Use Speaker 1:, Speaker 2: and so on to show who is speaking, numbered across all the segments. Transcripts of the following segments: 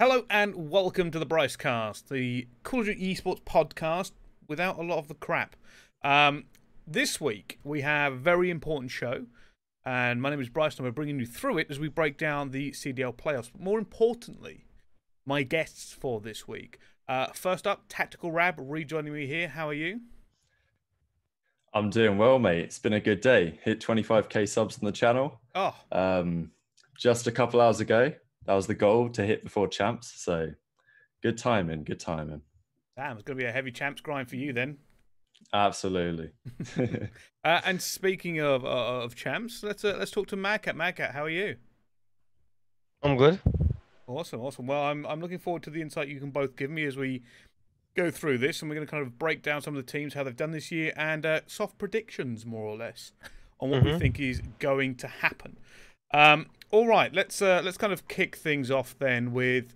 Speaker 1: Hello and welcome to the Bricecast, the Call of Duty esports podcast without a lot of the crap. This week we have a very important show, and my name is Bryce and we're bringing you through it as we break down the CDL playoffs. But more importantly, my guests for this week. First up, Tactical Rab rejoining me here. How are you?
Speaker 2: I'm doing well, mate. It's been a good day. Hit 25k subs on the channel.
Speaker 1: Oh,
Speaker 2: just a couple hours ago. That was the goal, to hit before champs. So good timing, good timing.
Speaker 1: damn, it's going to be a heavy champs grind for you then.
Speaker 2: Absolutely.
Speaker 1: And speaking of champs, let's talk to Madcat. Madcat, how are you?
Speaker 3: I'm good.
Speaker 1: Awesome. Well, I'm looking forward to the insight you can both give me as we go through this, and we're going to kind of break down some of the teams, how they've done this year, and soft predictions, more or less, on what we think is going to happen. All right, let's kind of kick things off then with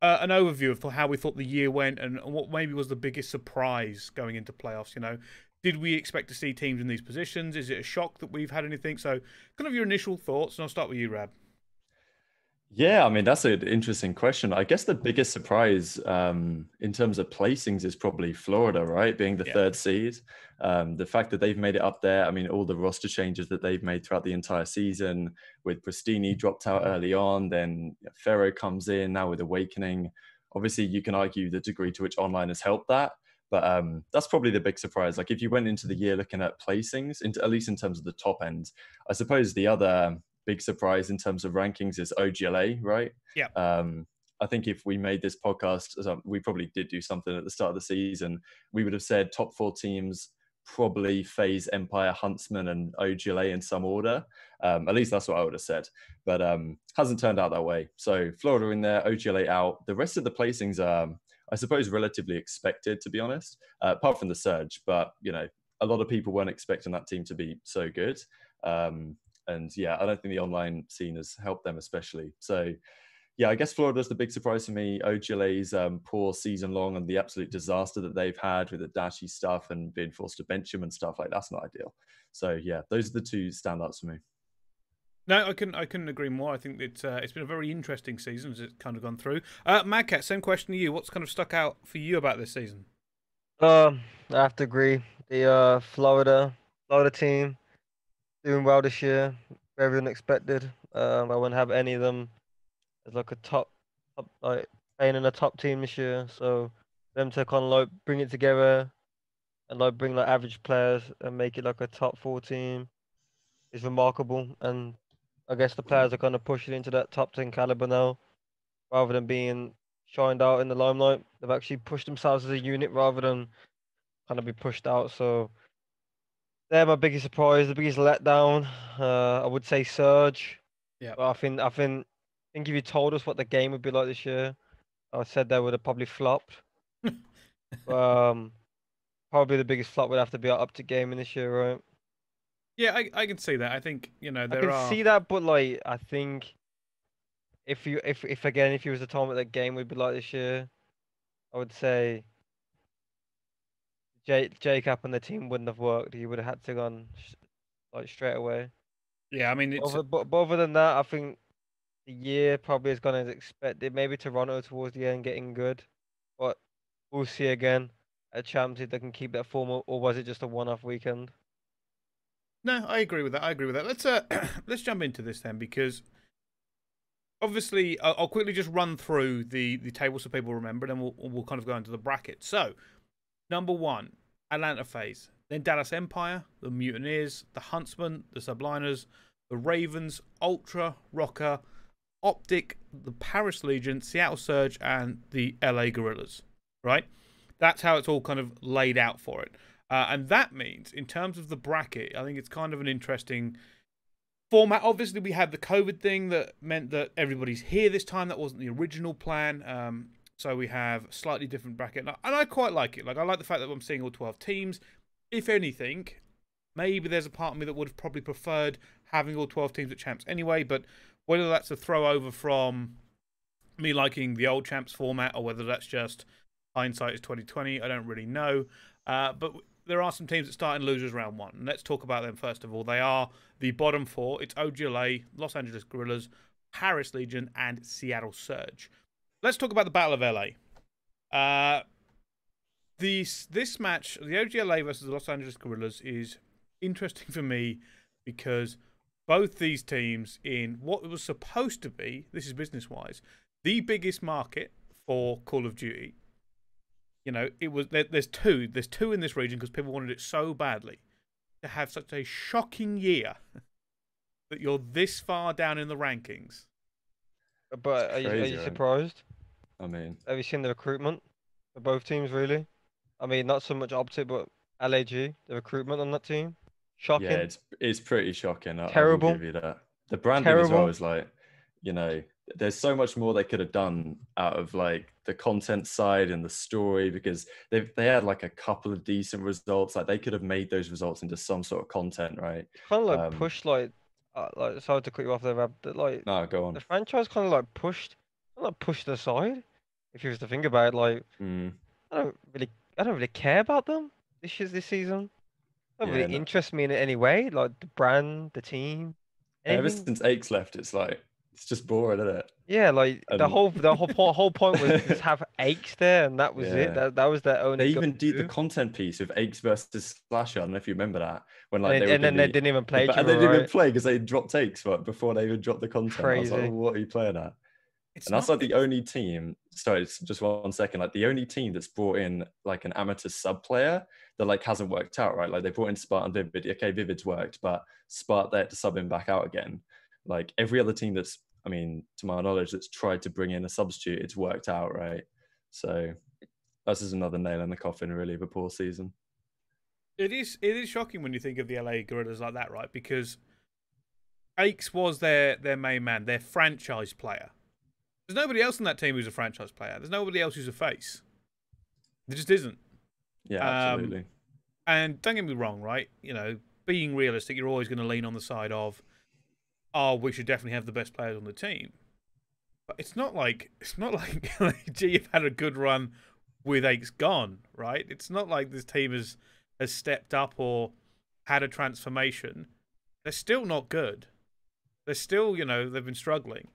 Speaker 1: an overview of how we thought the year went and what maybe was the biggest surprise going into playoffs. You know, did we expect to see teams in these positions? Is it a shock that we've had anything? So, kind of your initial thoughts, and I'll start with you, Rab.
Speaker 2: Yeah, I mean, that's an interesting question. I guess the biggest surprise in terms of placings is probably Florida, right? Being the third seed. The fact that they've made it up there, I mean, all the roster changes that they've made throughout the entire season, with Pristini dropped out early on, then Ferro comes in, now with Awakening. Obviously, you can argue the degree to which online has helped that, but that's probably the big surprise. Like, if you went into the year looking at placings, at least in terms of the top end, I suppose the other big surprise in terms of rankings is OGLA, right?
Speaker 1: Yeah.
Speaker 2: I think if we made this podcast, we probably did do something at the start of the season, we would have said top 4 teams, probably FaZe, Empire, Huntsmen, and OGLA in some order. At least that's what I would have said. But hasn't turned out that way. So Florida in there, OGLA out. The rest of the placings are, I suppose, relatively expected, to be honest, apart from the Surge. But, you know, a lot of people weren't expecting that team to be so good. And yeah, I don't think the online scene has helped them especially. So yeah, I guess Florida's the big surprise for me. OGLA's poor season long and the absolute disaster that they've had with the dashy stuff and being forced to bench him and stuff, like that's not ideal. So yeah, those are the two standouts for me.
Speaker 1: No, I couldn't agree more. I think it's been a very interesting season as it's kind of gone through. Madcat, same question to you. What's kind of stuck out for you about this season?
Speaker 3: I have to agree. The Florida team doing well this year, very unexpected. I wouldn't have any of them as like a top like playing in a top team this year. So them to kind of like bring it together and like bring like average players and make it like a top 4 team is remarkable. And I guess the players are kind of pushing into that top 10 caliber now, rather than being shined out in the limelight. They've actually pushed themselves as a unit rather than kind of be pushed out. So they're my biggest surprise, the biggest letdown. I would say Surge.
Speaker 1: Yeah.
Speaker 3: But I think if you told us what the game would be like this year, I said they would have probably flopped. Probably the biggest flop would have to be our OpTic gaming this year, right?
Speaker 1: Yeah, I can see that. I think, you know,
Speaker 3: I can see that, but like I think if you was to tell me what the game would be like this year, I would say Jacob and the team wouldn't have worked. He would have had to gone like straight away.
Speaker 1: Yeah, I mean, it's
Speaker 3: But other than that, I think the year probably has gone as expected. Maybe Toronto towards the end getting good, but we'll see again at Champs if they can keep that form, or was it just a one-off weekend?
Speaker 1: No, I agree with that. Let's let's jump into this then, because obviously I'll quickly just run through the table so people remember, and then we'll kind of go into the bracket. So, number 1, Atlanta FaZe, then Dallas Empire, the Mutineers, the Huntsmen, the Subliners, the Ravens, Ultra, RØKKR, OpTic, the Paris Legion, Seattle Surge, and the LA Guerrillas. Right? That's how it's all kind of laid out for it. And that means, in terms of the bracket, I think it's kind of an interesting format. Obviously, we had the COVID thing that meant that everybody's here this time. That wasn't the original plan. So we have a slightly different bracket. And I quite like it. Like, I like the fact that I'm seeing all 12 teams. If anything, maybe there's a part of me that would have probably preferred having all 12 teams at Champs anyway. But whether that's a throw over from me liking the old Champs format or whether that's just hindsight is 2020, I don't really know. But there are some teams that start in losers round 1. Let's talk about them first of all. They are the bottom 4. It's OGLA, Los Angeles Guerrillas, Paris Legion, and Seattle Surge. let's talk about the Battle of LA. This match, the OGLA versus the Los Angeles Guerrillas, is interesting for me because both these teams in what was supposed to be, this is business-wise, the biggest market for Call of Duty. You know, it was there's two in this region because people wanted it so badly. To have such a shocking year that you're this far down in the rankings.
Speaker 3: But are
Speaker 2: crazy,
Speaker 3: you
Speaker 2: right?
Speaker 3: surprised?
Speaker 2: I mean,
Speaker 3: Have you seen the recruitment for both teams, really? I mean, not so much OpTic, but LAG, the recruitment on that team.
Speaker 2: yeah,
Speaker 3: Shocking.
Speaker 2: it's pretty shocking. I will
Speaker 3: Terrible.
Speaker 2: give you that. The branding as well
Speaker 3: Terrible.
Speaker 2: is like, you know, there's so much more they could have done out of like the content side and the story because they had like a couple of decent results. Like they could have made those results into some sort of content, right?
Speaker 3: It's kind of like pushed, like sorry to cut you off there, Rab, but like
Speaker 2: No, go on.
Speaker 3: the franchise kind of like pushed aside. If you was to think about it, like
Speaker 2: Mm,
Speaker 3: I don't really care about them this season. Don't really
Speaker 2: yeah, no,
Speaker 3: interest me in any way. Like the brand, the team,
Speaker 2: ever
Speaker 3: anything.
Speaker 2: since Aches left, it's like it's just boring, isn't it?
Speaker 3: Yeah, like the
Speaker 2: And
Speaker 3: whole point was to just have aches there, and that was it.
Speaker 2: yeah,
Speaker 3: That was their
Speaker 2: they
Speaker 3: only
Speaker 2: even did the
Speaker 3: go-to.
Speaker 2: content piece with Aches versus Slasher. I don't know if you remember that when like they were
Speaker 3: And
Speaker 2: going
Speaker 3: then
Speaker 2: to
Speaker 3: they
Speaker 2: be,
Speaker 3: didn't even play each
Speaker 2: and they
Speaker 3: other,
Speaker 2: didn't even
Speaker 3: right?
Speaker 2: play because they dropped Aches but before they even dropped the content. I was like, oh,
Speaker 3: Crazy.
Speaker 2: what are you playing at?
Speaker 1: It's
Speaker 2: And that's
Speaker 1: not.
Speaker 2: like the only team. Sorry, it's just 1 second. Like the only team that's brought in like an amateur sub player that like hasn't worked out, right? Like they brought in Spartan Vivid. Okay, Vivid's worked, but Spart they had to sub him back out again. Like every other team that's, I mean, to my knowledge, that's tried to bring in a substitute, it's worked out, right? So that's just another nail in the coffin, really, of a poor season.
Speaker 1: It is shocking when you think of the LA Guerrillas like that, right? Because Aches was their main man, their franchise player. There's nobody else on that team who's a franchise player. There's nobody else who's a face. There just isn't.
Speaker 2: Yeah, absolutely.
Speaker 1: And don't get me wrong, right? You know, being realistic, you're always going to lean on the side of, oh, we should definitely have the best players on the team. But it's not like gee, you've had a good run with Aches gone, right? It's not like this team has stepped up or had a transformation. They're still not good. They're still, you know, they've been struggling.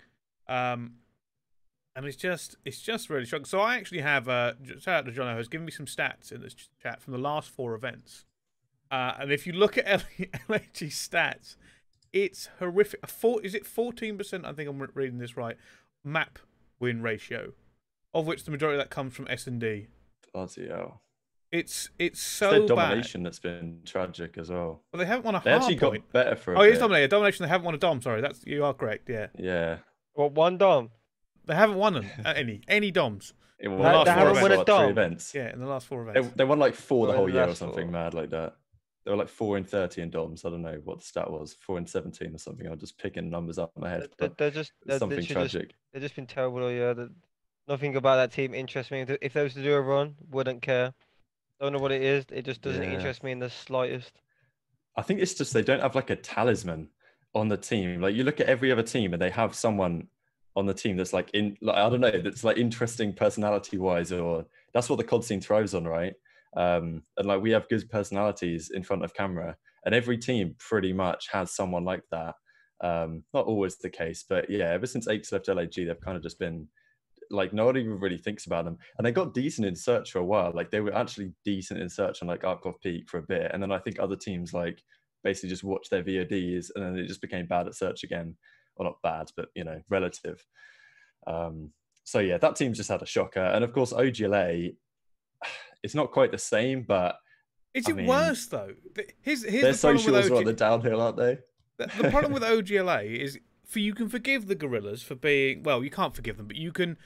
Speaker 1: And it's just really shocking. So I actually have shout out to Jono who's given me some stats in this chat from the last 4 events. And if you look at LAG's stats, it's horrific. Is it 14%? I think I'm reading this right. Map win ratio, of which the majority of that comes from S&D.
Speaker 2: Bloody hell.
Speaker 1: It's
Speaker 2: It's their
Speaker 1: so
Speaker 2: domination
Speaker 1: bad.
Speaker 2: that's been tragic as well.
Speaker 1: Well, they haven't won a
Speaker 2: They
Speaker 1: hard
Speaker 2: actually
Speaker 1: point.
Speaker 2: got better for a
Speaker 1: Oh, it
Speaker 2: bit.
Speaker 1: is dominated. Domination. They haven't won a dom. Sorry, you are correct. Yeah.
Speaker 2: Yeah.
Speaker 3: Well, one dom.
Speaker 1: They haven't won any doms.
Speaker 2: It
Speaker 1: The
Speaker 2: won
Speaker 1: last
Speaker 3: They
Speaker 1: four
Speaker 3: haven't won a
Speaker 1: events.
Speaker 3: dom.
Speaker 2: 3 events.
Speaker 1: Yeah, in the last 4 events.
Speaker 2: They won like 4 the
Speaker 3: Well,
Speaker 2: whole year or
Speaker 3: that's
Speaker 2: something
Speaker 3: all.
Speaker 2: mad like that. They were like 4 in 30 in DOMs. I don't know what the stat was. 4 in 17 or something. I'm just picking numbers up in my head. But
Speaker 3: They're just
Speaker 2: it's something
Speaker 3: literally
Speaker 2: tragic.
Speaker 3: they've just been terrible all year. Nothing about that team interests me. If they was to do a run, wouldn't care. Don't know what it is. It just doesn't
Speaker 2: Yeah.
Speaker 3: interest me in the slightest.
Speaker 2: I think it's just they don't have like a talisman on the team. Like you look at every other team and they have someone on the team that's like I don't know, that's like interesting personality wise, or that's what the COD scene thrives on, right? And like we have good personalities in front of camera, and every team pretty much has someone like that. Not always the case, but yeah, ever since Aches left LAG, they've kind of just been like nobody even really thinks about them, and they got decent in search for a while. Like they were actually decent in search on like Arc of Peak for a bit, and then I think other teams like basically just watched their VODs, and then it just became bad at search again. Well, not bad, but you know, relative. So yeah, that team's just had a shocker, and of course OGLA, it's not quite the same, but
Speaker 1: Is
Speaker 2: I
Speaker 1: it
Speaker 2: mean,
Speaker 1: worse though? Here's
Speaker 2: they're
Speaker 1: the problem
Speaker 2: social
Speaker 1: with
Speaker 2: as well.
Speaker 1: OG.
Speaker 2: They're downhill, aren't they?
Speaker 1: The problem with OGLA is you can forgive the Guerrillas for being, well, you can't forgive them, but you can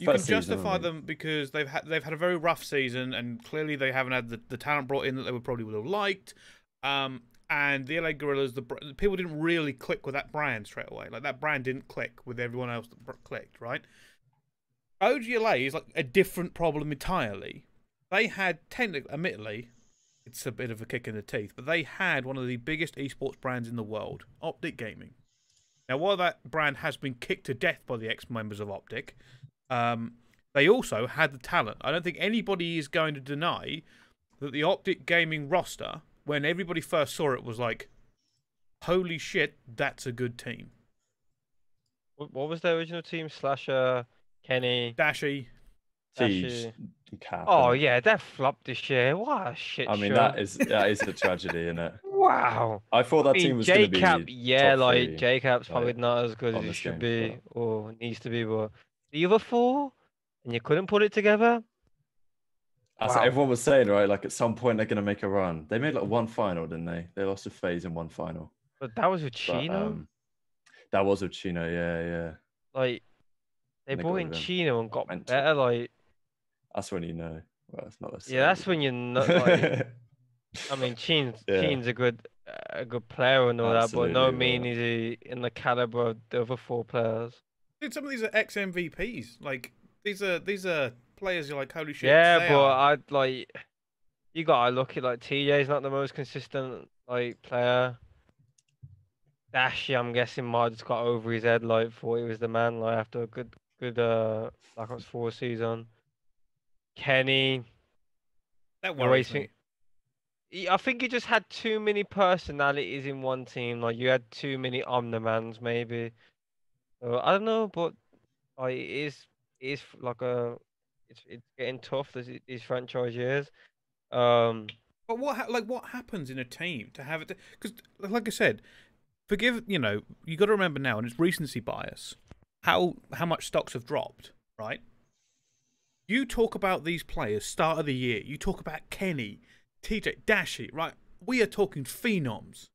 Speaker 2: First season,
Speaker 1: justify
Speaker 2: haven't we?
Speaker 1: them because they've had a very rough season, and clearly they haven't had the talent brought in that they would have liked. And the LA Guerrillas, the people didn't really click with that brand straight away. Like that brand didn't click with everyone else that clicked, right? OGLA is like a different problem entirely. They had admittedly, it's a bit of a kick in the teeth, but they had one of the biggest esports brands in the world, OpTic Gaming. Now, while that brand has been kicked to death by the ex-members of OpTic, they also had the talent. I don't think anybody is going to deny that the OpTic Gaming roster, when everybody first saw it, was like, holy shit, that's a good team.
Speaker 3: What was their original team? Slash Kenny,
Speaker 1: Dashy.
Speaker 2: Teej,
Speaker 3: Dashi.
Speaker 2: Cap.
Speaker 3: Oh
Speaker 2: innit?
Speaker 3: yeah, that flopped this year. What a shit
Speaker 2: I mean,
Speaker 3: show.
Speaker 2: that is a tragedy, isn't it?
Speaker 3: Wow.
Speaker 2: I thought
Speaker 3: I
Speaker 2: that
Speaker 3: mean,
Speaker 2: team was going to
Speaker 3: J-Cap,
Speaker 2: be
Speaker 3: yeah,
Speaker 2: top
Speaker 3: like
Speaker 2: 3
Speaker 3: J-Cap's probably
Speaker 2: like,
Speaker 3: not as good as
Speaker 2: on
Speaker 3: he
Speaker 2: this
Speaker 3: should
Speaker 2: game,
Speaker 3: be
Speaker 2: but
Speaker 3: or needs to be, but the other 4, and you couldn't put it together.
Speaker 2: as
Speaker 3: Wow.
Speaker 2: everyone was saying, right? Like at some point they're going to make a run. They made like one final, didn't they? They lost to FaZe in one final,
Speaker 3: But that was with
Speaker 2: but
Speaker 3: Chino.
Speaker 2: that was with Chino. Yeah.
Speaker 3: Like they
Speaker 2: And they
Speaker 3: brought
Speaker 2: got
Speaker 3: in
Speaker 2: rid of him.
Speaker 3: Chino and got
Speaker 2: Mental.
Speaker 3: better. Like
Speaker 2: That's when you know. Well, it's not
Speaker 3: yeah,
Speaker 2: necessarily.
Speaker 3: that's when you're not like. I mean,
Speaker 2: Yeah,
Speaker 3: Sheen's a good player and all that, but no
Speaker 2: absolutely.
Speaker 3: mean is he in the caliber of the other 4 players.
Speaker 1: Dude, some of these are ex MVPs. Like these are players you're like, holy shit,
Speaker 3: Yeah,
Speaker 1: they
Speaker 3: but
Speaker 1: are.
Speaker 3: I like you gotta look at like TJ's not the most consistent like player. Dashi, I'm guessing, might just got over his head like thought he was the man like after a good Black Ops 4 season. Kenny,
Speaker 1: That
Speaker 3: you always
Speaker 1: worries
Speaker 3: think
Speaker 1: me.
Speaker 3: I think you just had too many personalities in one team. Like you had too many Omnimans, maybe. So, I don't know, but like it is like it's getting tough these franchise years. Um,
Speaker 1: But what happens in a team to have it? Because like I said, forgive you got to remember now, and it's recency bias. How much stocks have dropped, right? You talk about these players start of the year. You talk about Kenny, TJ, Dashi, right? We are talking phenoms,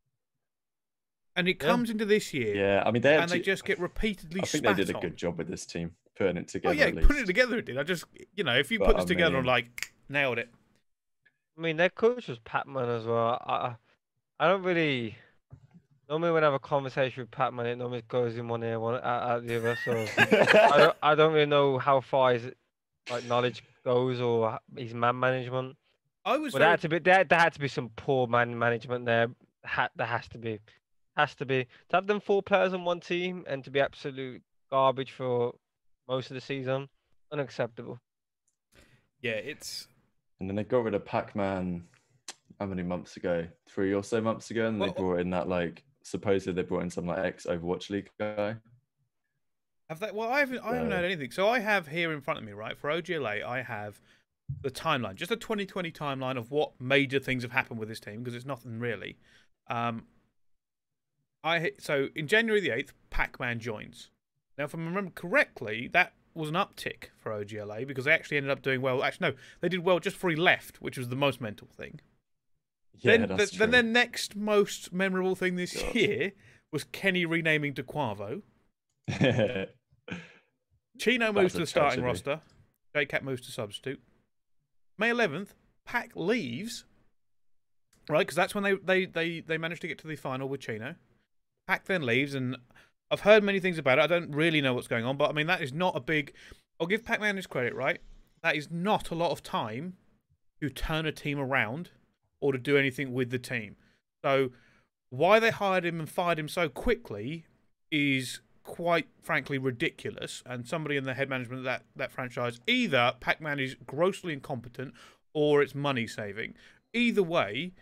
Speaker 1: and it
Speaker 3: yeah.
Speaker 1: comes into this year,
Speaker 2: Yeah, I mean
Speaker 1: they just get repeatedly
Speaker 2: I think
Speaker 1: spat
Speaker 2: they did a
Speaker 1: on.
Speaker 2: good job with this team putting it
Speaker 1: Oh
Speaker 2: together.
Speaker 1: yeah,
Speaker 2: at least.
Speaker 1: putting it together it did. I just if you
Speaker 2: But,
Speaker 1: put this
Speaker 2: I
Speaker 1: together, I'm
Speaker 2: mean-
Speaker 1: like nailed it.
Speaker 3: I mean, their coach was Patman as well. I don't really normally when I have a conversation with Patman, it normally goes in one ear, one out the other. So I don't really know how far his like knowledge goes or his man management.
Speaker 1: I was
Speaker 3: But
Speaker 1: very
Speaker 3: there had to be some poor man management there. There has to be to have them 4 players on one team and to be absolute garbage for most of the season. Unacceptable.
Speaker 1: yeah. It's
Speaker 2: And then they got rid of Pac-Man. How many months ago? 3 or so months ago, and they
Speaker 1: Well-
Speaker 2: brought in that supposedly they brought in some like ex Overwatch League guy.
Speaker 1: have that. Well, I haven't heard anything. So I have here in front of me, right, for OGLA, I have the timeline, just a 2020 timeline of what major things have happened with this team because it's nothing really. So in January the 8th, Pac-Man joins. Now, if I remember correctly, that was an uptick for OGLA because they actually ended up doing well. Actually, no, they did well just before he left, which was the most mental thing.
Speaker 2: Yeah, that's true.
Speaker 1: Then the next most memorable thing this
Speaker 2: God.
Speaker 1: year was Kenny renaming to Quavo. Chino moves to the starting roster. J-Cat moves to substitute. May 11th, Pac leaves. Right, because that's when they managed to get to the final with Chino. Pac then leaves, and I've heard many things about it. I don't really know what's going on, but I mean, that is not a big. I'll give Pac-Man his credit, right? That is not a lot of time to turn a team around or to do anything with the team. So, why they hired him and fired him so quickly is quite frankly ridiculous. And somebody in the head management of that franchise, either Pac-Man is grossly incompetent or it's money saving. Either way,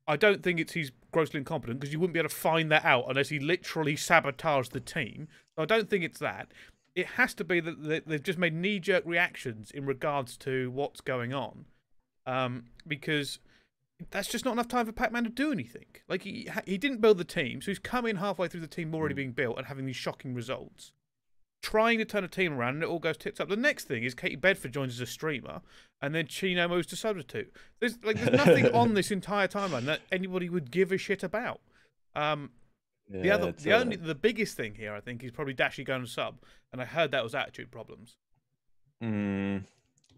Speaker 1: I don't think he's grossly incompetent because you wouldn't be able to find that out unless he literally sabotaged the team. So I don't think it's that. It has to be that they've just made knee-jerk reactions in regards to what's going on, because that's just not enough time for Pac-Man to do anything. Like he didn't build the team, so he's come in halfway through the team already being built and having these shocking results. Trying to turn a team around and it all goes tits up. The next thing is Katie Bedford joins as a streamer and then Chino moves to substitute. There's nothing on this entire timeline that anybody would give a shit about. The biggest thing here I think is probably Dashi going to sub, and I heard that was attitude problems.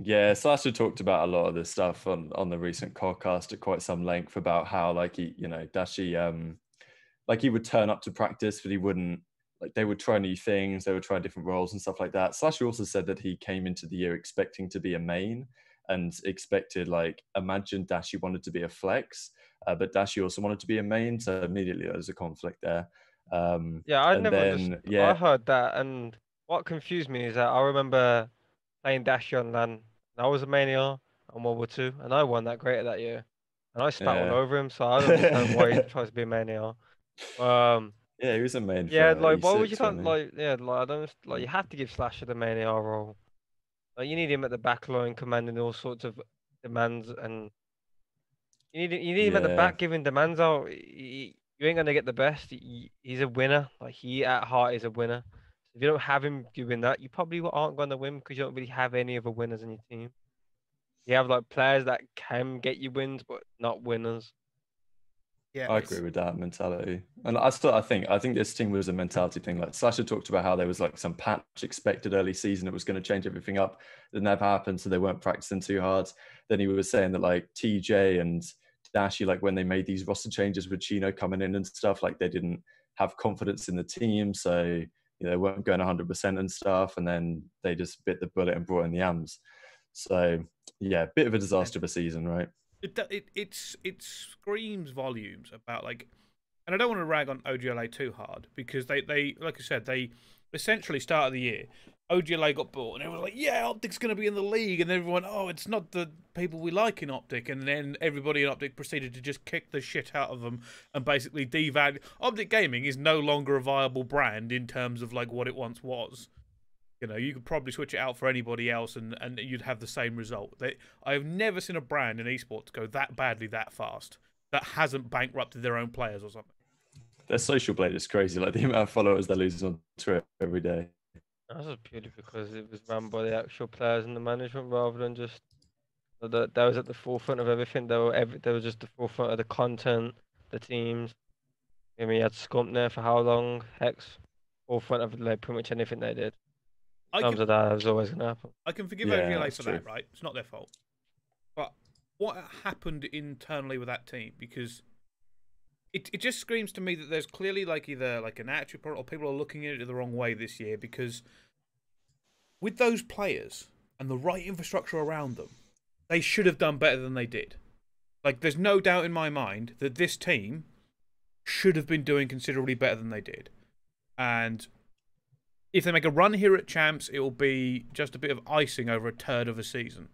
Speaker 2: Yeah, Sasha talked about a lot of this stuff on the recent podcast at quite some length about how Dashi he would turn up to practice but he wouldn't. Like they would try new things, they would try different roles and stuff like that. Slasher also said that he came into the year expecting to be a main and expected imagine Dashi wanted to be a flex, but Dashi also wanted to be a main. So immediately there was a conflict there.
Speaker 3: Yeah, I never understood.
Speaker 2: Yeah,
Speaker 3: I heard that, and what confused me is that I remember playing Dashi on LAN. And I was a mania on World War II, and I won that greater that year. And I spat all over him, so I don't understand why he tries to be a mania.
Speaker 2: Yeah, he was a main
Speaker 3: Yeah,
Speaker 2: for
Speaker 3: like why would you
Speaker 2: E6,
Speaker 3: can't
Speaker 2: wasn't
Speaker 3: like yeah like I don't like you have to give Slasher the main AR role. Like you need him at the back line commanding all sorts of demands, and you need
Speaker 2: he?
Speaker 3: him at the
Speaker 2: Yeah,
Speaker 3: back giving demands out. You ain't gonna get the best. He's a winner. Like he at heart is a winner. So if you don't have him doing that, you probably aren't gonna win because you don't really have any other winners in your team. You have like players that can get you wins, but not winners.
Speaker 1: Yeah,
Speaker 2: I agree with that mentality. And I think this team was a mentality thing. Like Slasher talked about how there was like some patch expected early season, it was going to change everything up. That never happened, so they weren't practicing too hard. Then he was saying that like TJ and Dashy, like when they made these roster changes with Chino coming in and stuff, like they didn't have confidence in the team, so they weren't going 100% and stuff, and then they just bit the bullet and brought in the AMs. So yeah, bit of a disaster of a season, right?
Speaker 1: it screams volumes about like, and I don't want to rag on OGLA too hard because they like I said, they essentially started the year. OGLA got bought and everyone was like, yeah, OpTic's going to be in the league, and everyone, oh, it's not the people we like in OpTic, and then everybody in OpTic proceeded to just kick the shit out of them and basically devalue. OpTic Gaming is no longer a viable brand in terms of like what it once was. You could probably switch it out for anybody else and you'd have the same result. I have never seen a brand in esports go that badly that fast that hasn't bankrupted their own players or something.
Speaker 2: Their social blade is crazy. Like the amount of followers they're losing on Twitter every day.
Speaker 3: That's just purely because it was run by the actual players and the management rather than just that was at the forefront of everything. They were just the forefront of the content, the teams. I mean, you had Scump there for how long? Hex, forefront of like pretty much anything they did. In terms of that, it was always gonna happen.
Speaker 1: I can forgive
Speaker 2: Yeah,
Speaker 1: OGLA
Speaker 2: that's
Speaker 1: for
Speaker 2: true.
Speaker 1: that, right? It's not their fault. But what happened internally with that team? Because it just screams to me that there's clearly like either like an attitude problem or people are looking at it the wrong way this year, because with those players and the right infrastructure around them, they should have done better than they did. Like, there's no doubt in my mind that this team should have been doing considerably better than they did. And if they make a run here at Champs, it will be just a bit of icing over a turd of a season.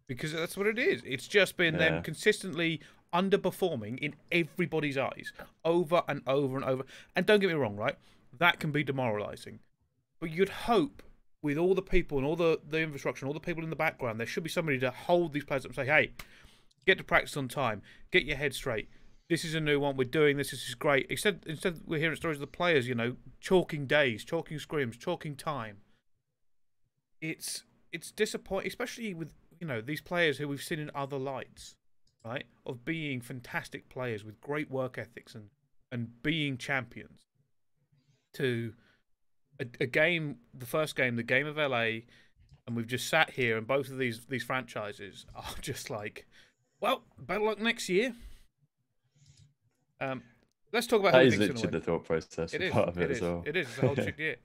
Speaker 1: Because that's what it is. It's just been them consistently underperforming in everybody's eyes over and over and over. And don't get me wrong, right? That can be demoralising. But you'd hope with all the people and all the infrastructure and all the people in the background, there should be somebody to hold these players up and say, hey, get to practice on time. Get your head straight. This is a new one. We're doing this. This is great. Instead we're hearing stories of the players, chalking days, chalking scrims, chalking time. It's disappointing, especially with, these players who we've seen in other lights, right? Of being fantastic players with great work ethics and being champions. To a game, the first game, the game of LA, and we've just sat here, and both of these franchises are just like, well, better luck next year. Let's talk about
Speaker 2: that
Speaker 1: who
Speaker 2: is
Speaker 1: we think's
Speaker 2: literally the thought process.
Speaker 1: It is.
Speaker 2: Part of
Speaker 1: It
Speaker 2: it
Speaker 1: is.
Speaker 2: as well.
Speaker 1: It is. It's a whole shit year.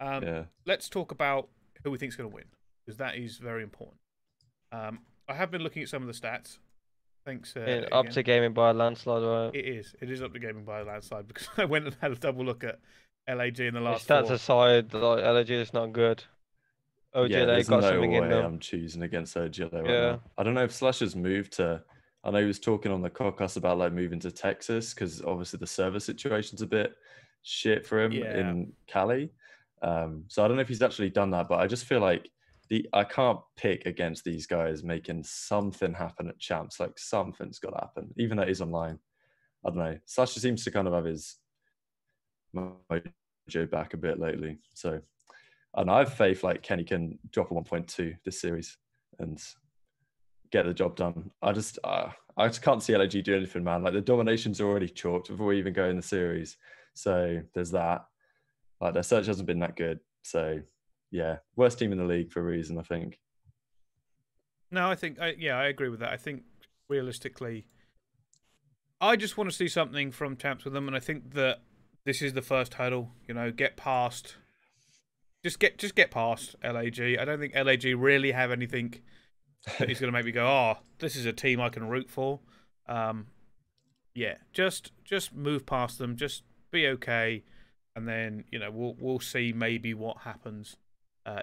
Speaker 2: Yeah.
Speaker 1: Let's talk about who we think's going to win, because that is very important. I have been looking at some of the stats. Thanks.
Speaker 3: Up to gaming by a landslide, right?
Speaker 1: It is. It is up to gaming by a landslide, because I went and had a double look at LAG in the last
Speaker 3: Stats
Speaker 1: 4.
Speaker 3: aside, like LG is not good.
Speaker 2: Yeah,
Speaker 3: OGLA
Speaker 2: there's
Speaker 3: got
Speaker 2: no
Speaker 3: something in
Speaker 2: way
Speaker 3: them.
Speaker 2: I'm choosing against OGLA right
Speaker 3: Yeah.
Speaker 2: now. I don't know if Slasher's moved to. I know he was talking on the podcast about like moving to Texas because obviously the server situation's a bit shit for him in Cali. So I don't know if he's actually done that, but I just feel like I can't pick against these guys making something happen at Champs. Like something's got to happen, even though it is online. I don't know. Slasher seems to kind of have his mojo back a bit lately. So I have faith like Kenny can drop a 1.2 this series and get the job done. I just can't see LG do anything, man. Like the domination's already chalked before we even go in the series. So there's that. Like their search hasn't been that good. So yeah, worst team in the league for a reason, I think.
Speaker 1: No, I think I agree with that. I think realistically, I just want to see something from Champs with them, and I think that this is the first hurdle. Get past. Just get past LAG. I don't think LAG really have anything that is going to make me go, oh, this is a team I can root for. Yeah, just move past them. Just be okay, and then we'll see maybe what happens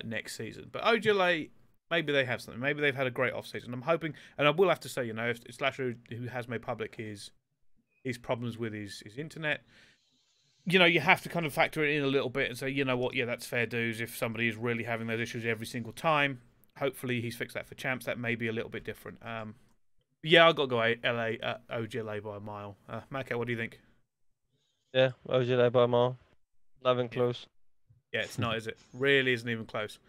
Speaker 1: next season. But OGLA, maybe they have something. Maybe they've had a great off season. I'm hoping, and I will have to say, if Slasher, who has made public his problems with his internet, you know, you have to kind of factor it in a little bit and say, you know what, yeah, that's fair dues. If somebody is really having those issues every single time, hopefully he's fixed that for champs. That may be a little bit different. Yeah, I got to go LA, OGLA by a mile. Madcat, what do you think?
Speaker 3: Yeah, OGLA by a mile. Not even close.
Speaker 1: Yeah, it's not, is it? Really isn't even close.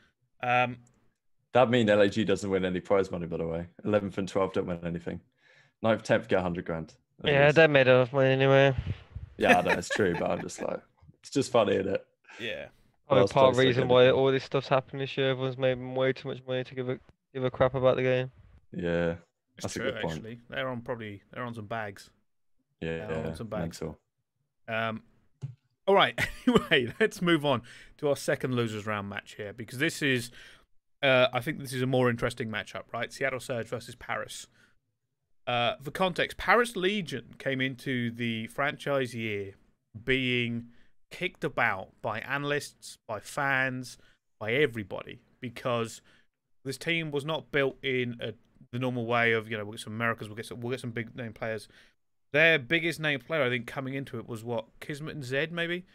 Speaker 2: That means LAG doesn't win any prize money, by the way. 11th and 12th don't win anything. 9th, 10th get 100 grand.
Speaker 3: Yeah, they made enough money anyway.
Speaker 2: Yeah, I know it's true, but I'm just like, it's just funny, isn't it?
Speaker 1: Yeah.
Speaker 3: Part of the reason why all this stuff's happening this year. Everyone's made way too much money to give a crap about the game.
Speaker 2: Yeah,
Speaker 1: that's true. Actually, they're on some bags.
Speaker 2: Yeah,
Speaker 1: on some bags.
Speaker 2: So.
Speaker 1: All right. Anyway, let's move on to our second losers round match here, because this is, I think this is a more interesting matchup, right? Seattle Surge versus Paris. For context, Paris Legion came into the franchise year being kicked about by analysts, by fans, by everybody, because this team was not built in the normal way of, you know, we'll get some Americans, we'll get some big name players. Their biggest name player, I think, coming into it was what, Kismet and Zed, maybe.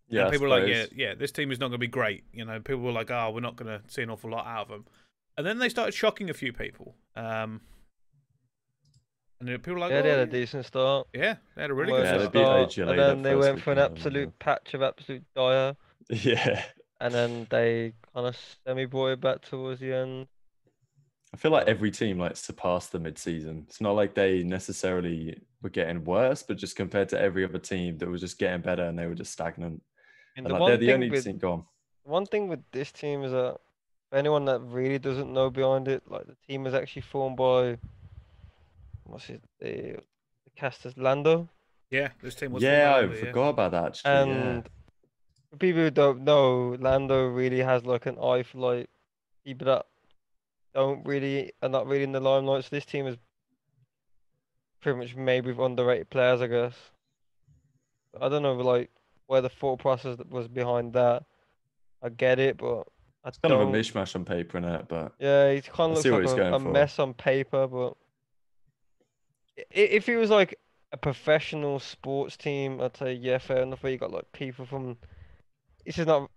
Speaker 2: Yeah.
Speaker 1: And people were like, yeah, this team is not going to be great. You know, people were like, oh, we're not going to see an awful lot out of them. And then they started shocking a few people. And people were like,
Speaker 3: yeah, they had a decent start.
Speaker 1: Yeah, they had a really good
Speaker 3: start. And then they went for an absolute patch of absolute dire.
Speaker 2: Yeah.
Speaker 3: And then they kind of semi-brought it back towards the end.
Speaker 2: I feel like every team like surpassed the mid-season. It's not like they necessarily were getting worse, but just compared to every other team that was just getting better and they were just stagnant. And like, they're the only team gone.
Speaker 3: One thing with this team is that for anyone that really doesn't know behind it, like the team is actually formed by the casters Lando.
Speaker 1: Yeah, this team was.
Speaker 2: Yeah, I forgot about that. Actually,
Speaker 3: and for people who don't know, Lando really has like an eye for like people that are not really in the limelight. So this team is pretty much made with underrated players, I guess. I don't know like where the thought process was behind that. I get it, but
Speaker 2: it's kind of a mishmash on paper, innit? But
Speaker 3: yeah, it kind of looks like a mess on paper. But if it was like a professional sports team, I'd say yeah, fair enough. Where you got like people from, this is not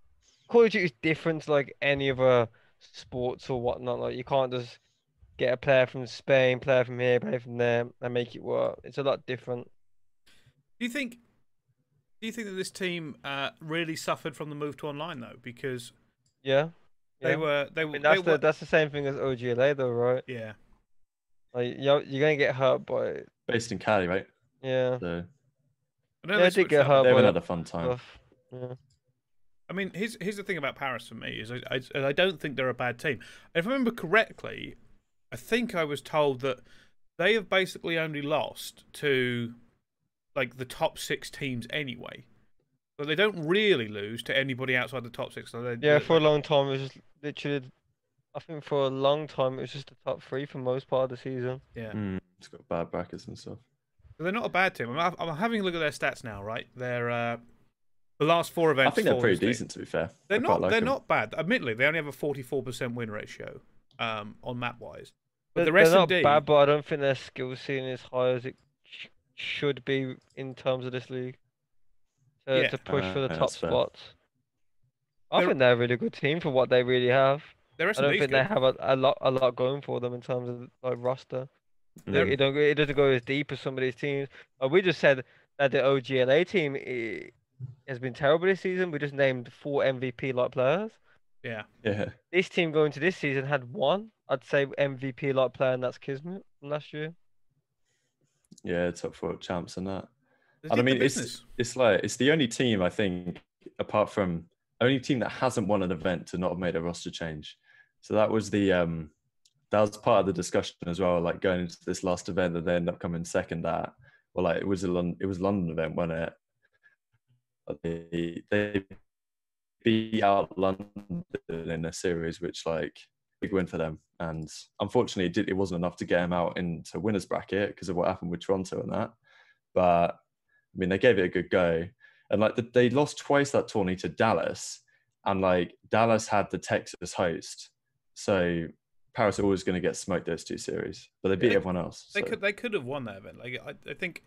Speaker 3: Call of Duty is different to like any other sports or whatnot. Like you can't just get a player from Spain, player from here, player from there, and make it work. It's a lot different.
Speaker 1: Do you think that this team really suffered from the move to online though? Because they were. I mean,
Speaker 3: that's the same thing as OGLA though, right?
Speaker 1: Yeah.
Speaker 3: Like you're gonna get hurt by it.
Speaker 2: Based in Cali, right?
Speaker 3: Yeah.
Speaker 2: So,
Speaker 3: they did get hurt.
Speaker 2: They haven't had a fun time.
Speaker 3: Yeah.
Speaker 1: I mean, here's the thing about Paris for me is I don't think they're a bad team. If I remember correctly, I think I was told that they have basically only lost to like the top 6 teams anyway. But they don't really lose to anybody outside the top 6. So
Speaker 3: for a long time it was just literally. I think for a long time it was just the top 3 for most part of the season.
Speaker 1: Yeah.
Speaker 2: It's got bad brackets and stuff.
Speaker 1: But they're not a bad team. I'm having a look at their stats now, right? They're the last 4 events.
Speaker 2: I think they're pretty decent, to be fair.
Speaker 1: They're not bad. Admittedly, they only have a 44% win ratio on map wise. But the rest
Speaker 3: they're not bad, but I don't think their skill ceiling is high as it should be in terms of this league to push for the top spots. I think they're a really good team for what they really have. I don't think they have a lot going for them in terms of like roster. It doesn't go as deep as some of these teams. We just said that the OGLA team has been terrible this season. We just named 4 MVP like players.
Speaker 1: Yeah.
Speaker 3: This team going to this season had 1, I'd say, MVP like player, and that's Kismet from last year.
Speaker 2: Yeah, top 4 champs and that. And I mean, it's like it's the only team I think, apart from only team that hasn't won an event to not have made a roster change. So that was that was part of the discussion as well. Like going into this last event that they ended up coming second at. Well, like it was a London event, wasn't it? They beat out London in a series, which like big win for them. And unfortunately, it wasn't enough to get them out into winners bracket because of what happened with Toronto and that. But I mean, they gave it a good go. And like they lost twice that tourney to Dallas, and like Dallas had the Texas host, so Paris are always going to get smoked those 2 series. But they beat everyone else.
Speaker 1: They could have won that event. Like I think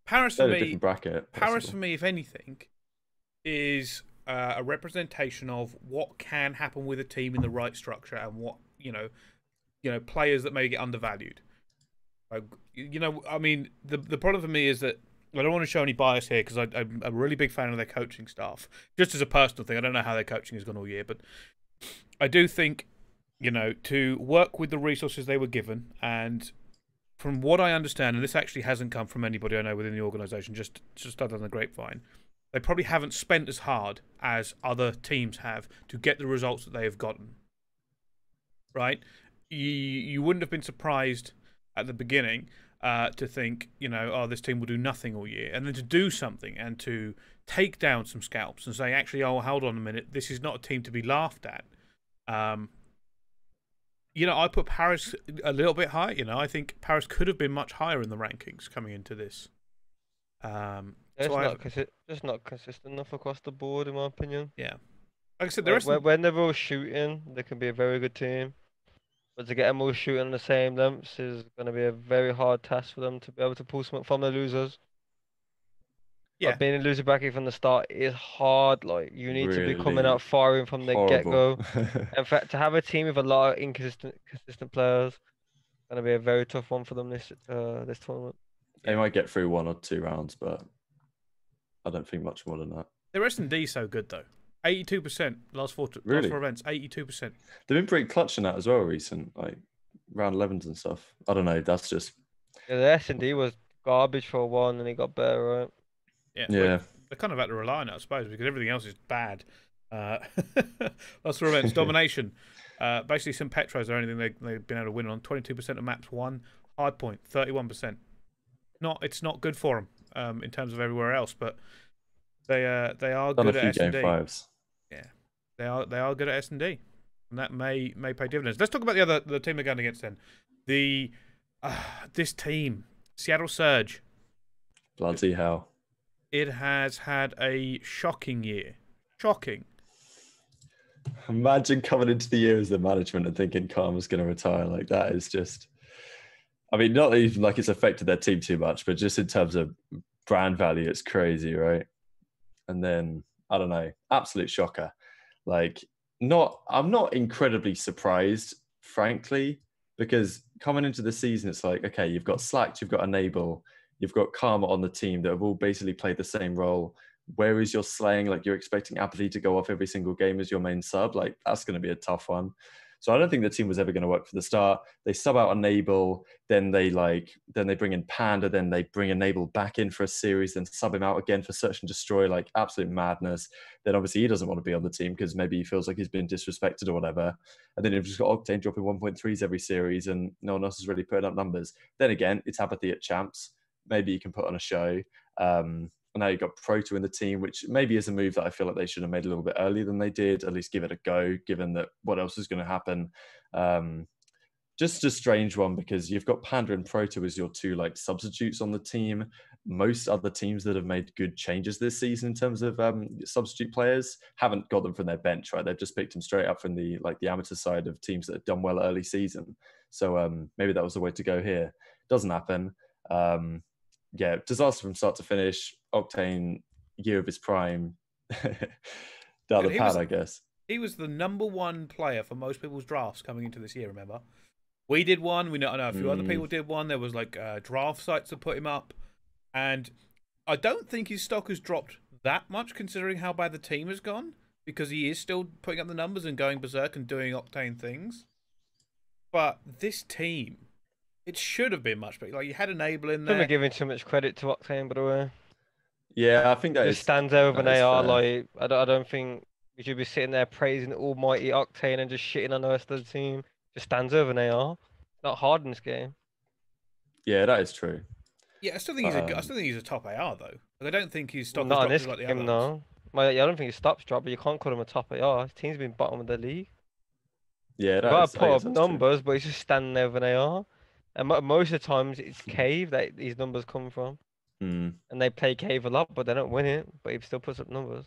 Speaker 1: Paris for
Speaker 2: They're a
Speaker 1: me,
Speaker 2: different bracket.
Speaker 1: Paris for me, if anything, is a representation of what can happen with a team in the right structure and what players that may get undervalued. I mean, the problem for me is that I don't want to show any bias here because I'm a really big fan of their coaching staff. Just as a personal thing, I don't know how their coaching has gone all year, but I do think, to work with the resources they were given, and from what I understand, and this actually hasn't come from anybody I know within the organisation, just other than the grapevine, they probably haven't spent as hard as other teams have to get the results that they have gotten. Right? You wouldn't have been surprised at the beginning to think, oh, this team will do nothing all year, and then to do something and to take down some scalps and say, actually, oh, hold on a minute, this is not a team to be laughed at. I put Paris a little bit high. I think Paris could have been much higher in the rankings coming into this.
Speaker 3: It's not consistent enough across the board, in my opinion.
Speaker 1: Yeah. Like I said, the rest
Speaker 3: when they're all shooting, they can be a very good team. But to get them all shooting on the same lengths is going to be a very hard task for them to be able to pull something from the losers.
Speaker 1: Yeah.
Speaker 3: But being a loser bracket from the start is hard. Like, you need to be coming
Speaker 2: Really
Speaker 3: out firing from the
Speaker 2: horrible.
Speaker 3: get-go. In fact, to have a team with a lot of consistent players, going to be a very tough one for them this tournament.
Speaker 2: They might get through 1 or 2 rounds, but I don't think much more than that.
Speaker 1: Their S&D so good though. 82% last four events. 82%.
Speaker 2: They've been pretty clutch in that as well recent, like round 11s and stuff. I don't know. That's just
Speaker 3: the S&D was garbage for a while, and then it got better, right?
Speaker 1: Yeah.
Speaker 2: Yeah.
Speaker 1: They kind of had to rely on it, I suppose, because everything else is bad. Last four events, domination. Basically, St. Petro's are anything they've been able to win on. 22% of maps won. Hardpoint, 31%. It's not good for them in terms of everywhere else, but they are
Speaker 2: done
Speaker 1: good
Speaker 2: a
Speaker 1: at
Speaker 2: few
Speaker 1: S&D.
Speaker 2: game 5s.
Speaker 1: Yeah, they are good at S&D, and that may pay dividends. Let's talk about the team they're going against then. This team, Seattle Surge.
Speaker 2: Bloody hell!
Speaker 1: It has had a shocking year. Shocking.
Speaker 2: Imagine coming into the year as the management and thinking Karma's going to retire. Like, that is just. I mean, not even like it's affected their team too much, but just in terms of brand value, it's crazy, right? And then I don't know, absolute shocker. Like, I'm not incredibly surprised, frankly, because coming into the season, it's like, okay, you've got Slacked, you've got Enable, you've got Karma on the team that have all basically played the same role. Where is your slaying? Like, you're expecting Apathy to go off every single game as your main sub. Like, that's going to be a tough one. So I don't think the team was ever going to work for the start. They sub out Enable, then they bring in Panda, then they bring Enable back in for a series, then sub him out again for Search and Destroy, like absolute madness. Then obviously he doesn't want to be on the team because maybe he feels like he's been disrespected or whatever. And then you've just got Octane dropping 1.3s every series and no one else is really putting up numbers. Then again, it's Apathy at Champs. Maybe you can put on a show. And now you've got Proto in the team, which maybe is a move that I feel like they should have made a little bit earlier than they did. At least give it a go, given that what else is going to happen. Just a strange one because you've got Panda and Proto as your two like substitutes on the team. Most other teams that have made good changes this season in terms of substitute players haven't got them from their bench, right? They've just picked them straight up from the amateur side of teams that have done well early season. So maybe that was the way to go here. Doesn't happen. Yeah, disaster from start to finish. Octane, year of his prime. Down the pad, I guess.
Speaker 1: He was the #1 player for most people's drafts coming into this year, remember? We did one. I know a few other people did one. There was like draft sites that put him up. And I don't think his stock has dropped that much considering how bad the team has gone. Because he is still putting up the numbers and going berserk and doing Octane things. But this team, it should have been much better. Like, you had Enable in there.
Speaker 3: Shouldn't be giving too much credit to Octane, by the way.
Speaker 2: Yeah, I think that
Speaker 3: just stands over an AR.
Speaker 2: Fair.
Speaker 3: Like, I don't think we should be sitting there praising almighty Octane and just shitting on the rest of the team. Just stands over an AR. Not hard in this game.
Speaker 2: Yeah, that is true.
Speaker 1: Yeah, I still think he's a top AR though. Like, I don't think his stock
Speaker 3: not
Speaker 1: has
Speaker 3: in
Speaker 1: dropped
Speaker 3: this
Speaker 1: like the
Speaker 3: game,
Speaker 1: others.
Speaker 3: no. I don't think his stops drop, but you can't call him a top AR. His team's been bottom of the league.
Speaker 2: Yeah,
Speaker 3: He's got to put up numbers, but he's just standing there with an AR. And most of the times it's Cave that these numbers come from.
Speaker 2: And
Speaker 3: they play Cave a lot, but they don't win it. But he still puts up numbers.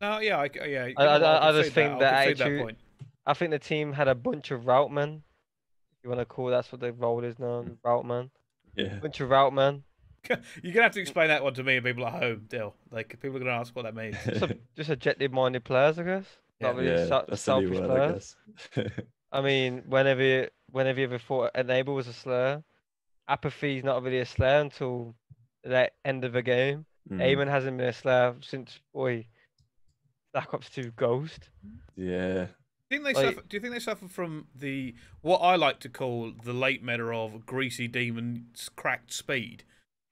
Speaker 1: No, yeah,
Speaker 3: I just think that
Speaker 1: that point.
Speaker 3: I think the team had a bunch of route men. If you want to call that's what the role is now, route man.
Speaker 2: Yeah.
Speaker 3: Bunch of route men.
Speaker 1: You're gonna have to explain that one to me and people at home, Dill. Like people are gonna ask what that means.
Speaker 3: Just objective-minded players, I guess. Not really
Speaker 2: Yeah, that's the new
Speaker 3: selfish
Speaker 2: word, I
Speaker 3: players.
Speaker 2: guess.
Speaker 3: I mean, whenever you ever thought Enable was a slayer, apathy is not really a slayer until the end of the game. Eamon hasn't been a slayer since Black Ops 2 Ghost.
Speaker 2: Yeah.
Speaker 1: Do you think they suffer from what I like to call the late meta of greasy demon's cracked speed?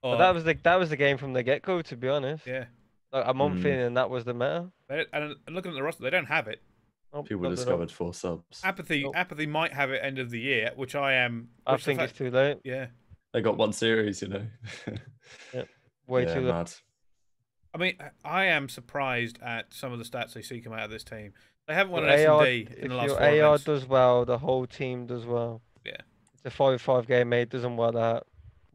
Speaker 3: But that was the game from the get-go, to be honest.
Speaker 1: Yeah.
Speaker 3: Like a month in, and that was the meta.
Speaker 1: And looking at the roster, they don't have it.
Speaker 3: Nope,
Speaker 2: People discovered 4 subs.
Speaker 1: Apathy might have it end of the year, which I am.
Speaker 3: I think it's too late.
Speaker 1: Yeah.
Speaker 2: They got 1 series, you know.
Speaker 3: Way too late.
Speaker 2: Mad.
Speaker 1: I mean, I am surprised at some of the stats they see come out of this team. They haven't won an S&D in the last 4
Speaker 3: If your AR
Speaker 1: events.
Speaker 3: does well, the whole team does well.
Speaker 1: Yeah.
Speaker 3: It's a 45 game, mate. Doesn't work that.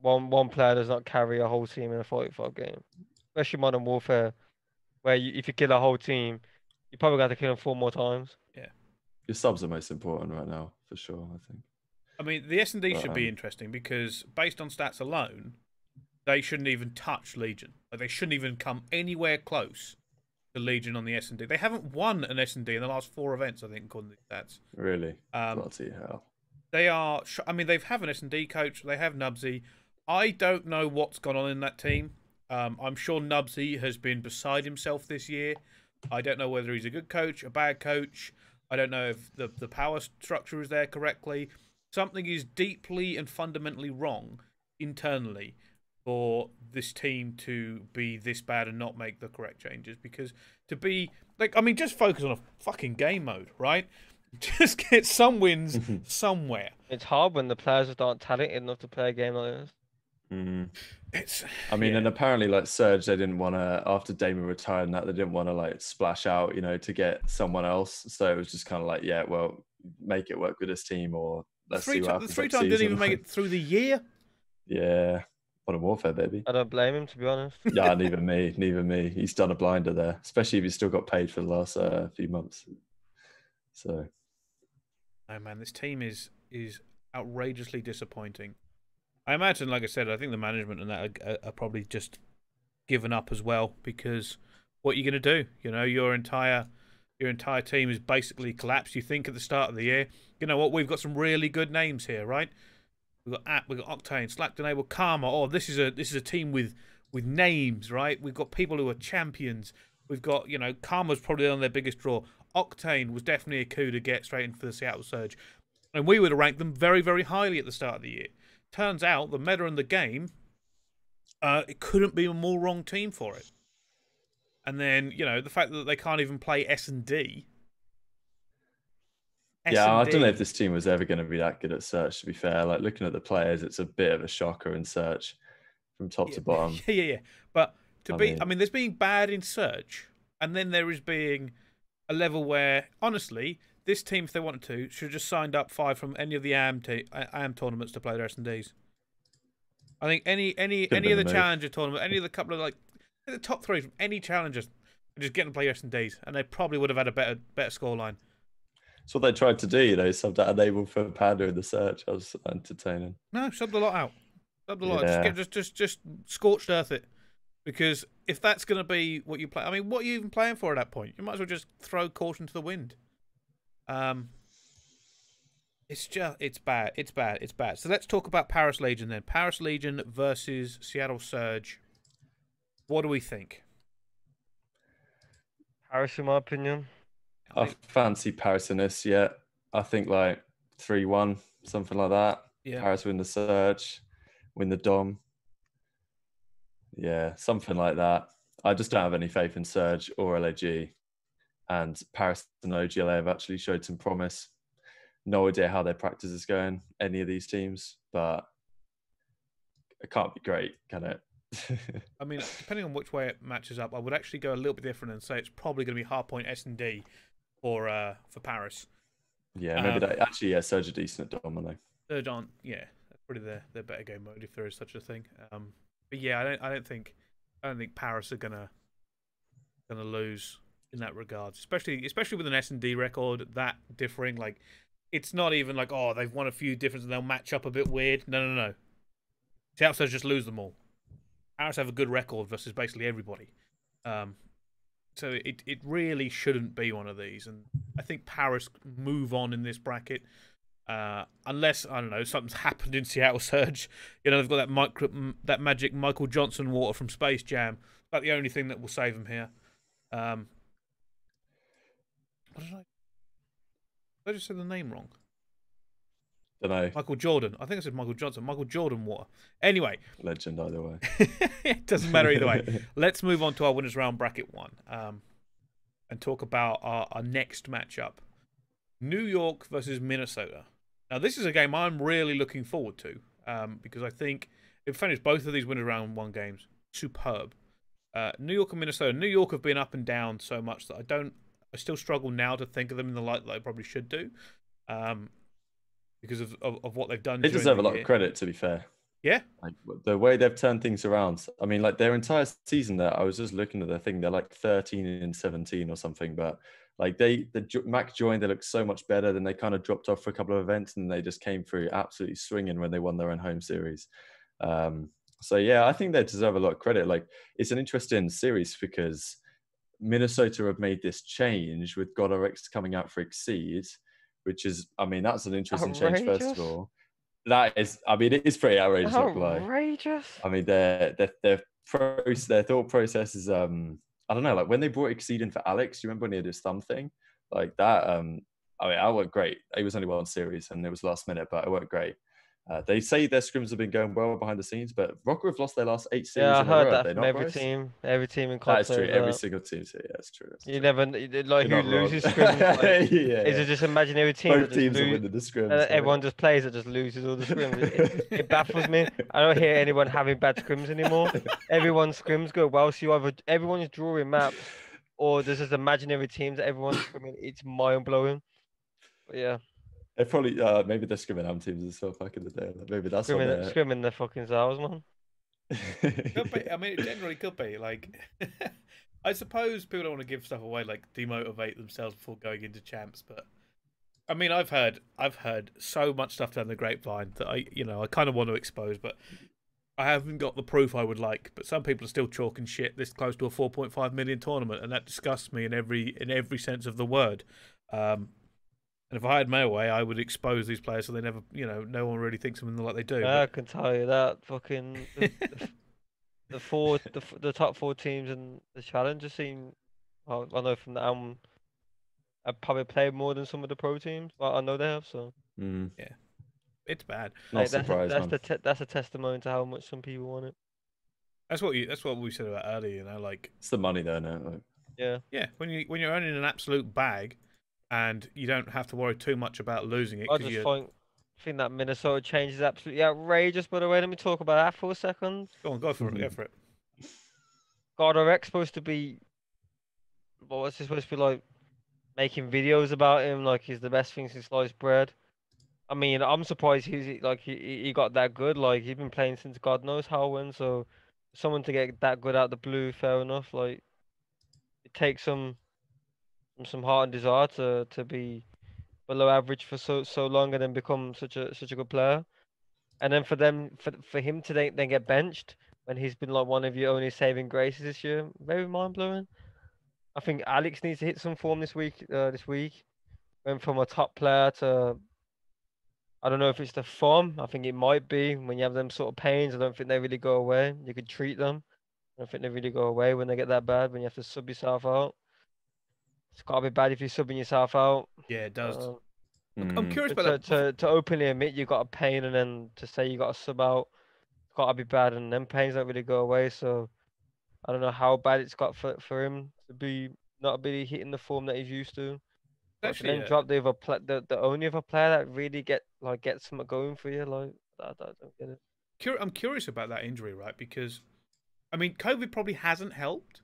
Speaker 3: One player does not carry a whole team in a 45 game. Especially Modern Warfare, where if you kill a whole team, you probably got to kill them 4 more times.
Speaker 1: Yeah.
Speaker 2: Your subs are most important right now, for sure, I think.
Speaker 1: I mean, the S&D should be interesting because based on stats alone, they shouldn't even touch Legion. Like, they shouldn't even come anywhere close to Legion on the S&D. They haven't won an S&D in the last 4 events, I think, according to the stats.
Speaker 2: Really? Bloody hell.
Speaker 1: They are. I mean, they have an S&D coach. They have Nubsy. I don't know what's gone on in that team. I'm sure Nubsy has been beside himself this year. I don't know whether he's a good coach, a bad coach. I don't know if the power structure is there correctly. Something is deeply and fundamentally wrong internally for this team to be this bad and not make the correct changes. Because to be like, I mean, just focus on a fucking game mode, right? Just get some wins somewhere.
Speaker 3: It's hard when the players aren't talented enough to play a game like this.
Speaker 2: I mean, and apparently, like Surge, they didn't want to, after Damon retired and that, they didn't want to like splash out, you know, to get someone else. So it was just kind of like, yeah, well, make it work with this team, or let's see what happens.
Speaker 1: The 3 times didn't even make it through the year.
Speaker 2: Yeah, Modern Warfare, baby.
Speaker 3: I don't blame him, to be honest.
Speaker 2: Yeah, neither me. He's done a blinder there, especially if he's still got paid for the last few months. So,
Speaker 1: oh man, this team is outrageously disappointing. I imagine, like I said, I think the management and that are probably just given up as well, because what are you going to do? You know, your entire team is basically collapsed. You think at the start of the year, you know what? We've got some really good names here, right? We've got Octane, Slacked Enable, Karma. Oh, this is a team with names, right? We've got people who are champions. We've got, you know, Karma's probably on their biggest draw. Octane was definitely a coup to get straight into the Seattle Surge, and we would have ranked them very, very highly at the start of the year. Turns out the meta in the game, it couldn't be a more wrong team for it. And then, you know, the fact that they can't even play S&D.
Speaker 2: Yeah, I don't know if this team was ever going to be that good at Search, to be fair. Like, looking at the players, it's a bit of a shocker in Search from top to bottom.
Speaker 1: Yeah. But I mean, there's being bad in Search, and then there is being a level where, honestly, this team, if they wanted to, should have just signed up 5 from any of the AM tournaments to play their S&Ds. I think any of the Challenger tournament, any of the couple of, like, the top 3 from any Challengers, just get them to play S&Ds, and they probably would have had a better scoreline.
Speaker 2: It's what they tried to do, you know, subbed out Enable for Panda in the Search. I was entertaining.
Speaker 1: No, subbed a lot out. Subbed a lot. Yeah. Just scorched earth it. Because if that's going to be what you play, I mean, what are you even playing for at that point? You might as well just throw caution to the wind. It's bad. It's bad. So let's talk about Paris Legion then. Paris Legion versus Seattle Surge. What do we think?
Speaker 3: Paris, in my opinion.
Speaker 2: I fancy Paris in this, yeah. I think like 3-1, something like that. Yeah. Paris win the Surge, win the Dom. Yeah, something like that. I just don't have any faith in Surge or LAG. And Paris and OGLA have actually showed some promise. No idea how their practice is going, any of these teams, but it can't be great, can it?
Speaker 1: I mean, depending on which way it matches up, I would actually go a little bit different and say it's probably going to be hardpoint S&D for Paris.
Speaker 2: Yeah, maybe that. Actually, yeah, Surge are decent at Dom, aren't they?
Speaker 1: Surge aren't, yeah, that's probably their better game mode if there is such a thing. But yeah, I don't think Paris are gonna lose in that regard, especially with an S&D record that differing. Like, it's not even like, oh, they've won a few different and they'll match up a bit weird. No. The Outsiders just lose them all. Paris have a good record versus basically everybody. So it really shouldn't be one of these. And I think Paris move on in this bracket. Unless, I don't know, something's happened in Seattle Surge. You know, they've got that magic Michael Johnson water from Space Jam. That's the only thing that will save them here. What did I just said the name wrong.
Speaker 2: Don't know.
Speaker 1: Michael Jordan. I think I said Michael Johnson. Michael Jordan water. Anyway.
Speaker 2: Legend either way.
Speaker 1: It doesn't matter either way. Let's move on to our winners round bracket 1. And talk about our next matchup. New York versus Minnesota. Now, this is a game I'm really looking forward to because I think if finished both of these winners round 1 games, superb. New York and Minnesota. New York have been up and down so much that I still struggle now to think of them in the light that I probably should do because of what they've done.
Speaker 2: They deserve a lot of credit, to be fair.
Speaker 1: Yeah.
Speaker 2: Like the way they've turned things around. I mean, like their entire season there, I was just looking at their thing. They're like 13-17 or something, but like Mac joined, they looked so much better. Then they kind of dropped off for a couple of events and they just came through absolutely swinging when they won their own home series. So yeah, I think they deserve a lot of credit. Like it's an interesting series because Minnesota have made this change with GodRx coming out for Exceed, which is, I mean, that's an interesting change first of all. That is, I mean, it is pretty outrageous.
Speaker 3: Outrageous.
Speaker 2: I mean, their thought process is, I don't know, like when they brought Exceed in for Alex, do you remember when he had his thumb thing? Like that, I mean, that worked great. It was only 1 series and it was last minute, but it worked great. They say their scrims have been going well behind the scenes, but RØKKR have lost their last 8 series.
Speaker 3: Yeah, I heard
Speaker 2: in a row,
Speaker 3: that from every team. Every team in COD.
Speaker 2: That is true. Every single team. So yeah, that's true.
Speaker 3: You never like who loses scrims. Like, is it just imaginary team?
Speaker 2: Both teams are winning the scrims.
Speaker 3: Everyone just plays it, just loses all the scrims. It baffles me. I don't hear anyone having bad scrims anymore. Everyone's scrims go well. So either everyone's drawing maps, or there's just imaginary teams that everyone's scrimming. It's mind blowing. But yeah.
Speaker 2: They probably maybe they're scrimming ham teams as well back in the day. Maybe that's
Speaker 3: scrimming the fucking Zars, man.
Speaker 1: Could be. I mean, it generally could be. Like, I suppose people don't want to give stuff away, like demotivate themselves before going into champs. But I mean, I've heard so much stuff down the grapevine that I kind of want to expose, but I haven't got the proof I would like. But some people are still chalking shit this close to a 4.5 million tournament, and that disgusts me in every sense of the word. And if I had my way, I would expose these players so they never, no one really thinks of them like they do.
Speaker 3: I can tell you that fucking the top 4 teams in the challenger scene. I know from the I've probably played more than some of the pro teams. Well, I know they have. So
Speaker 1: yeah, it's bad.
Speaker 2: Not surprised.
Speaker 3: That's a testimony to how much some people want it.
Speaker 1: That's what we said about earlier. Like
Speaker 2: it's the money there, no? Like,
Speaker 3: yeah.
Speaker 1: When you're earning an absolute bag. And you don't have to worry too much about losing it.
Speaker 3: I just think that Minnesota change is absolutely outrageous. By the way, let me talk about that for a second.
Speaker 1: Go for it. Go for it.
Speaker 3: GodRx supposed to be, what's he supposed to be like? Making videos about him like he's the best thing since sliced bread. I mean, I'm surprised he got that good. Like he's been playing since God knows how when. So someone to get that good out the blue, fair enough. Like it takes some heart and desire to be below average for so long and then become such a good player, and then for him to then get benched when he's been like one of your only saving graces this year, very mind blowing. I think Alex needs to hit some form this week. Went from a top player to, I don't know if it's the form. I think it might be when you have them sort of pains. I don't think they really go away. You could treat them. I don't think they really go away when they get that bad. When you have to sub yourself out. It's gotta be bad if you're subbing yourself out.
Speaker 1: Yeah, it does. I'm curious about
Speaker 3: that. To openly admit you got a pain and then to say you got a sub out, it's gotta be bad, and then pains don't really go away. So I don't know how bad it's got for him to be not really hitting the form that he's used to. Actually, then drop the only other player that really gets something going for you. Like I don't get it.
Speaker 1: I'm curious about that injury, right? Because I mean, COVID probably hasn't helped.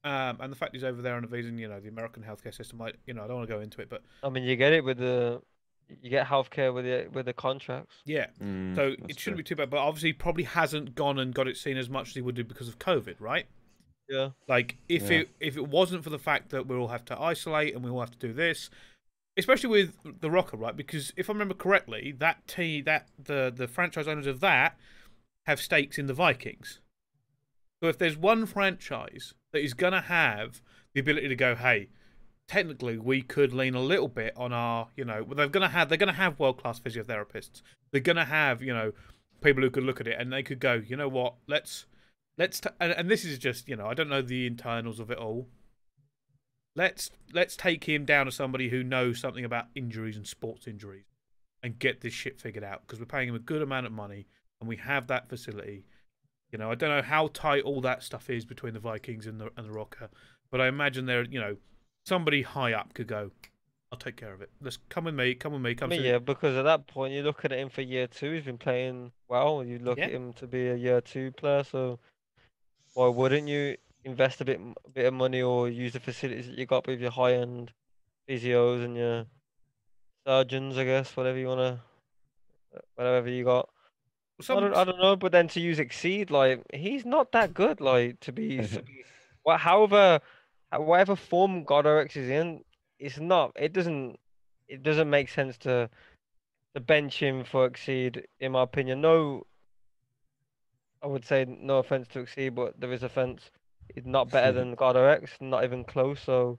Speaker 1: And the fact he's over there on a visa, the American healthcare system, I don't want to go into it, but
Speaker 3: I mean, you get it you get healthcare with the contracts.
Speaker 1: Yeah, so it shouldn't be too bad. But obviously, he probably hasn't gone and got it seen as much as he would do because of COVID, right?
Speaker 3: Yeah.
Speaker 1: Like if it wasn't for the fact that we all have to isolate and we all have to do this, especially with the RØKKR, right? Because if I remember correctly, the franchise owners of that have stakes in the Vikings. So if there's one franchise that is going to have the ability to go, hey, technically we could lean a little bit on our, they're going to have world-class physiotherapists. They're going to have, people who could look at it and they could go, you know what, and this is just, I don't know the internals of it all. Let's take him down to somebody who knows something about injuries and sports injuries and get this shit figured out, because we're paying him a good amount of money and we have that facility. I don't know how tight all that stuff is between the Vikings and the RØKKR, but I imagine there, somebody high up could go, I'll take care of it. Let's come with me.
Speaker 3: Yeah, because at that point you're looking at him for year 2. He's been playing well. You look at him to be a year 2 player, so why wouldn't you invest a bit of money or use the facilities that you got with your high-end physios and your surgeons, I guess, whatever you got. I don't know, but then to use Exceed, like, he's not that good, like, to be whatever form GodRx is in, it doesn't make sense to bench him for Exceed, in my opinion. No, I would say no offense to Exceed, but there is offense. He's not better than GodRx, not even close. So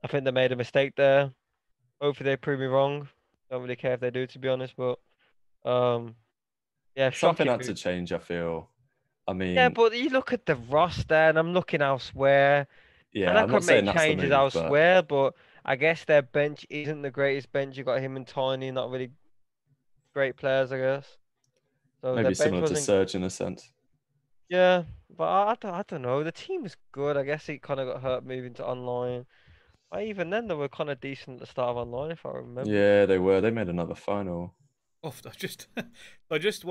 Speaker 3: I think they made a mistake there. Hopefully they prove me wrong. Don't really care if they do, to be honest. But yeah,
Speaker 2: something
Speaker 3: shocking.
Speaker 2: had to change, I feel. I mean,
Speaker 3: yeah, but you look at the roster, and I'm looking elsewhere.
Speaker 2: Yeah,
Speaker 3: and I
Speaker 2: I'm
Speaker 3: could
Speaker 2: not saying
Speaker 3: make
Speaker 2: that's the
Speaker 3: changes
Speaker 2: move,
Speaker 3: elsewhere, but I guess their bench isn't the greatest bench. You got him and Tiny, not really great players, I guess. So their
Speaker 2: maybe
Speaker 3: bench
Speaker 2: similar to
Speaker 3: wasn't.
Speaker 2: Surge in a sense.
Speaker 3: Yeah, but I don't know. The team is good. I guess he kind of got hurt moving to online. But even then, they were kind of decent at the start of online, if I remember.
Speaker 2: Yeah, they were. They made another final.
Speaker 1: While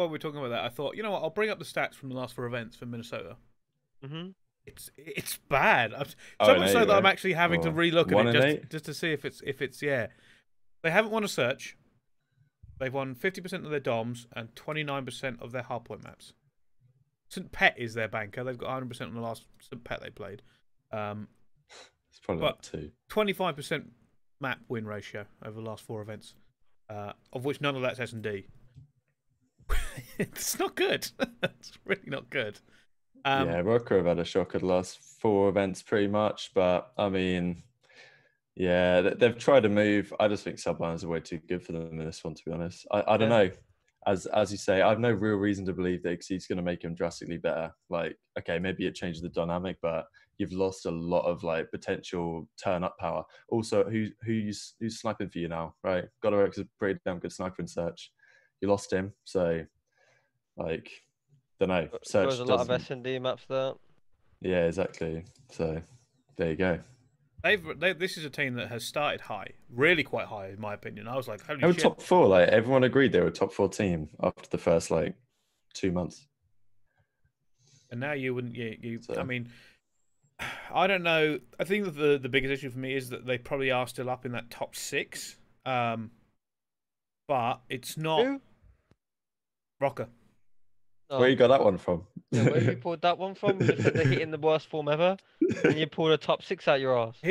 Speaker 1: we're talking about that, I thought, you know what, I'll bring up the stats from the last 4 events for Minnesota. It's bad. So much so that I'm actually having to relook at it just to see if it's yeah. They haven't won a search. They've won 50% of their DOMs and 29% of their hardpoint maps. St. Pet is their banker. They've got 100% on the last St. Pet they played.
Speaker 2: It's probably about 2.
Speaker 1: 25% map win ratio over the last 4 events, of which none of that's S&D. It's not good. It's really not good.
Speaker 2: Yeah, RØKKR have had a shock at the last 4 events pretty much, but I mean, yeah, they've tried to move. I just think Subliners are way too good for them in this one, to be honest. I don't know. As you say, I have no real reason to believe that Exceed's going to make him drastically better. Like, okay, maybe it changes the dynamic, but you've lost a lot of like potential turn-up power. Also, who's sniping for you now, right? GodRx is a pretty damn good sniper in Search. You lost him, so like, don't know. Search
Speaker 3: There's a lot of S&D maps there.
Speaker 2: Yeah, exactly. So there you go.
Speaker 1: This is a team that has started high, really quite high, in my opinion. I was like, holy
Speaker 2: they were
Speaker 1: shit.
Speaker 2: top 4. Like, everyone agreed they were a top 4 team after the first like 2 months.
Speaker 1: And now you wouldn't. So. I mean, I don't know. I think that the biggest issue for me is that they probably are still up in that top 6, but it's not.
Speaker 3: Who?
Speaker 1: RØKKR.
Speaker 2: Where you got that one from?
Speaker 3: Yeah, where you pulled that one from? You said they're hitting the worst form ever, and you pulled a top 6 out your ass.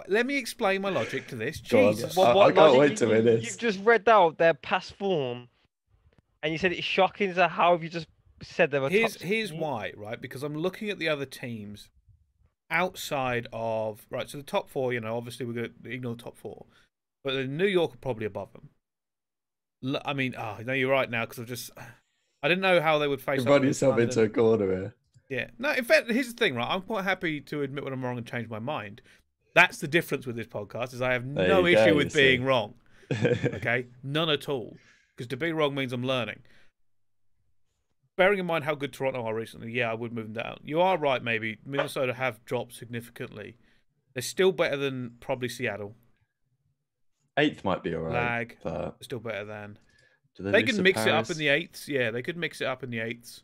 Speaker 1: Let me explain my logic to this. Jesus,
Speaker 2: I can't wait to win this.
Speaker 3: You've just read out their past form, and you said it's shocking. So how have you just said they were top 6?
Speaker 1: Here's why, right? Because I'm looking at the other teams outside of So the top 4, obviously we're going to ignore the top 4, but the New York are probably above them. I mean, no, you're right now because I didn't know how they would face.
Speaker 2: You run yourself into a corner here.
Speaker 1: Yeah. No, in fact, here's the thing, right? I'm quite happy to admit when I'm wrong and change my mind. That's the difference with this podcast, is I have no issue with being wrong. Okay? None at all. Because to be wrong means I'm learning. Bearing in mind how good Toronto are recently, yeah, I would move them down. You are right, maybe. Minnesota have dropped significantly. They're still better than probably Seattle.
Speaker 2: 8th might be all right.
Speaker 1: Lag,
Speaker 2: but
Speaker 1: still better than.
Speaker 2: They
Speaker 1: can mix it up in the 8ths. Yeah, they could mix it up in the 8ths.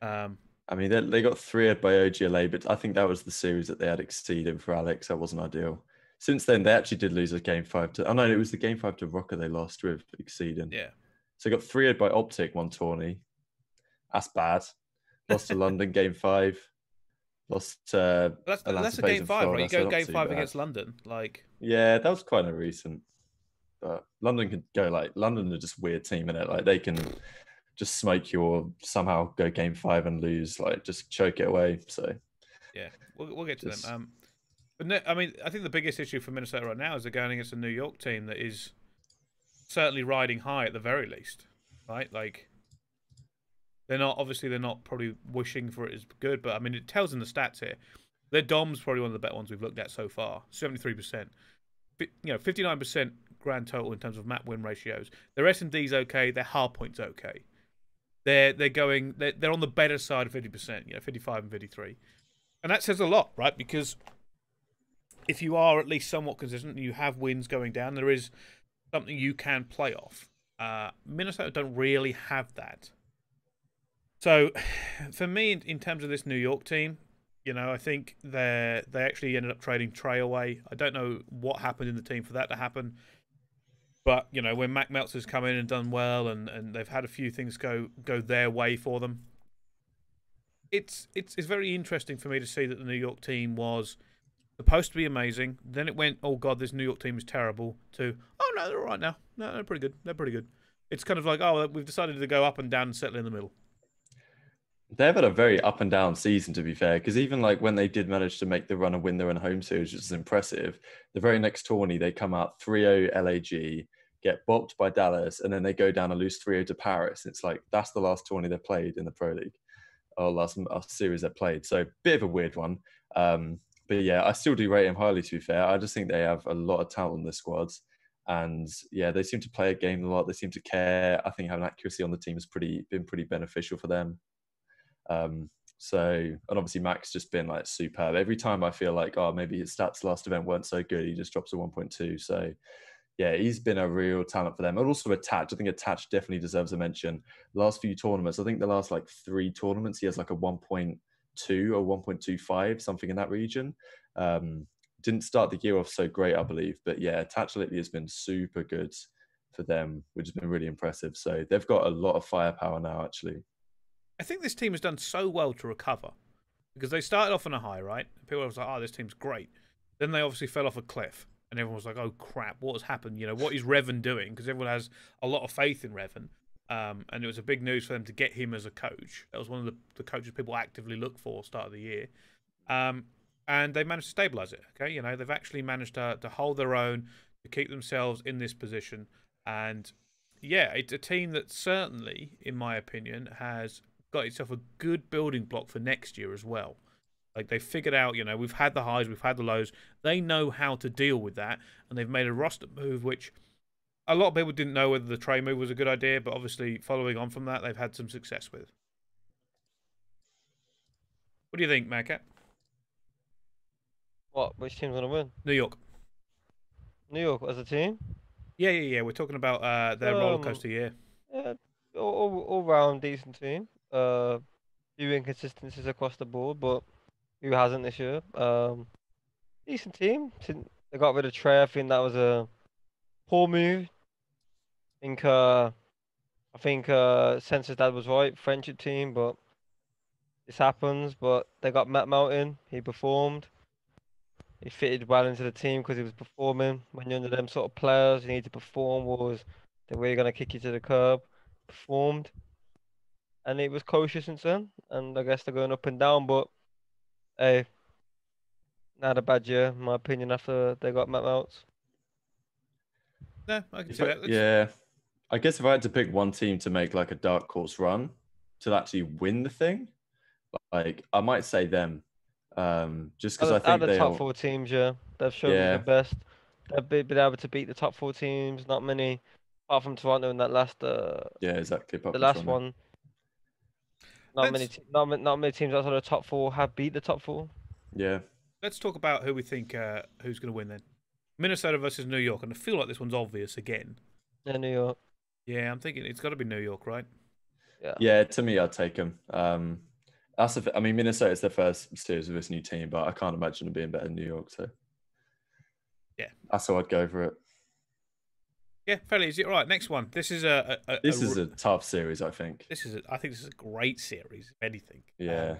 Speaker 2: I mean, they got 3-0 by OGLA, but I think that was the series that they had exceeded for Alex. That wasn't ideal. Since then, they actually did lose a game 5 to. Oh no, it was the game 5 to RØKKR they lost with exceeding.
Speaker 1: Yeah.
Speaker 2: So they got 3-0 by OpTic, won tourney. That's bad. Lost to London game 5. Lost to.
Speaker 1: That's a game 5, right? You go game 5 against London, like.
Speaker 2: Yeah, that was quite a recent. But London could go London are just a weird team, innit? Like they can just smoke you or somehow go game 5 and lose, like just choke it away. So
Speaker 1: yeah, we'll get to them. But no, I mean, I think the biggest issue for Minnesota right now is they're going against a New York team that is certainly riding high at the very least, right? Like, they're not probably wishing for it as good, but I mean, it tells in the stats here. Their dom's probably one of the better ones we've looked at so far. 73%, 59% grand total in terms of map win ratios. Their S&D's okay. Their hard point's okay. They're on the better side of 50%. 55 and 53, and that says a lot, right? Because if you are at least somewhat consistent and you have wins going down, there is something you can play off. Minnesota don't really have that. So, for me, in terms of this New York team, I think they actually ended up trading Trey away. I don't know what happened in the team for that to happen. But, when Mac Meltzer's come in and done well and they've had a few things go their way for them, it's very interesting for me to see that the New York team was supposed to be amazing. Then it went, oh God, this New York team is terrible, to, oh no, they're all right now. No, they're pretty good. They're pretty good. It's kind of like, oh, we've decided to go up and down and settle in the middle.
Speaker 2: They've had a very up and down season, to be fair, because even like when they did manage to make the run and win their own home series, which is impressive, the very next tourney, they come out 3-0 LAG, get bopped by Dallas, and then they go down and lose 3-0 to Paris. It's like, that's the last tourney they played in the Pro League, or last series they played. So bit of a weird one. But yeah, I still do rate them highly, to be fair. I just think they have a lot of talent in their squads. And yeah, they seem to play a game a lot. They seem to care. I think having accuracy on the team has been pretty beneficial for them. And obviously Mac's just been like superb. Every time I feel like, oh, maybe his stats last event weren't so good, he just drops a 1.2. So yeah, he's been a real talent for them. And also Attach. I think Attach definitely deserves a mention. Last few tournaments, I think the last like 3 tournaments, he has like a 1.2 or 1.25, something in that region. Didn't start the year off so great, I believe. But yeah, Attach lately has been super good for them, which has been really impressive. So they've got a lot of firepower now, actually.
Speaker 1: I think this team has done so well to recover because they started off on a high, right? People was like, oh, this team's great. Then they obviously fell off a cliff and everyone was like, oh, crap, what has happened? What is Revan doing? Because everyone has a lot of faith in Revan. And it was a big news for them to get him as a coach. That was one of the coaches people actively look for start of the year. And they managed to stabilize it, okay? They've actually managed to hold their own, to keep themselves in this position. And, yeah, it's a team that certainly, in my opinion, has got itself a good building block for next year as well. Like, they figured out, we've had the highs, we've had the lows. They know how to deal with that, and they've made a roster move, which a lot of people didn't know whether the Trey move was a good idea, but obviously, following on from that, they've had some success with. What do you think, Madcat?
Speaker 3: What? Which team's gonna win?
Speaker 1: New York.
Speaker 3: New York as a team?
Speaker 1: Yeah. We're talking about their roller coaster year.
Speaker 3: Yeah, all round decent team. Few inconsistencies across the board, but who hasn't this year? Decent team. They got rid of Trey. I think that was a poor move. I think Sense's dad was right. Friendship team, but this happens. But they got Matt Melton. He performed. He fitted well into the team because he was performing. When you're under them sort of players, you need to perform. Was the way you're gonna kick you to the curb? Performed, and it was kosher since then. And I guess they're going up and down, but hey, not a bad year in my opinion. After they got Matt Melts.
Speaker 1: No, I can see that.
Speaker 2: Yeah, I guess if I had to pick one team to make like a dark horse run to actually win the thing, like I might say them. Just because I think
Speaker 3: the top 4 teams, yeah, they've shown the best. They've been able to beat the top 4 teams. Not many, apart from Toronto in that last.
Speaker 2: Yeah, exactly.
Speaker 3: The last one. Not many teams outside of the top 4 have beat the top 4.
Speaker 2: Yeah.
Speaker 1: Let's talk about who we think who's going to win then. Minnesota versus New York, and I feel like this one's obvious again.
Speaker 3: Yeah, New York.
Speaker 1: Yeah, I'm thinking it's got to be New York, right?
Speaker 3: Yeah.
Speaker 2: Yeah, to me, I'd take them. I mean, Minnesota's their first series with this new team, but I can't imagine it being better than New York. So,
Speaker 1: yeah,
Speaker 2: that's how I'd go for it.
Speaker 1: Yeah, fairly easy. All right, next one. This is a
Speaker 2: tough series, I think.
Speaker 1: I think this is a great series, if anything.
Speaker 2: Yeah.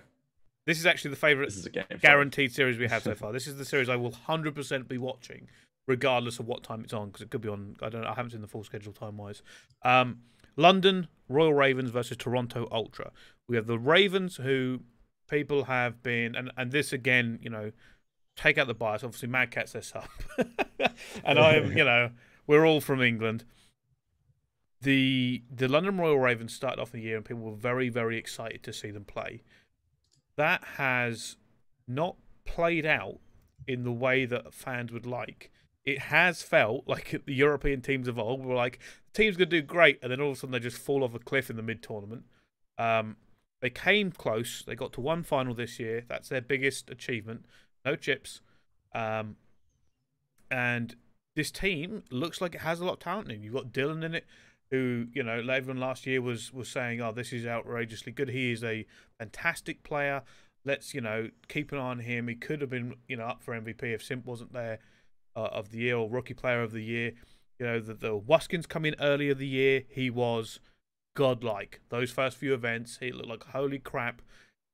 Speaker 1: This is actually the favourite guaranteed series we have so far. This is the series I will 100% be watching, regardless of what time it's on, because it could be on. I haven't seen the full schedule time wise. London Royal Ravens versus Toronto Ultra. We have the Ravens, who people have been, and this again, take out the bias. Obviously, Madcat's their sub, and I am, we're all from England. The London Royal Ravens started off the year, and people were very, very excited to see them play. That has not played out in the way that fans would like. It has felt like the European teams of old were like, the team's going to do great, and then all of a sudden they just fall off a cliff in the mid-tournament. They came close. They got to one final this year. That's their biggest achievement. No chips. And this team looks like it has a lot of talent in. You've got Dylan in it, who, everyone last year was saying, oh, this is outrageously good. He is a fantastic player. Let's, keep an eye on him. He could have been, up for MVP if Simp wasn't there of the year, or Rookie Player of the Year. The Waskins come in earlier the year. He was godlike. Those first few events, he looked like, holy crap,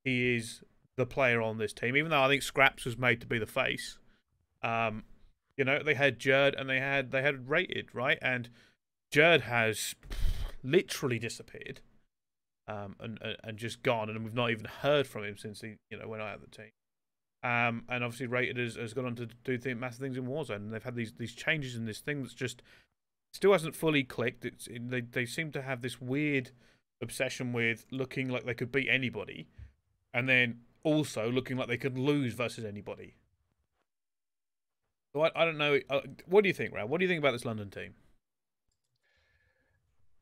Speaker 1: he is the player on this team. Even though I think Scraps was made to be the face. They had Jerd and they had Rated, right? And Jerd has literally disappeared, and just gone, and we've not even heard from him since he went out of the team. And obviously Rated has gone on to do massive things in Warzone, and they've had these changes in this thing that's just still hasn't fully clicked. They seem to have this weird obsession with looking like they could beat anybody, and then also looking like they could lose versus anybody. So I don't know. What do you think, Rao? What do you think about this London team?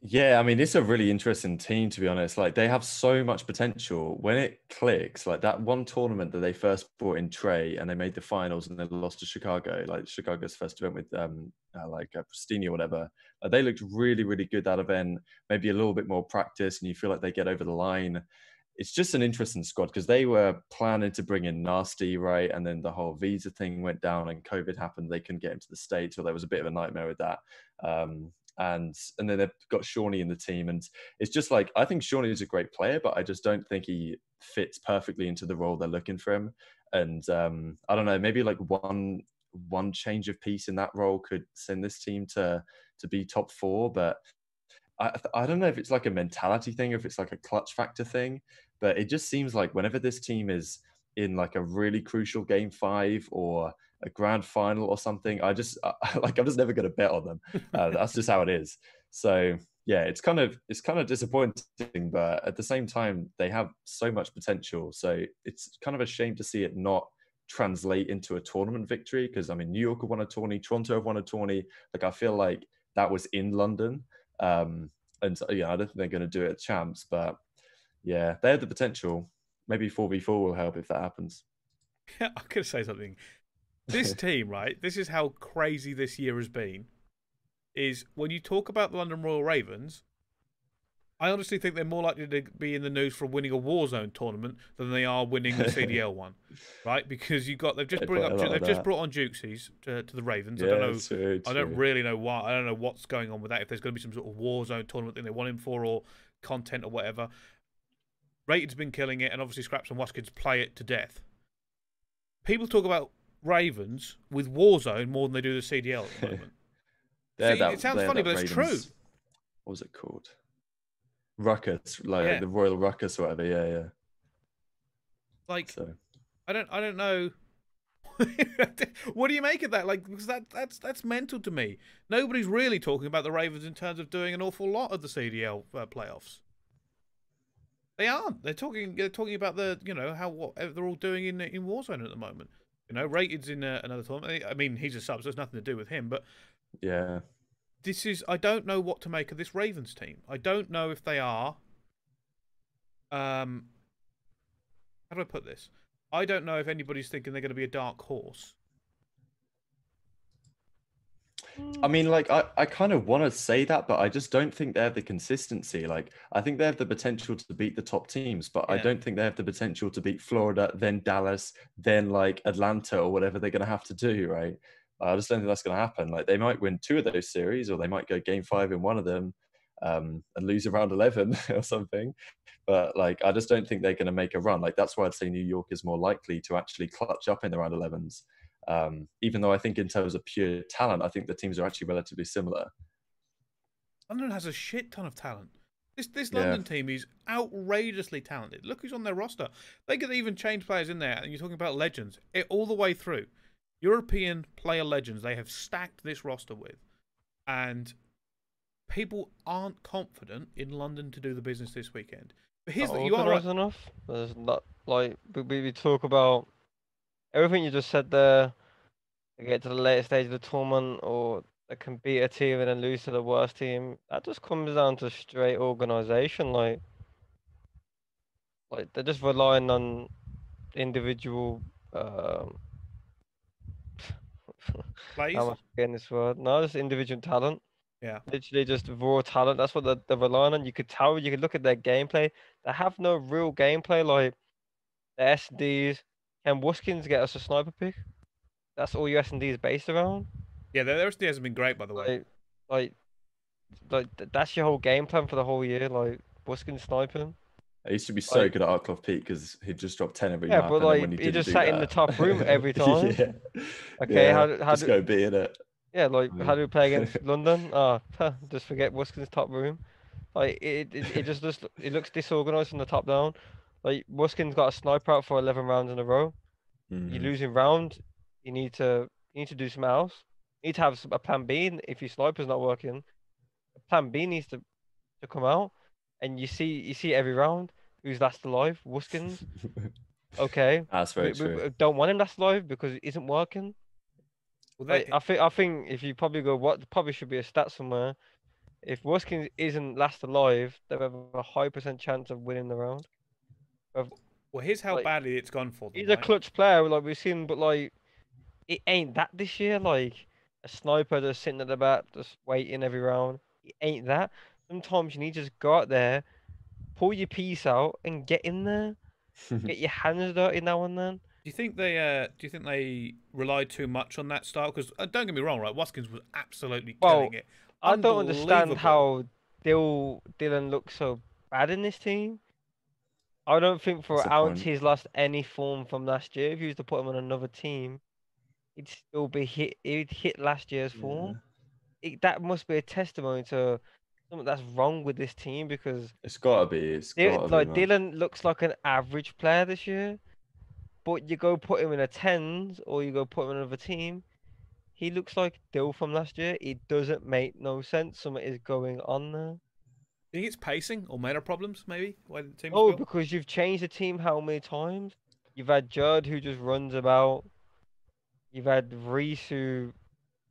Speaker 2: Yeah, I mean, it's a really interesting team, to be honest. Like, they have so much potential. When it clicks, like that one tournament that they first brought in Trey and they made the finals and they lost to Chicago, like Chicago's first event with Pristini or whatever. They looked really, really good that event. Maybe a little bit more practice and you feel like they get over the line. It's just an interesting squad because they were planning to bring in Nasty, right? And then the whole visa thing went down and COVID happened. They couldn't get into the States, or there was a bit of a nightmare with that. And then they've got Shawnee in the team, and it's just like, I think Shawnee is a great player, but I just don't think he fits perfectly into the role they're looking for him. And I don't know, maybe like one change of piece in that role could send this team to be top 4, but I don't know if it's like a mentality thing, or if it's like a clutch factor thing, but it just seems like whenever this team is in like a really crucial game 5 or a grand final or something, I'm just never going to bet on them. That's just how it is. So yeah, it's kind of disappointing, but at the same time, they have so much potential. So it's kind of a shame to see it not translate into a tournament victory. Because I mean, New York have won a tourney, Toronto have won a tourney. Like, I feel like that was in London. And so, I don't think they're going to do it at champs, but yeah, they have the potential. Maybe 4v4 will help if that happens.
Speaker 1: Yeah, I'm going to say something. This team, right? This is how crazy this year has been. Is when you talk about the London Royal Ravens, I honestly think they're more likely to be in the news for winning a Warzone tournament than they are winning the CDL one, right? Because they've just brought on Jukesies to the Ravens.
Speaker 2: Yeah,
Speaker 1: I don't know.
Speaker 2: True.
Speaker 1: I don't really know why. I don't know what's going on with that. If there's going to be some sort of Warzone tournament thing they want him for, or content or whatever. Rated's been killing it, and obviously Scraps and Waskins play it to death. People talk about Ravens with Warzone more than they do the CDL at the moment. It sounds funny, but it's true.
Speaker 2: What was it called? Ruckus, like the Royal Ruckus or whatever. Yeah.
Speaker 1: Like, so. I don't know. What do you make of that? Like, because that's mental to me. Nobody's really talking about the Ravens in terms of doing an awful lot of the CDL playoffs. They aren't. They're talking about what they're all doing in Warzone at the moment. Rated's in another tournament. I mean, he's a sub, so there's nothing to do with him. But
Speaker 2: yeah,
Speaker 1: I don't know what to make of this Ravens team. I don't know if they are. How do I put this? I don't know if anybody's thinking they're going to be a dark horse.
Speaker 2: I mean, like, I kind of want to say that, but I just don't think they have the consistency. Like, I think they have the potential to beat the top teams, but I don't think they have the potential to beat Florida, then Dallas, then like Atlanta or whatever they're going to have to do, right? I just don't think that's going to happen. Like, they might win 2 of those series, or they might go game 5 in one of them and lose around 11 or something. But like, I just don't think they're going to make a run. Like, that's why I'd say New York is more likely to actually clutch up in the round 11s. Even though I think in terms of pure talent, I think the teams are actually relatively similar.
Speaker 1: London has a shit ton of talent. This
Speaker 2: Yeah.
Speaker 1: London team is outrageously talented. Look who's on their roster. They could even change players in there, and you're talking about legends all the way through. European player legends they have stacked this roster with, and people aren't confident in London to do the business this weekend. But here's
Speaker 3: Not
Speaker 1: you are right.
Speaker 3: organised enough. There's not like we talk about everything you just said there. They get to the later stage of the tournament, or they can beat a team and then lose to the worst team. That just comes down to straight organisation. Like they're just relying on individual. Um,
Speaker 1: Plays.
Speaker 3: how am I forgetting this word? No, just individual talent.
Speaker 1: Yeah.
Speaker 3: Literally just raw talent. That's what they're relying on. You could tell. You could look at their gameplay. They have no real gameplay. Like the S&Ds. Can Wuskins get us a sniper pick? That's all your S&D is based around.
Speaker 1: Yeah, their SD hasn't been great, by the way.
Speaker 3: Like, that's your whole game plan for the whole year. Like Wuskins sniping.
Speaker 2: I used to be so
Speaker 3: Like,
Speaker 2: good at Arcloth Peak because he'd just drop 10 every
Speaker 3: yeah,
Speaker 2: map,
Speaker 3: but
Speaker 2: and then when
Speaker 3: like
Speaker 2: he
Speaker 3: he
Speaker 2: didn't
Speaker 3: just
Speaker 2: do
Speaker 3: sat
Speaker 2: that,
Speaker 3: in the top room every time.
Speaker 2: yeah,
Speaker 3: Okay,
Speaker 2: yeah,
Speaker 3: how
Speaker 2: just
Speaker 3: do
Speaker 2: go be in it.
Speaker 3: yeah, like
Speaker 2: Yeah.
Speaker 3: how do we play against London? Ah, just forget Wuskins top room. Like it just looks it looks disorganized from the top down. Like Wuskins got a sniper out for 11 rounds in a row. You're
Speaker 2: Mhm.
Speaker 3: losing round. You need to do something else. You need to have a plan B if your sniper's not working. Plan B needs to come out, and you see every round who's last alive. Wuskins. Okay,
Speaker 2: That's very true.
Speaker 3: we don't want him last alive because it isn't working.
Speaker 1: Well,
Speaker 3: Like I think if you probably go, what probably should be a stat somewhere. If Wuskins isn't last alive, they have a high percent chance of winning the round.
Speaker 1: well, here's how
Speaker 3: Like
Speaker 1: badly it's gone for them,
Speaker 3: he's a
Speaker 1: right?
Speaker 3: clutch player, like we've seen, but like it ain't that this year. Like a sniper that's sitting at the back, just waiting every round. It ain't that. Sometimes you need to just go out there, pull your piece out, and get in there. Get your hands dirty now and then.
Speaker 1: Do you think they relied too much on that style? Because don't get me wrong, right? Watkins was absolutely killing
Speaker 3: Well,
Speaker 1: it,
Speaker 3: I don't understand
Speaker 1: unbelievable.
Speaker 3: how Dylan looks so bad in this team. I don't think
Speaker 2: What's
Speaker 3: for
Speaker 2: the
Speaker 3: an ounce
Speaker 2: point?
Speaker 3: he's lost any form from last year. If you was to put him on another team, he'd still be hit. He'd hit last year's
Speaker 2: Yeah,
Speaker 3: form. That must be a testimony to something that's wrong with this team because
Speaker 2: it's gotta be. It's gotta be,
Speaker 3: Like
Speaker 2: man.
Speaker 3: Dylan looks like an average player this year, but you go put him in a tens or you go put him in another team, he looks like Dill from last year. It doesn't make no sense. Something is going on there.
Speaker 1: Do you think it's pacing or meta problems? Maybe why the team was
Speaker 3: Oh,
Speaker 1: built.
Speaker 3: because you've changed the team how many times? You've had Judd who just runs about. You've had Reese who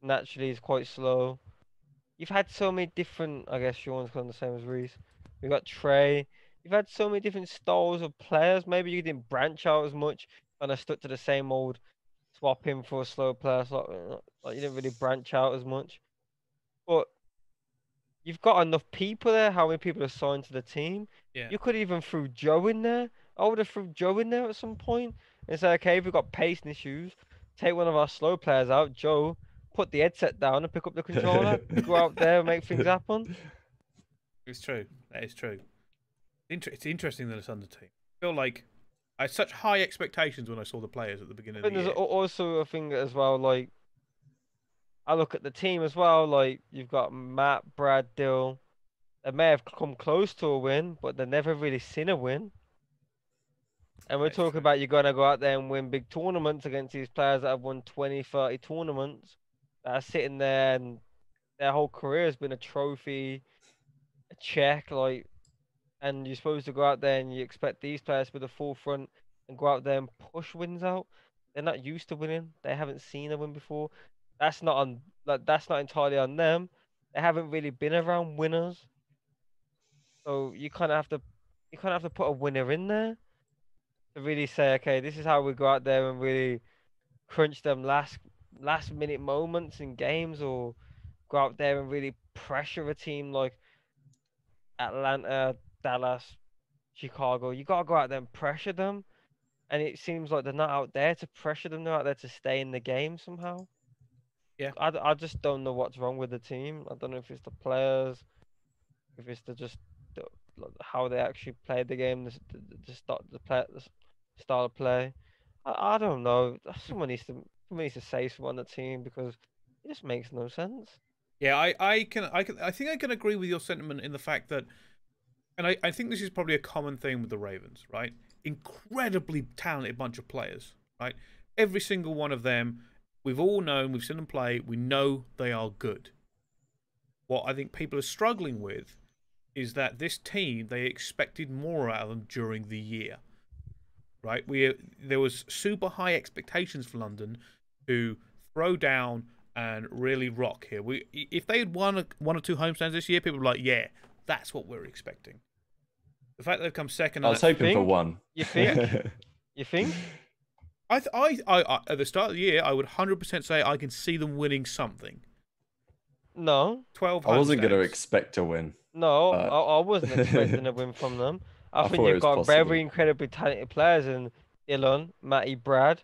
Speaker 3: naturally is quite slow. You've had so many different. I guess Sean's kind of the same as Reese. We've got Trey. You've had so many different styles of players. Maybe you didn't branch out as much and I stuck to the same old swap him for a slow player. So like you didn't really branch out as much. But you've got enough people there. How many people are signed to the team?
Speaker 1: Yeah.
Speaker 3: You could even throw Joe in there. I would have threw Joe in there at some point and say, okay, if we've got pacing issues, take one of our slow players out, Joe, put the headset down and pick up the controller, go out there and make things happen.
Speaker 1: It's true. That is true. It's interesting that it's under team. I feel like I had such high expectations when I saw the players at the beginning
Speaker 3: I
Speaker 1: of
Speaker 3: think
Speaker 1: the
Speaker 3: there's
Speaker 1: year.
Speaker 3: also a thing as well, like I look at the team as well, like you've got Matt, Brad, Dill. They may have come close to a win, but they've never really seen a win. And we're
Speaker 1: That is
Speaker 3: talking
Speaker 1: true.
Speaker 3: about you're going to go out there and win big tournaments against these players that have won 20, 30 tournaments that are sitting there and their whole career has been a trophy, a check, like, and you're supposed to go out there and you expect these players to be the forefront and go out there and push wins out. They're not used to winning. They haven't seen a win before. That's not on, like, that's not entirely on them. They haven't really been around winners. So you kind of have to put a winner in there to really say, okay, this is how we go out there and really crunch them last minute moments in games, or go out there and really pressure a team like Atlanta, Dallas, Chicago. You gotta go out there and pressure them, and it seems like they're not out there to pressure them. They're out there to stay in the game somehow.
Speaker 1: Yeah.
Speaker 3: I just don't know what's wrong with the team. I don't know if it's the players, if it's the, like, how they actually played the game, the style of play. I don't know. Someone needs to say something on the team because it just makes no sense.
Speaker 1: Yeah, I think I can agree with your sentiment in the fact that, and I think this is probably a common theme with the Ravens, right? Incredibly talented bunch of players, right? Every single one of them, we've all known, we've seen them play, we know they are good. What I think people are struggling with is that this team, they expected more out of them during the year, right? There was super high expectations for London to throw down and really rock here. If they had won one or two homestands this year, people were like, yeah, that's what we're expecting. The fact that they've come second,
Speaker 2: I was hoping for one.
Speaker 3: You think? You think?
Speaker 1: I at the start of the year, I would 100% say I can see them winning something.
Speaker 3: No.
Speaker 1: 12
Speaker 2: I wasn't going to
Speaker 1: homestands.
Speaker 2: expect a win.
Speaker 3: No,
Speaker 2: but-
Speaker 3: I wasn't expecting a win from them. I think
Speaker 2: thought it
Speaker 3: you've
Speaker 2: was
Speaker 3: got
Speaker 2: possible.
Speaker 3: very incredibly talented players in Dylan, Matty, Brad.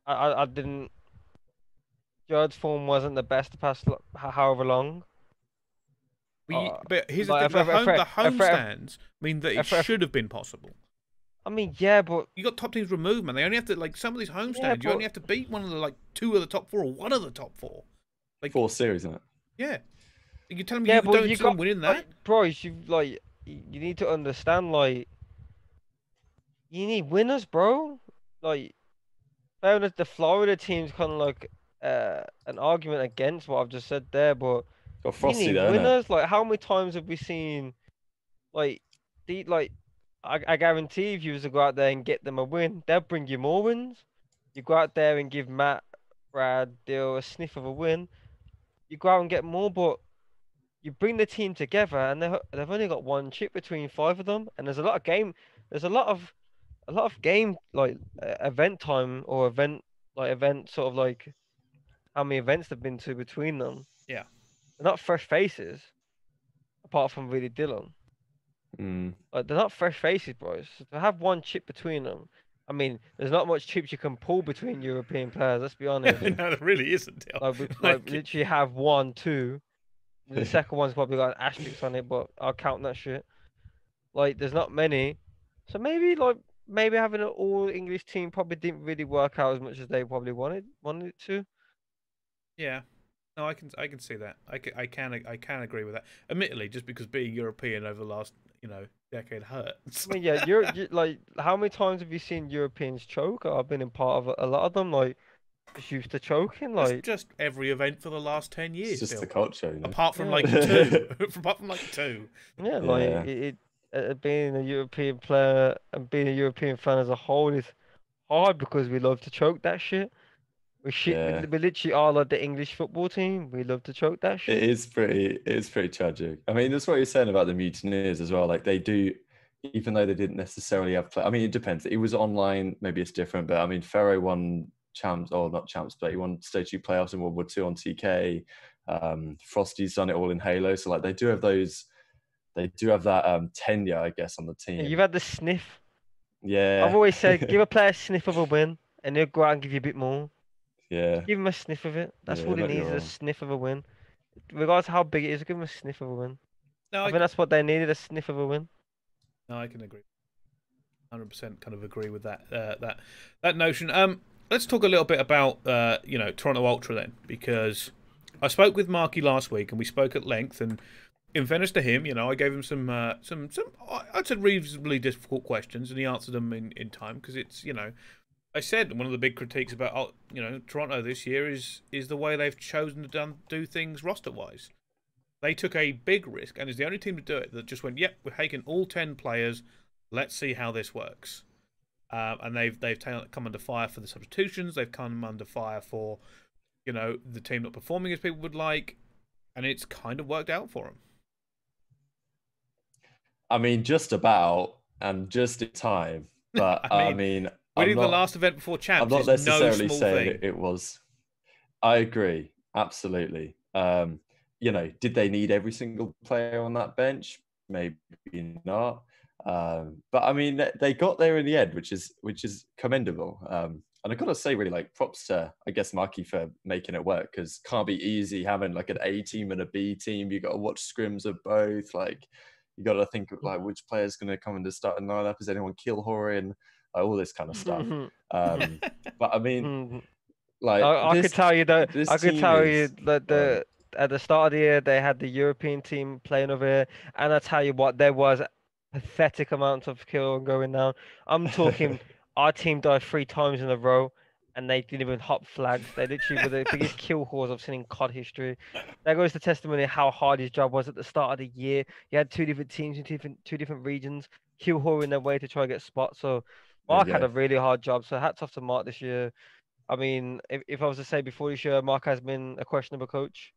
Speaker 3: I didn't. George's form wasn't the best the past however long.
Speaker 1: But here's the
Speaker 3: like,
Speaker 1: thing: the homestands mean that it should have been possible.
Speaker 3: I mean, yeah, but
Speaker 1: You got top teams removed, man. They only have to, like, some of these homestands. You
Speaker 3: but-
Speaker 1: only have to beat one of the, like, two of the top four or one of the top four. Like,
Speaker 2: 4 series, isn't it?
Speaker 1: yeah. You're telling me
Speaker 3: yeah,
Speaker 1: you
Speaker 3: but
Speaker 1: don't
Speaker 3: you
Speaker 1: see them
Speaker 3: got
Speaker 1: winning that?
Speaker 3: like, Bryce, you need to understand, like, you need winners, bro. Like, fair enough, the Florida team's kind of like an argument against what I've just said there, but
Speaker 2: Got
Speaker 3: you
Speaker 2: Frosty
Speaker 3: need
Speaker 2: there, innit?
Speaker 3: winners. Like, how many times have we seen, like, I guarantee if you was to go out there and get them a win, they'll bring you more wins. You go out there and give Matt, Brad, Dill a sniff of a win, you go out and get more, but you bring the team together and they've only got one chip between 5 of them, and there's a lot of game like event time or event sort of like how many events they've been to between them.
Speaker 1: Yeah.
Speaker 3: They're not fresh faces, apart from really Dylan. Like, they're not fresh faces, boys. So to have one chip between them, I mean, there's not much chips you can pull between European players. Let's be honest.
Speaker 1: No, there really isn't. Dale.
Speaker 3: Like, we literally have 1, 2. The second one's probably got an asterisk on it, but I'll count that shit. Like, there's not many. So maybe having an all English team probably didn't really work out as much as they probably wanted it to.
Speaker 1: Yeah. No, I can see that. I can agree with that. Admittedly, just because being European over the last, decade hurts.
Speaker 3: I mean, yeah, you're like, how many times have you seen Europeans choke? I've been in part of a lot of them, like, just used to choking, like.
Speaker 1: Just every event for the last 10 years.
Speaker 2: It's just
Speaker 1: Bill.
Speaker 2: the culture, you know?
Speaker 1: Apart from
Speaker 3: Yeah.
Speaker 1: like two. Apart from like two.
Speaker 3: Yeah, like being a European player and being a European fan as a whole is hard because we love to choke that shit.
Speaker 2: Yeah.
Speaker 3: We literally are like the English football team. We love to choke that shit.
Speaker 2: It is pretty tragic. I mean, that's what you're saying about the Mutineers as well. Like, they do, even though they didn't necessarily have play. I mean, it depends. It was online, maybe it's different, but I mean, Ferro won champs, or not champs, but he won Stage 2 playoffs in World War II on TK. Frosty's done it all in Halo. So, like, they do have that tenure, I guess, on the team.
Speaker 3: Yeah, you've had the sniff.
Speaker 2: Yeah.
Speaker 3: I've always said, give a player a sniff of a win, and they'll go out and give you a bit more.
Speaker 2: Yeah.
Speaker 3: Give him a sniff of it. That's
Speaker 2: Yeah,
Speaker 3: all he
Speaker 2: but
Speaker 3: needs,
Speaker 2: you're
Speaker 3: is a
Speaker 2: wrong.
Speaker 3: sniff of a win. Regardless of how big it is, give him a sniff of a win.
Speaker 1: No,
Speaker 3: I think that's what they needed, a sniff of a win.
Speaker 1: No, I can agree. 100% kind of agree with that that notion. Let's talk a little bit about Toronto Ultra then, because I spoke with Marky last week and we spoke at length, and in fairness to him, I gave him some I'd say reasonably difficult questions, and he answered them in time, because it's I said one of the big critiques about Toronto this year is the way they've chosen to do things roster wise. They took a big risk, and is the only team to do it, that just went, yep, we're taking all 10 players. Let's see how this works. And they've come under fire for the substitutions. They've come under fire for the team not performing as people would like, and it's kind of worked out for them.
Speaker 2: I mean, just about, and just in time. But I mean
Speaker 1: winning the last event before champs.
Speaker 2: I'm not
Speaker 1: is
Speaker 2: necessarily
Speaker 1: no small
Speaker 2: saying
Speaker 1: thing.
Speaker 2: it was. I agree, absolutely. Did they need every single player on that bench? Maybe not. But I mean, they got there in the end, which is commendable. And I gotta say, really, like, props to, I guess, Marky for making it work, because can't be easy having like an A team and a B team. You got to watch scrims of both. Like, you got to think of like which player's going to come into starting lineup. Is anyone kill Horan? All this kind of stuff. But I mean, Like
Speaker 3: I could tell you that.
Speaker 2: this
Speaker 3: I could
Speaker 2: team
Speaker 3: tell you
Speaker 2: is
Speaker 3: that
Speaker 2: like,
Speaker 3: at the start of the year they had the European team playing over here, and I tell you what, there was pathetic amounts of kill going down. I'm talking, our team died 3 times in a row, and they didn't even hop flags. They literally were the biggest kill whores I've seen in COD history. That goes to testimony of how hard his job was at the start of the year. You had 2 different teams in two different regions, kill whoring their way to try and get spots. So
Speaker 2: there you
Speaker 3: Mark had
Speaker 2: go.
Speaker 3: a really hard job. So hats off to Mark this year. I mean, if I was to say before this year, Mark has been a questionable coach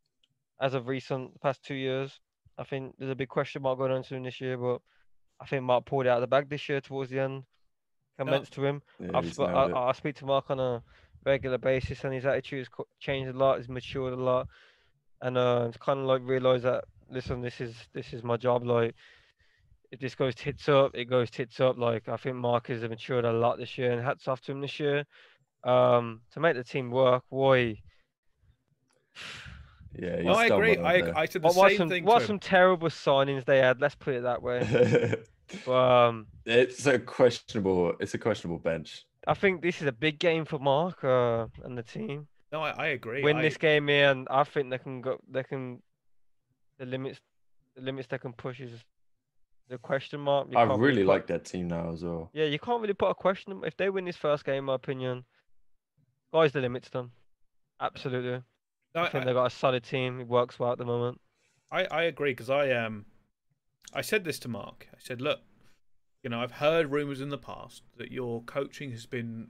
Speaker 3: as of recent, the past 2 years. I think there's a big question mark going on to him this year, but I think Mark pulled it out of the bag this year towards the end.
Speaker 1: No,
Speaker 3: Comments to him.
Speaker 2: Yeah, he's nailed it.
Speaker 3: I speak to Mark on a regular basis, and his attitude has changed a lot. He's matured a lot, and it's kind of like realize that listen, this is my job. Like if this goes tits up, it goes tits up. Like I think Mark has matured a lot this year, and hats off to him this year. To make the team work, boy.
Speaker 2: Yeah,
Speaker 1: no,
Speaker 2: he's
Speaker 1: I
Speaker 2: done
Speaker 1: agree.
Speaker 2: well there.
Speaker 1: I said the same thing to
Speaker 3: What
Speaker 1: him.
Speaker 3: some terrible signings they had. Let's put it that way. But
Speaker 2: It's a questionable bench.
Speaker 3: I think this is a big game for Mark and the team.
Speaker 1: No, I agree.
Speaker 3: Win this game here, and I think they can go. They can the limits they can push is the question mark. You
Speaker 2: I
Speaker 3: can't
Speaker 2: really
Speaker 3: put,
Speaker 2: like that team now as well.
Speaker 3: Yeah, you can't really put a question if they win this first game. In my opinion, guys, the limits them. Absolutely.
Speaker 1: No,
Speaker 3: I think they got a solid team. It works well at the moment.
Speaker 1: I agree because I said this to Mark. I said, look, you know, I've heard rumors in the past that your coaching has been,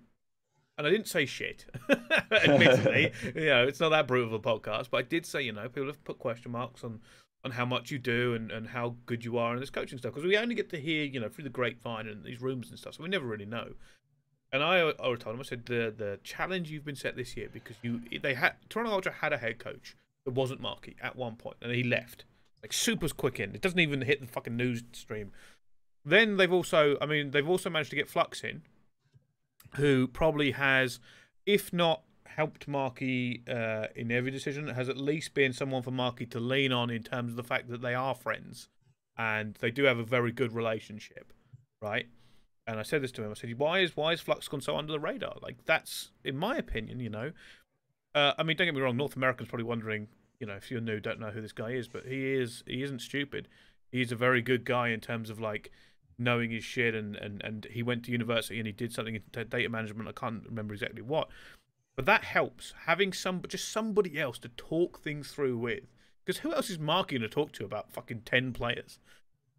Speaker 1: and I didn't say shit, admittedly. You know, it's not that brutal of a podcast, but I did say, you know, people have put question marks on how much you do and how good you are in this coaching stuff because we only get to hear, you know, through the grapevine and these rumors and stuff, so we never really know. And I told him, I said, the challenge you've been set this year because Toronto Ultra had a head coach that wasn't Marky at one point, and he left like super quick in. It doesn't even hit the fucking news stream. Then they've also managed to get Flux in, who probably has, if not helped Marky in every decision, has at least been someone for Marky to lean on in terms of the fact that they are friends and they do have a very good relationship, right? And I said this to him. I said, "Why is Flux gone so under the radar? Like that's, in my opinion, you know. I mean, don't get me wrong. North Americans probably wondering, you know, if you're new, don't know who this guy is, but he isn't stupid. He's a very good guy in terms of like knowing his shit, and he went to university and he did something in data management. I can't remember exactly what, but that helps having just somebody else to talk things through with. Because who else is Marky going to talk to about fucking 10 players?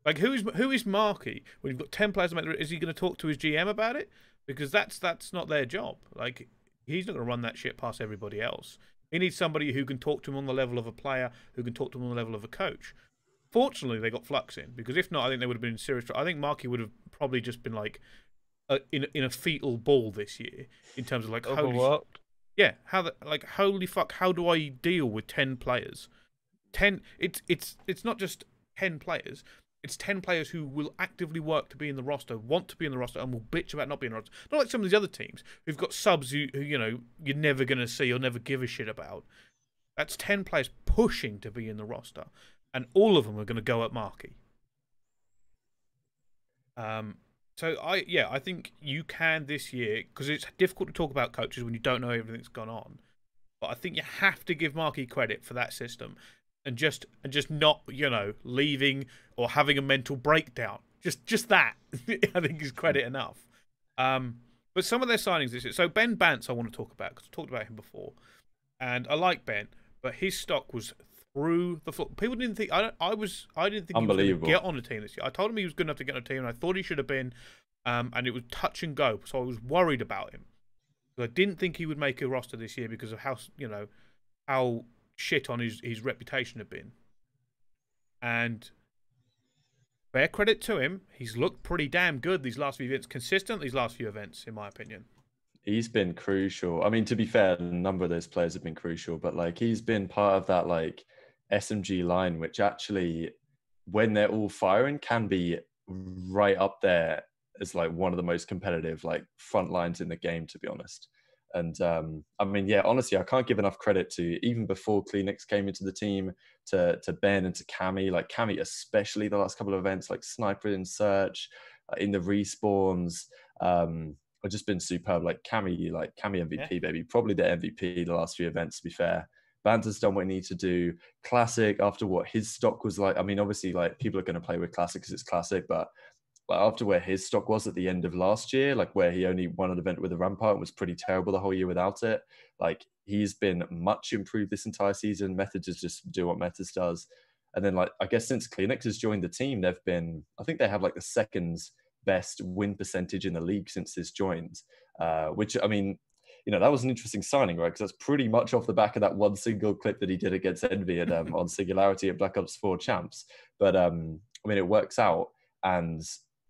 Speaker 1: Like who is Marky when you've got 10 players? Is he going to talk to his GM about it? Because that's not their job. Like he's not going to run that shit past everybody else. He needs somebody who can talk to him on the level of a player, who can talk to him on the level of a coach. Fortunately, they got Flux in because if not, I think they would have been in serious trouble. I think Marky would have probably just been like in a fetal ball this year in terms of like holy fuck, how do I deal with 10 players? 10. It's not just 10 players. It's 10 players who will actively work to be in the roster, want to be in the roster, and will bitch about not being in the roster. Not like some of these other teams who've got subs who you know, you're never going to see or never give a shit about. That's 10 players pushing to be in the roster, and all of them are going to go at Marky. So I think you can this year, because it's difficult to talk about coaches when you don't know everything that's gone on. But I think you have to give Marky credit for that system. And just not, you know, leaving or having a mental breakdown. Just that, I think, is credit enough. But some of their signings this year. So Ben Bance, I want to talk about because I talked about him before, and I like Ben, but his stock was through the floor. People didn't think I didn't think he was going to get on a team this year. I told him he was good enough to get on a team, and I thought he should have been. And it was touch and go, so I was worried about him. I didn't think he would make a roster this year because of how shit on his reputation had been. And fair credit to him, he's looked pretty damn good these last few events, consistent these last few events, in my opinion.
Speaker 2: He's been crucial. I mean, to be fair, a number of those players have been crucial, but like he's been part of that like SMG line, which actually, when they're all firing, can be right up there as like one of the most competitive like front lines in the game, to be honest. And I mean, yeah, honestly, I can't give enough credit to, even before Kleenex came into the team, to Ben and to Cammy, like Cammy, especially the last couple of events, like Sniper in Search, in the respawns. have just been superb. Like Cammy MVP, baby. Probably the MVP the last few events, to be fair. Banter's done what he needs to do. Classic, after what his stock was like. I mean, obviously, like people are going to play with Classic because it's Classic, but like after where his stock was at the end of last year, like where he only won an event with a Rampart and was pretty terrible the whole year without it. Like he's been much improved this entire season. Methods is just do what Methods does. And then like I guess since Kleenex has joined the team, they've been, I think they have like the second best win percentage in the league since he's joined. Which I mean, you know, that was an interesting signing, right? Because that's pretty much off the back of that one single clip that he did against Envy at, on Singularity at Black Ops 4 Champs. But I mean, it works out, and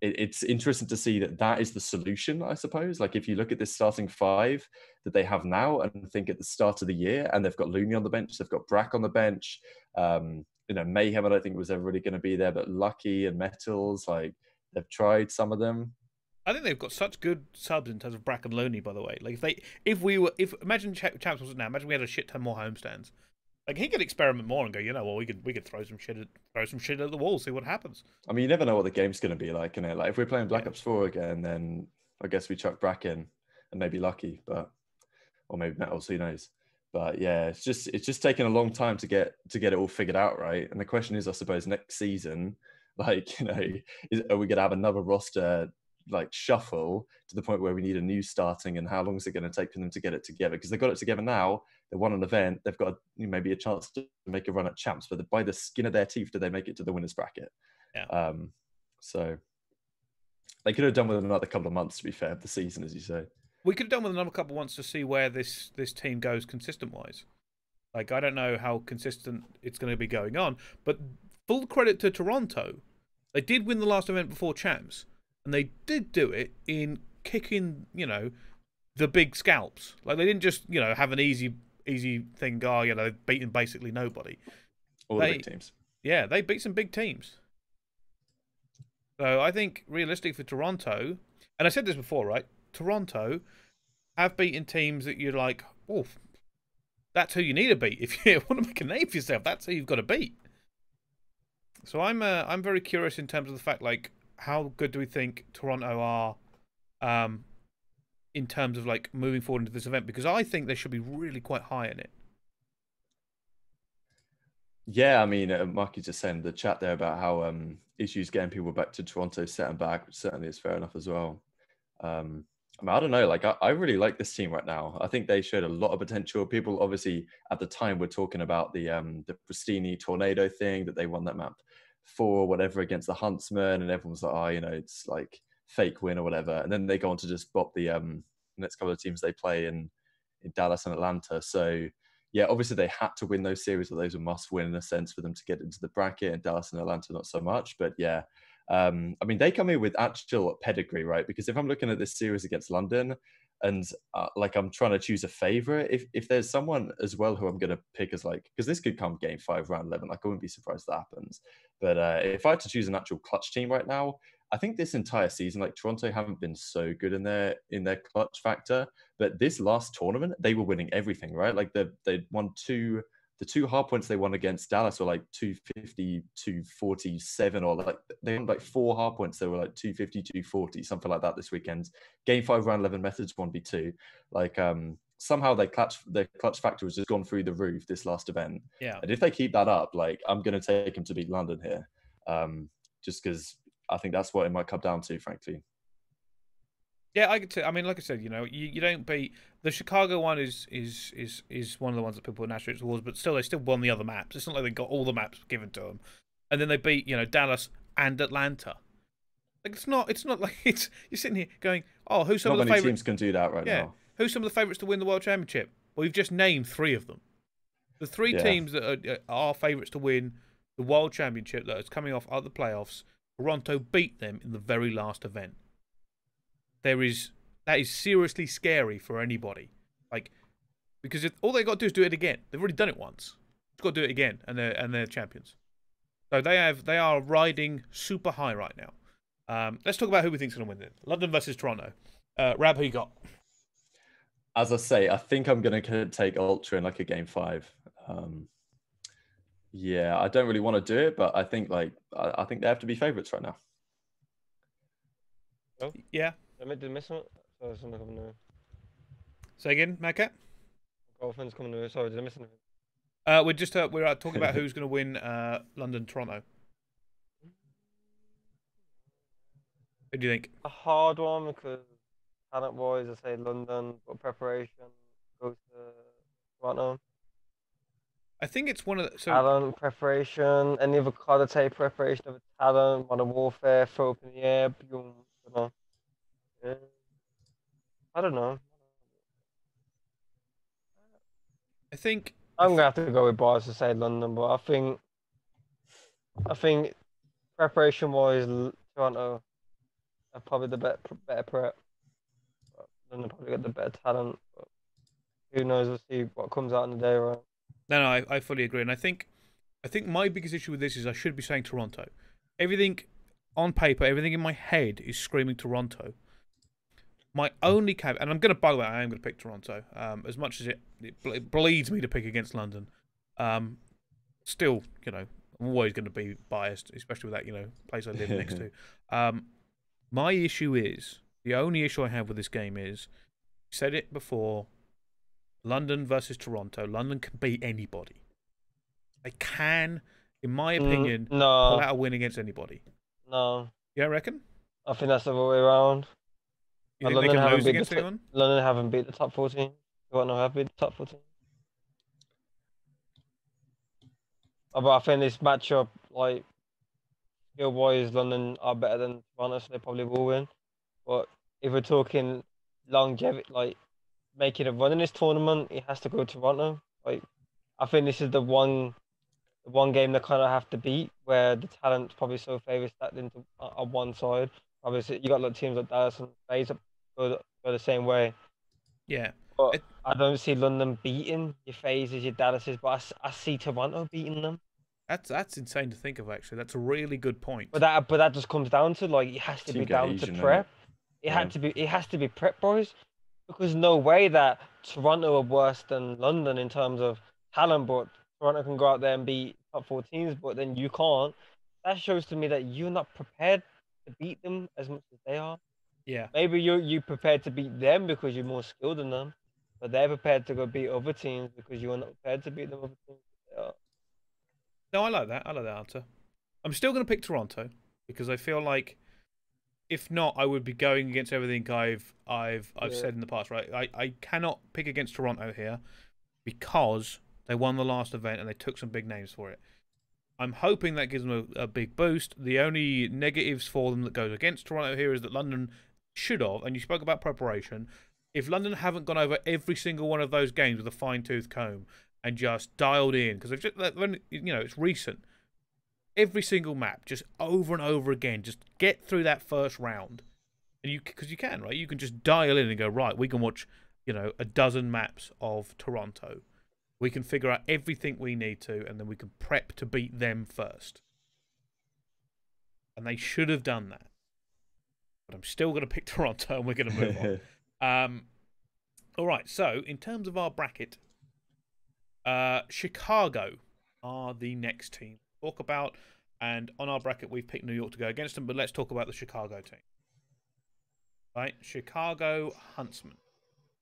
Speaker 2: it's interesting to see that that is the solution, I suppose. Like if you look at this starting five that they have now and think at the start of the year, and they've got Looney on the bench, they've got Brack on the bench, you know, Mayhem, I don't think was ever really going to be there, but Lucky and Metals, like they've tried some of them.
Speaker 1: I think they've got such good subs in terms of Brack and Loney, by the way. Like if imagine Champs wasn't now, imagine we had a shit ton more homestands. Like he could experiment more and go, you know, well we could throw some shit at the wall, see what happens.
Speaker 2: I mean, you never know what the game's going to be like, innit? Like if we're playing Black Ops 4 again, then I guess we chuck Brack in and maybe Lucky, but or maybe Metals, who knows? But yeah, it's just taken a long time to get it all figured out, right? And the question is, I suppose, next season, like, you know, are we going to have another roster like shuffle to the point where we need a new starting, and how long is it going to take for them to get it together? Because they've got it together now, they won an event, they've got maybe a chance to make a run at champs, but by the skin of their teeth do they make it to the winners bracket?
Speaker 1: Yeah.
Speaker 2: So they could have done with another couple of months, to be fair, of the season, as you say.
Speaker 1: We could have done with another couple once to see where this team goes consistent wise. Like I don't know how consistent it's going to be going on, but full credit to Toronto, they did win the last event before champs. And they did do it in kicking, you know, the big scalps. Like they didn't just, you know, have an easy thing. Oh, you know, they've beaten basically nobody.
Speaker 2: All the big teams.
Speaker 1: Yeah, they beat some big teams. So I think realistic for Toronto, and I said this before, right? Toronto have beaten teams that you're like, oh, that's who you need to beat. If you want to make a name for yourself, that's who you've got to beat. So I'm very curious in terms of the fact, like, how good do we think Toronto are in terms of like moving forward into this event? Because I think they should be really quite high in it.
Speaker 2: Yeah, I mean, Marky just saying in the chat there about how issues getting people back to Toronto set them back, which certainly is fair enough as well. I mean, I don't know, like I really like this team right now. I think they showed a lot of potential. People obviously at the time were talking about the Pristini Tornado thing, that they won that map 4 whatever against the Huntsmen, and everyone's like, oh, you know, it's like fake win or whatever. And then they go on to just bop the next couple of teams they play in Dallas and Atlanta. So yeah, obviously they had to win those series, or those were must win in a sense for them to get into the bracket, and Dallas and Atlanta not so much. But yeah, I mean, they come in with actual pedigree, right? Because if I'm looking at this series against London, and like I'm trying to choose a favorite, if there's someone as well who I'm going to pick as like, because this could come game 5 round 11, like I wouldn't be surprised that happens. But if I had to choose an actual clutch team right now, I think this entire season, like Toronto haven't been so good in their clutch factor, but this last tournament they were winning everything, right? Like they won the 2 hard points they won against Dallas were like 250, 247, or like they won like 4 hard points. They were like 250, 240, something like that this weekend. Game 5 round 11 methods 1v2. Like somehow their clutch factor has just gone through the roof this last event.
Speaker 1: Yeah.
Speaker 2: And if they keep that up, like I'm going to take them to beat London here, just because I think that's what it might come down to, frankly.
Speaker 1: Yeah, I mean, like I said, you know, you don't beat the Chicago one is one of the ones that people are naturally towards, but still they still won the other maps. It's not like they got all the maps given to them, and then they beat, you know, Dallas and Atlanta. Like it's not like it's you're sitting here going, oh, who's some
Speaker 2: not
Speaker 1: of the
Speaker 2: many
Speaker 1: favorites?
Speaker 2: teams can do that right now.
Speaker 1: Who's some of the favorites to win the World Championship? Well, you've just named 3 of them. The 3 teams that are favorites to win the World Championship that is coming off other playoffs. Toronto beat them in the very last event. That is seriously scary for anybody. Like, because all they got to do is do it again. They've already done it once. They've got to do it again, and they're champions. So they are riding super high right now. Let's talk about who we think's going to win then. London versus Toronto. Rab, who you got?
Speaker 2: As I say, I think I'm going to take Ultra in like a game 5. Yeah, I don't really want to do it, but I think I think they have to be favorites right now.
Speaker 3: Oh
Speaker 1: yeah.
Speaker 3: Did I miss one? So something coming new.
Speaker 1: Say again, Madcat?
Speaker 3: Girlfriend's coming new. Sorry, did I miss anything?
Speaker 1: We're talking about who's going to win London, Toronto. Who do you think?
Speaker 3: A hard one because talent-wise, I say London, but preparation goes to Toronto.
Speaker 1: I think it's one of the. So
Speaker 3: Talent, preparation, any other card to take preparation of a talent, Modern Warfare, throw up in the air, boom, you know. Yeah. I don't know.
Speaker 1: I think
Speaker 3: I'm gonna have to go with bars to say London, but I think preparation-wise, Toronto are probably the better prep. But London probably got the better talent. But who knows? We'll see what comes out in the day, right?
Speaker 1: no, I fully agree, and I think my biggest issue with this is I should be saying Toronto. Everything on paper, everything in my head is screaming Toronto. My only caveat, and by the way, I am going to pick Toronto. As much as it bleeds me to pick against London, still, I'm always going to be biased, especially with that, place I live next to. My issue is, the only issue I have with this game is, I said it before, London versus Toronto. London can beat anybody. They can, in my opinion, pull out a win against anybody.
Speaker 3: No.
Speaker 1: You don't reckon?
Speaker 3: I think that's the other way around.
Speaker 1: You think London they can lose against anyone?
Speaker 3: London haven't beat the top 14. Toronto have beat the top 14. But I think this matchup, like, skill-wise, London are better than Toronto, so they probably will win. But if we're talking longevity, like, making a run in this tournament, it has to go to Toronto. Like, I think this is the one game they kind of have to beat, where the talent's probably so favored stacked into on one side. Obviously, you got like teams like Dallas and FaZe go the same way.
Speaker 1: Yeah.
Speaker 3: But I don't see London beating your FaZes, your Dallases, but I see Toronto beating them.
Speaker 1: That's insane to think of, actually. That's a really good point.
Speaker 3: But that just comes down to, like, it has to be down to prep. It has to be prep, boys. Because no way that Toronto are worse than London in terms of talent, but Toronto can go out there and beat top 4 teams, but then you can't. That shows to me that you're not prepared to beat them as much as they are.
Speaker 1: Yeah.
Speaker 3: Maybe you prepared to beat them because you're more skilled than them, but they're prepared to go beat other teams because you're not prepared to beat them other teams.
Speaker 1: No, I like that. I like that answer. I'm still going to pick Toronto because I feel like, if not, I would be going against everything I've said in the past. Right? I cannot pick against Toronto here because they won the last event and they took some big names for it. I'm hoping that gives them a big boost. The only negatives for them that goes against Toronto here is that London should have, and you spoke about preparation. If London haven't gone over every single one of those games with a fine-tooth comb and just dialed in, because they've just, it's recent. Every single map, just over and over again, just get through that first round, and because you can, right? You can just dial in and go, right, we can watch, a dozen maps of Toronto. We can figure out everything we need to, and then we can prep to beat them first. And they should have done that. But I'm still going to pick Toronto, and we're going to move on. All right, so in terms of our bracket, Chicago are the next team to talk about. And on our bracket, we've picked New York to go against them, but let's talk about the Chicago team. Right, Chicago Huntsmen.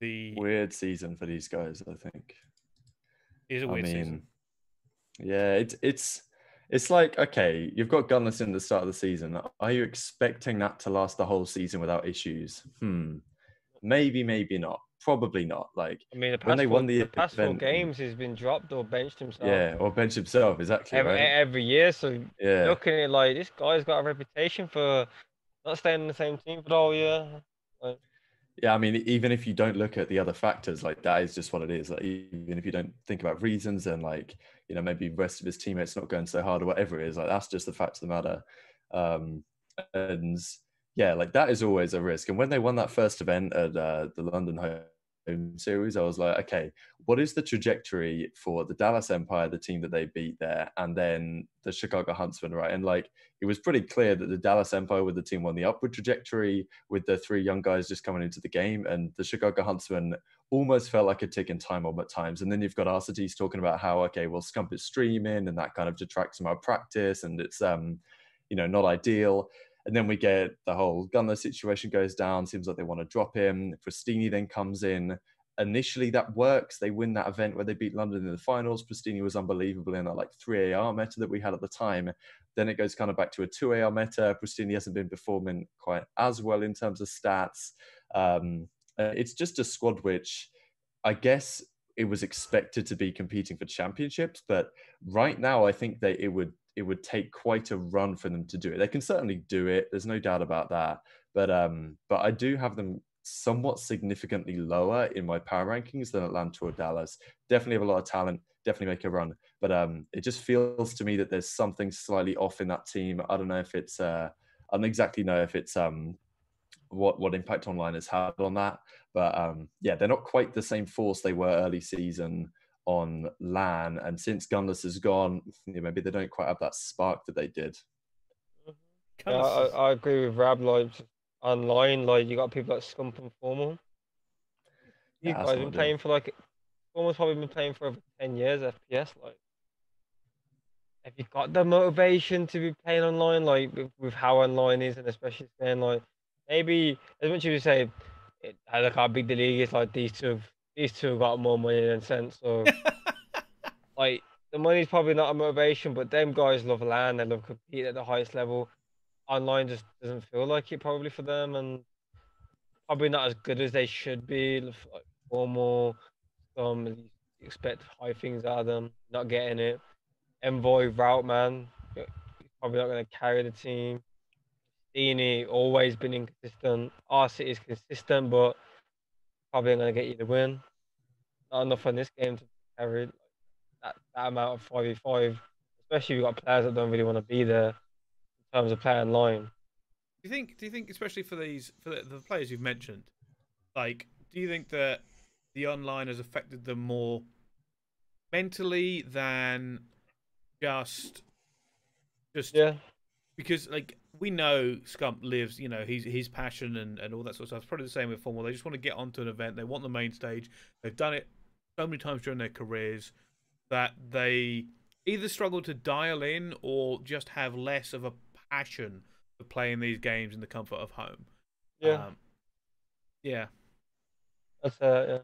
Speaker 1: The
Speaker 2: weird season for these guys, I think.
Speaker 1: It is a weird season.
Speaker 2: Yeah, it's like, okay, you've got Gunless in the start of the season. Are you expecting that to last the whole season without issues? Maybe, maybe not. Probably not. Like,
Speaker 3: I mean,
Speaker 2: when they won the
Speaker 3: past 4
Speaker 2: event,
Speaker 3: games, he's been dropped or benched himself.
Speaker 2: Yeah, or benched himself, exactly.
Speaker 3: Every year. So
Speaker 2: yeah,
Speaker 3: looking at it like, this guy's got a reputation for not staying in the same team for the whole year. Like,
Speaker 2: yeah, I mean, even if you don't look at the other factors, like, that is just what it is. Like, even if you don't think about reasons and, like, maybe the rest of his teammates not going so hard or whatever it is, like, that's just the fact of the matter. And yeah, like, that is always a risk. And when they won that first event at the London Home Series, I was like, okay, what is the trajectory for the Dallas Empire, the team that they beat there, and then the Chicago Huntsmen, right? And, like, it was pretty clear that the Dallas Empire with the team on the upward trajectory with the 3 young guys just coming into the game, and the Chicago Huntsmen almost felt like a ticking time bomb at times. And then you've got Arcetes talking about how, okay, well, Scump is streaming and that kind of detracts from our practice and it's, not ideal. And then we get the whole Gunner situation goes down. Seems like they want to drop him. Pristini then comes in. Initially, that works. They win that event where they beat London in the finals. Pristini was unbelievable in that like 3 AR meta that we had at the time. Then it goes kind of back to a 2 AR meta. Pristini hasn't been performing quite as well in terms of stats. It's just a squad which I guess it was expected to be competing for championships, but right now I think that it would take quite a run for them to do it. They can certainly do it. There's no doubt about that. But I do have them somewhat significantly lower in my power rankings than Atlanta or Dallas. Definitely have a lot of talent. Definitely make a run. But it just feels to me that there's something slightly off in that team. I don't know if it's I don't exactly know if it's what impact online has had on that. But yeah, they're not quite the same force they were early season on LAN. And since Gunless is gone, maybe they don't quite have that spark that they did.
Speaker 3: Yeah, I agree with Rab. Like online, like you got people like Scump and Formal. You
Speaker 2: Yeah,
Speaker 3: guys been playing for like Formal's probably been playing for over 10 years FPS. Like, have you got the motivation to be playing online? Like with how online is, and especially saying like maybe as much as you say, look how big the league is. Like these two have got more money than sense. So like the money's probably not a motivation, but them guys love LAN. They love compete at the highest level. Online just doesn't feel like it probably for them, and probably not as good as they should be. Like Formal, you expect high things out of them, not getting it. Envoy, Route Man, he's probably not going to carry the team. Dini, always been inconsistent. RC is consistent, but probably not going to get you the win. Not enough in this game to carry that amount of 5v5, especially if you've got players that don't really want to be there in terms of playing line.
Speaker 1: Do you think, especially for the players you've mentioned, like, do you think that the online has affected them more mentally than just
Speaker 3: yeah?
Speaker 1: Because like we know Scump lives, you know, his passion and all that sort of stuff. It's probably the same with Formal. They just want to get onto an event. They want the main stage. They've done it so many times during their careers that they either struggle to dial in or just have less of a passion for playing these games in the comfort of home.
Speaker 3: Yeah.
Speaker 1: Yeah.
Speaker 3: That's yeah.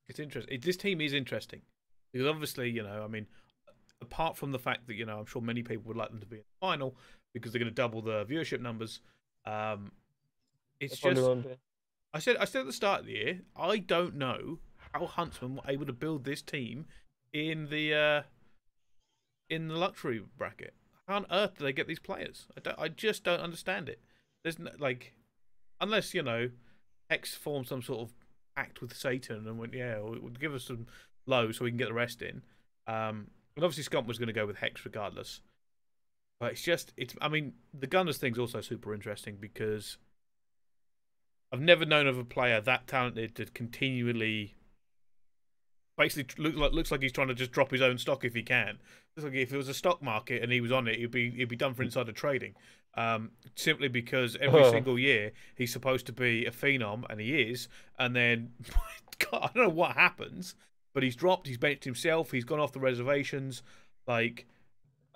Speaker 1: It's interesting. This team is interesting because obviously, you know, I mean, apart from the fact that, you know, I'm sure many people would like them to be in the final because they're going to double the viewership numbers. It's just, I said at the start of the year, I don't know how Huntsmen were able to build this team in the luxury bracket. How on earth do they get these players? I just don't understand it. There's no, like, unless, you know, X formed some sort of pact with Satan and went, yeah, we'll give us some low so we can get the rest in. And obviously Scump was going to go with Hex regardless. But I mean, the Gunners thing's also super interesting because I've never known of a player that talented to continually basically looks like he's trying to just drop his own stock if he can. Looks like if it was a stock market and he was on it, he'd be done for insider trading. Simply because every single year he's supposed to be a phenom, and he is, and then God, I don't know what happens, but he's dropped, he's benched himself, he's gone off the reservations. Like,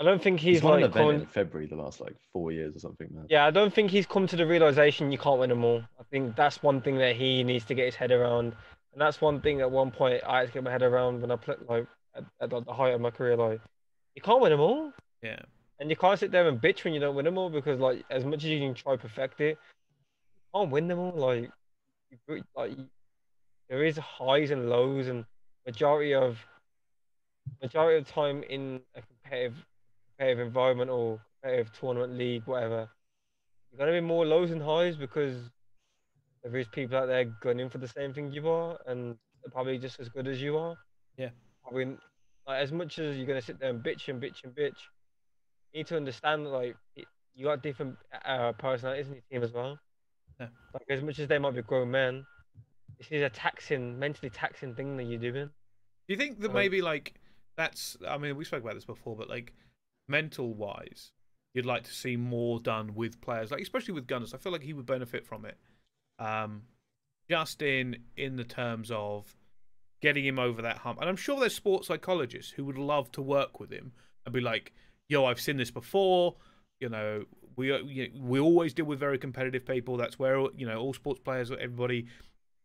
Speaker 3: I don't think he's
Speaker 2: won
Speaker 3: like
Speaker 2: an event in February the last like 4 years or something, man.
Speaker 3: Yeah, I don't think he's come to the realization you can't win them all. I think that's one thing that he needs to get his head around, and that's one thing at one point I had to get my head around when I played like at the height of my career. Like, you can't win them all.
Speaker 1: yeah.
Speaker 3: And you can't sit there and bitch when you don't win them all because, like, as much as you can try perfect it, you can't win them all. Like there is highs and lows, and majority of time in a competitive environment or competitive tournament league, whatever, you're gonna be more lows and highs because there is people out there gunning for the same thing you are, and they're probably just as good as you are.
Speaker 1: Yeah.
Speaker 3: I mean, like, as much as you're gonna sit there and bitch, you need to understand that, like, you got different personalities in your team as well.
Speaker 1: Yeah.
Speaker 3: Like, as much as they might be grown men, this is a mentally taxing thing that you're doing.
Speaker 1: Do you think that maybe like that's? I mean, we spoke about this before, but like mental wise, you'd like to see more done with players, like especially with Gunners. I feel like he would benefit from it, just in the terms of getting him over that hump. And I'm sure there's sports psychologists who would love to work with him and be like, "Yo, I've seen this before. You know, we always deal with very competitive people. That's where all sports players, everybody,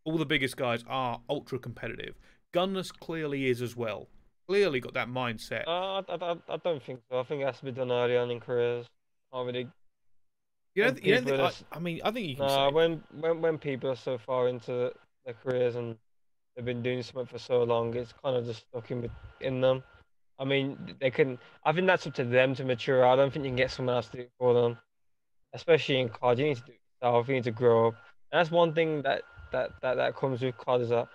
Speaker 1: all the biggest guys are ultra competitive. Gunless clearly is as well. Clearly got that mindset.
Speaker 3: I don't think so. I think it has to be done early on in careers. I really.
Speaker 1: I mean, I think you can say.
Speaker 3: When people are so far into their careers and they've been doing something for so long, it's kind of just stuck in them. I mean, they can. I think that's up to them to mature. I don't think you can get someone else to do it for them, especially in COD. You need to do it yourself. You need to grow up. And that's one thing that comes with COD is that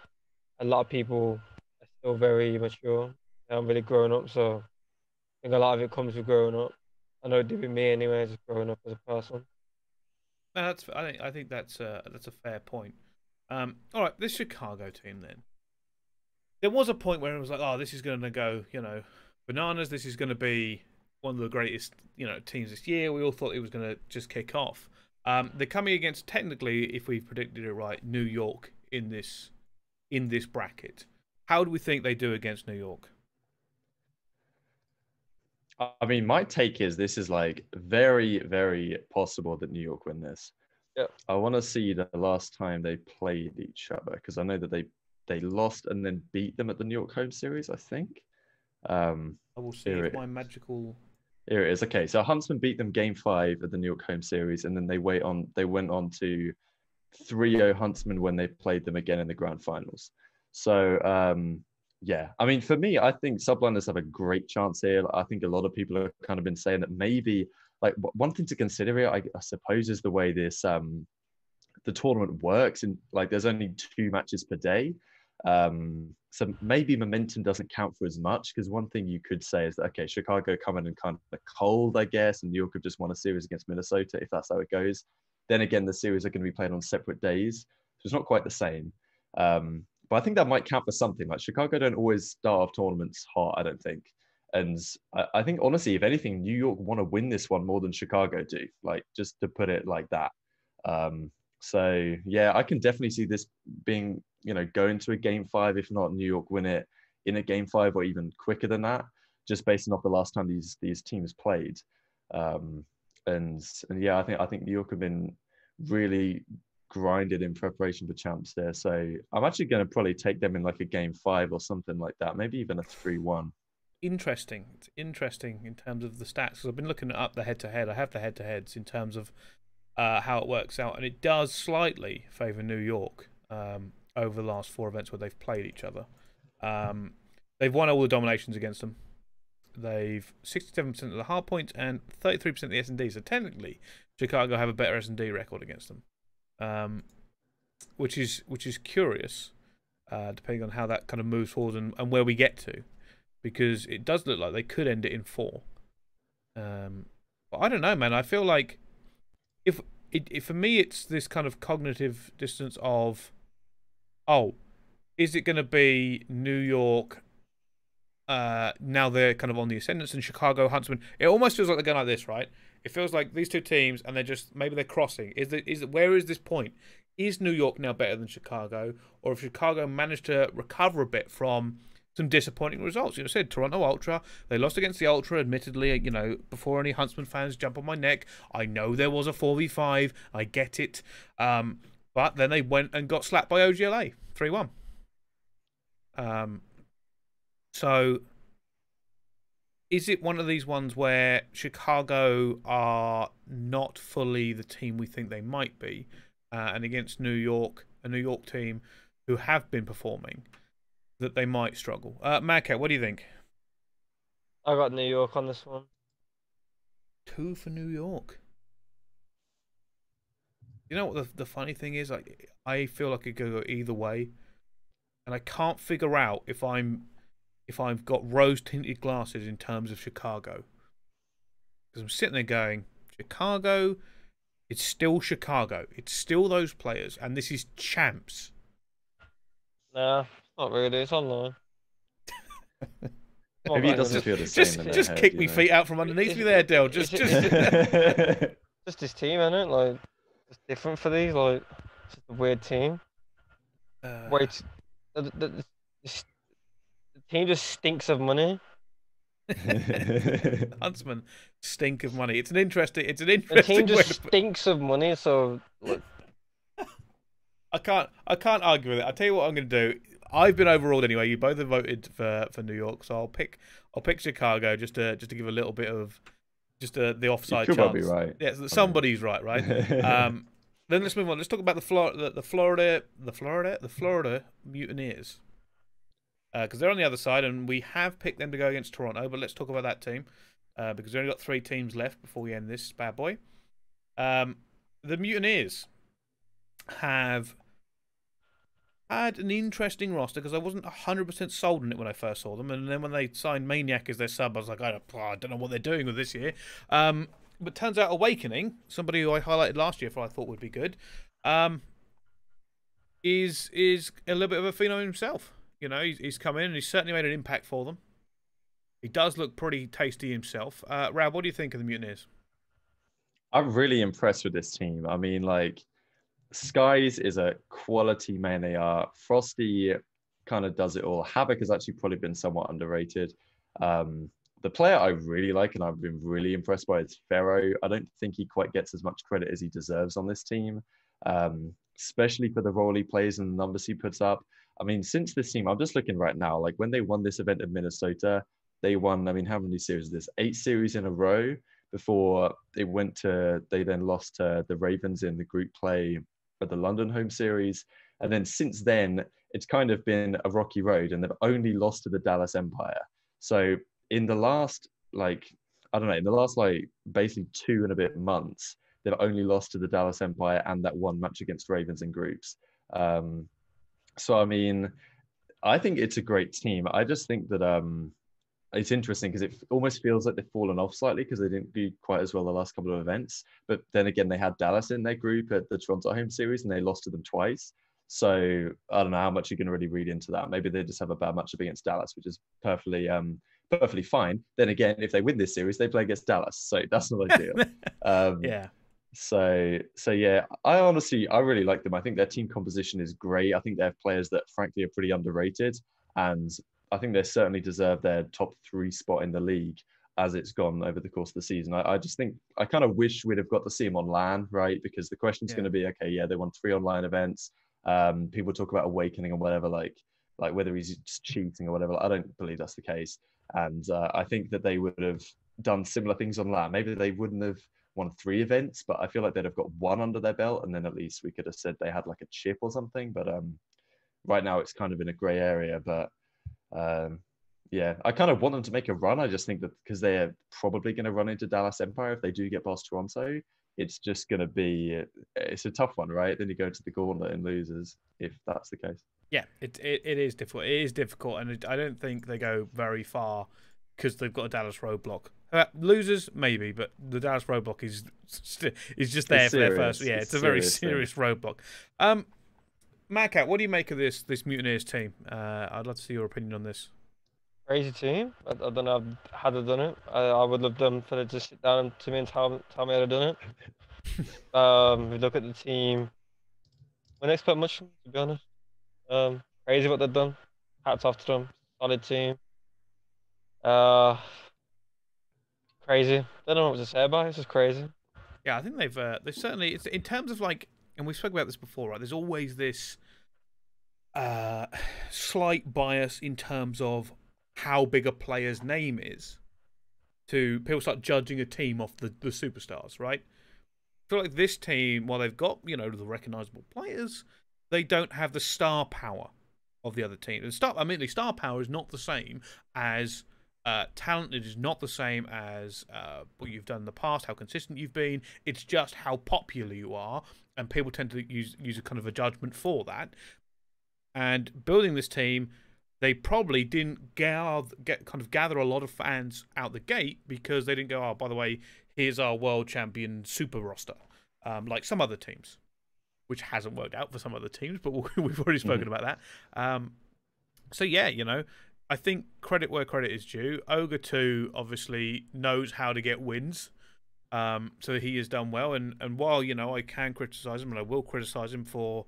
Speaker 3: a lot of people are still very mature. They haven't really grown up, so I think a lot of it comes with growing up. I know it did with me anyway, just growing up as a person.
Speaker 1: No, I think that's a fair point. All right, this Chicago team then. There was a point where it was like, oh, this is going to go, bananas. This is going to be one of the greatest, teams this year. We all thought it was going to just kick off. They're coming against, technically, if we predicted it right, New York in this bracket. How do we think they do against New York?
Speaker 2: I mean, my take is this is like very, very possible that New York win this.
Speaker 3: Yeah.
Speaker 2: I want to see the last time they played each other because I know that they lost and then beat them at the New York home series, I think.
Speaker 1: I will see if my magical.
Speaker 2: Here it is. Okay, so Huntsmen beat them Game 5 at the New York home series, and then they went on to 3-0 Huntsmen when they played them again in the grand finals. So yeah, I mean, for me, I think Subliners have a great chance here. I think a lot of people have kind of been saying that maybe, like, one thing to consider here, I suppose, is the way this the tournament works. And like, there's only 2 matches per day, so maybe momentum doesn't count for as much. Because one thing you could say is that okay, Chicago come in and kind of cold, I guess, and New York have just won a series against Minnesota. If that's how it goes, then again, the series are going to be played on separate days, so it's not quite the same. But I think that might count for something. Like Chicago don't always start off tournaments hot, I don't think. And I think, honestly, if anything, New York want to win this one more than Chicago do, like, just to put it like that. So, yeah, I can definitely see this being, going to a Game 5, if not New York win it in a Game 5 or even quicker than that, just based off the last time these teams played. And yeah, I think New York have been really grinded in preparation for champs there. So I'm actually going to probably take them in like a Game 5 or something like that, maybe even a 3-1.
Speaker 1: Interesting. It's interesting in terms of the stats, because I've been looking up the head-to-head. I have the head-to-heads in terms of how it works out, and it does slightly favour New York over the last 4 events where they've played each other. They've won all the dominations against them. They've 67% of the hard points and 33% of the S&D. So technically, Chicago have a better S&D record against them. Which is curious, depending on how that kind of moves forward and where we get to, because it does look like they could end it in 4. But I don't know, man. I feel like if for me it's this kind of cognitive distance of, oh, is it going to be New York? Now they're kind of on the ascendance, and Chicago Huntsmen. It almost feels like they're going like this, right? It feels like these 2 teams, and maybe they're crossing. Where is this point? Is New York now better than Chicago, or if Chicago managed to recover a bit from some disappointing results? I said Toronto Ultra, they lost against the Ultra, admittedly. Before any Huntsman fans jump on my neck, I know there was a 4v5. I get it, but then they went and got slapped by OGLA 3-1. So, is it one of these ones where Chicago are not fully the team we think they might be, and against New York, a New York team who have been performing, that they might struggle? Madcat, what do you think?
Speaker 3: I got New York on this one.
Speaker 1: 2 for New York. You know what the funny thing is? I feel like it could go either way, and I can't figure out if I've got rose-tinted glasses in terms of Chicago. Because I'm sitting there going, Chicago, it's still Chicago. It's still those players, and this is champs.
Speaker 3: Nah, not really. It's online.
Speaker 2: Maybe it doesn't feel the same.
Speaker 1: Just kick me feet out from underneath me there, Dale. Just
Speaker 3: this team, isn't it? Like, it's different for these. Like, it's just a weird team. Wait, the team just stinks of money.
Speaker 1: Huntsmen stink of money. It's an interesting
Speaker 3: The team
Speaker 1: way
Speaker 3: just
Speaker 1: to put.
Speaker 3: stinks of money, so look,
Speaker 1: I can't argue with it. I'll tell you what I'm going to do. I've been overruled anyway. You both have voted for New York, so I'll pick Chicago just to give a little bit of the offside
Speaker 2: You could
Speaker 1: chance.
Speaker 2: be right.
Speaker 1: Yeah, somebody's right. Then let's move on. Let's talk about the Florida Mutineers, because they're on the other side, and we have picked them to go against Toronto. But let's talk about that team, because we only got 3 teams left before we end this bad boy. The Mutineers have had an interesting roster, because I wasn't 100% sold on it when I first saw them, and then when they signed Maniac as their sub, I was like, I don't know what they're doing with this year. But turns out Awakening, somebody who I highlighted last year for I thought would be good, is a little bit of a phenom himself. You know, he's come in and he's certainly made an impact for them. He does look pretty tasty himself. Rab, what do you think of the Mutineers?
Speaker 2: I'm really impressed with this team. I mean, like, Skies is a quality man. They are. Frosty kind of does it all. Havoc has actually probably been somewhat underrated. The player I really like and I've been really impressed by is Pharaoh. I don't think he quite gets as much credit as he deserves on this team, especially for the role he plays and the numbers he puts up. I mean, since this team, I'm just looking right now, like when they won this event in Minnesota, they won, I mean, how many series is this? 8 series in a row before they then lost to the Ravens in the group play at the London home series. And then since then, it's kind of been a rocky road, and they've only lost to the Dallas Empire. So in the last, basically 2 and a bit months, they've only lost to the Dallas Empire and that one match against Ravens in groups. So, I mean, I think it's a great team. I just think that it's interesting because it almost feels like they've fallen off slightly because they didn't do quite as well the last couple of events. But then again, they had Dallas in their group at the Toronto home series and they lost to them twice. So I don't know how much you can really read into that. Maybe they just have a bad matchup against Dallas, which is perfectly fine. Then again, if they win this series, they play against Dallas, so that's not ideal.
Speaker 1: Yeah.
Speaker 2: So yeah, I really like them. I think their team composition is great. I think they have players that frankly are pretty underrated, and I think they certainly deserve their top 3 spot in the league as it's gone over the course of the season. I just think I kind of wish we'd have got to see them on LAN, right? Because the question's going to be, okay, yeah, they won 3 online events. People talk about Awakening and whatever, like whether he's just cheating or whatever. I don't believe that's the case. And I think that they would have done similar things on LAN. Maybe they wouldn't have won 3 events, but I feel like they'd have got 1 under their belt, and then at least we could have said they had like a chip or something. But right now it's kind of in a grey area. But yeah, I kind of want them to make a run. I just think that because they're probably going to run into Dallas Empire if they do get past Toronto, it's just going to be, it's a tough one, right? Then you go to the gauntlet and loses if that's the case.
Speaker 1: Yeah, it is difficult. It is difficult, and I don't think they go very far because they've got a Dallas roadblock. Losers maybe, but the Dallas roadblock is just there for their first. Yeah, it's a very serious roadblock. Madcat, what do you make of this Mutineers team? I'd love to see your opinion on this.
Speaker 3: crazy team. I don't know how they've done it. I would love them for them to sit down to me and tell me how they've done it. We look at the team. We don't expect much, to be honest. Crazy what they've done. Hats off to them. Solid team. Crazy. Don't know what to say about it. It's just crazy.
Speaker 1: Yeah, I think they've certainly, it's in terms of like, and we spoke about this before, right? There's always this slight bias in terms of how big a player's name is. To people start judging a team off the superstars, right? I feel like this team, while they've got, you know, the recognizable players, they don't have the star power of the other team. And star power is not the same as talent. It is not the same as what you've done in the past, how consistent you've been. It's just how popular you are, and people tend to use a kind of a judgment for that. And building this team, they probably didn't gather a lot of fans out the gate because they didn't go, oh, by the way, here's our world champion super roster, like some other teams, which hasn't worked out for some other teams, but we've already spoken about that. So yeah, you know, I think credit where credit is due. Ogre 2 obviously knows how to get wins, so he has done well. And while, you know, I can criticize him and I will criticize him for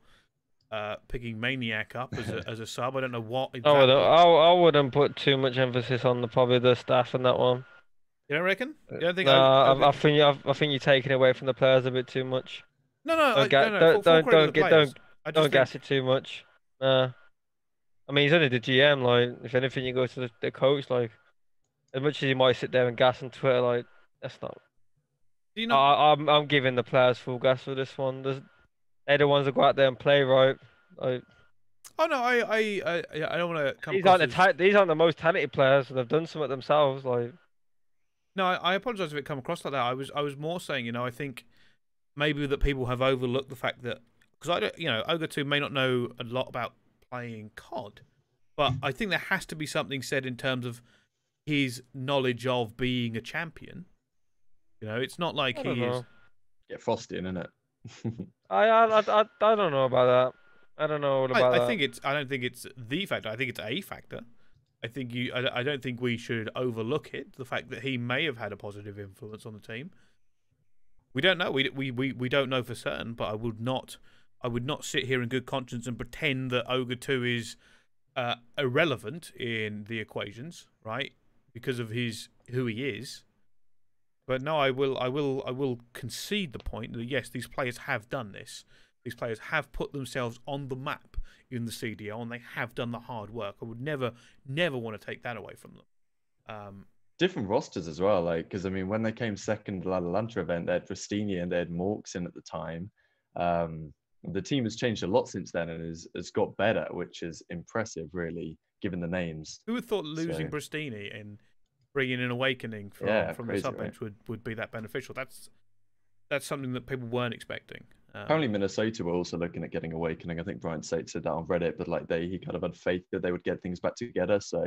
Speaker 1: picking Maniac up as a sub. I don't know what
Speaker 3: I
Speaker 1: exactly.
Speaker 3: wouldn't, I wouldn't put too much emphasis on probably the staff in that one.
Speaker 1: You don't reckon? You don't think?
Speaker 3: No,
Speaker 1: Okay.
Speaker 3: I think you're taking away from the players a bit too much.
Speaker 1: No, no,
Speaker 3: Don't ga
Speaker 1: no. Full credit to the players. I just
Speaker 3: don't
Speaker 1: think
Speaker 3: gas it too much. I mean, he's only the GM. Like, if anything, you go to the coach. Like, as much as you might sit there and gas on Twitter, like that's not.
Speaker 1: do you not.
Speaker 3: I'm giving the players full gas for this one. They're the ones that go out there and play right. Like,
Speaker 1: Oh no, I don't want to come across as.
Speaker 3: these aren't the most talented players. They've done something themselves. Like,
Speaker 1: No, I apologize if it come across like that. I was more saying, I think maybe that people have overlooked the fact that because I don't, Ogre 2 may not know a lot about playing COD, but I think there has to be something said in terms of his knowledge of being a champion. It's not like he is.
Speaker 2: Get Frosty in, innit?
Speaker 3: I don't know about that. I don't know about that.
Speaker 1: I don't think it's the factor. I think it's a factor. I don't think we should overlook it. The fact that he may have had a positive influence on the team. We don't know. We don't know for certain. But I would not sit here in good conscience and pretend that Ogre 2 is irrelevant in the equations, right? Because of who he is. But no, I will concede the point that yes, these players have done this. These players have put themselves on the map in the CDL, and they have done the hard work. I would never want to take that away from them.
Speaker 2: Different rosters as well, like because I mean, when they came second at the Atlanta event, they had Fristini and they had Morks in at the time. The team has changed a lot since then and has got better, which is impressive, really, given the names.
Speaker 1: Who would thought losing Bristini and bringing in Awakening from the sub bench would be that beneficial? That's something that people weren't expecting.
Speaker 2: Apparently Minnesota were also looking at getting Awakening. I think Brian Sate said that on Reddit, but like he kind of had faith that they would get things back together. So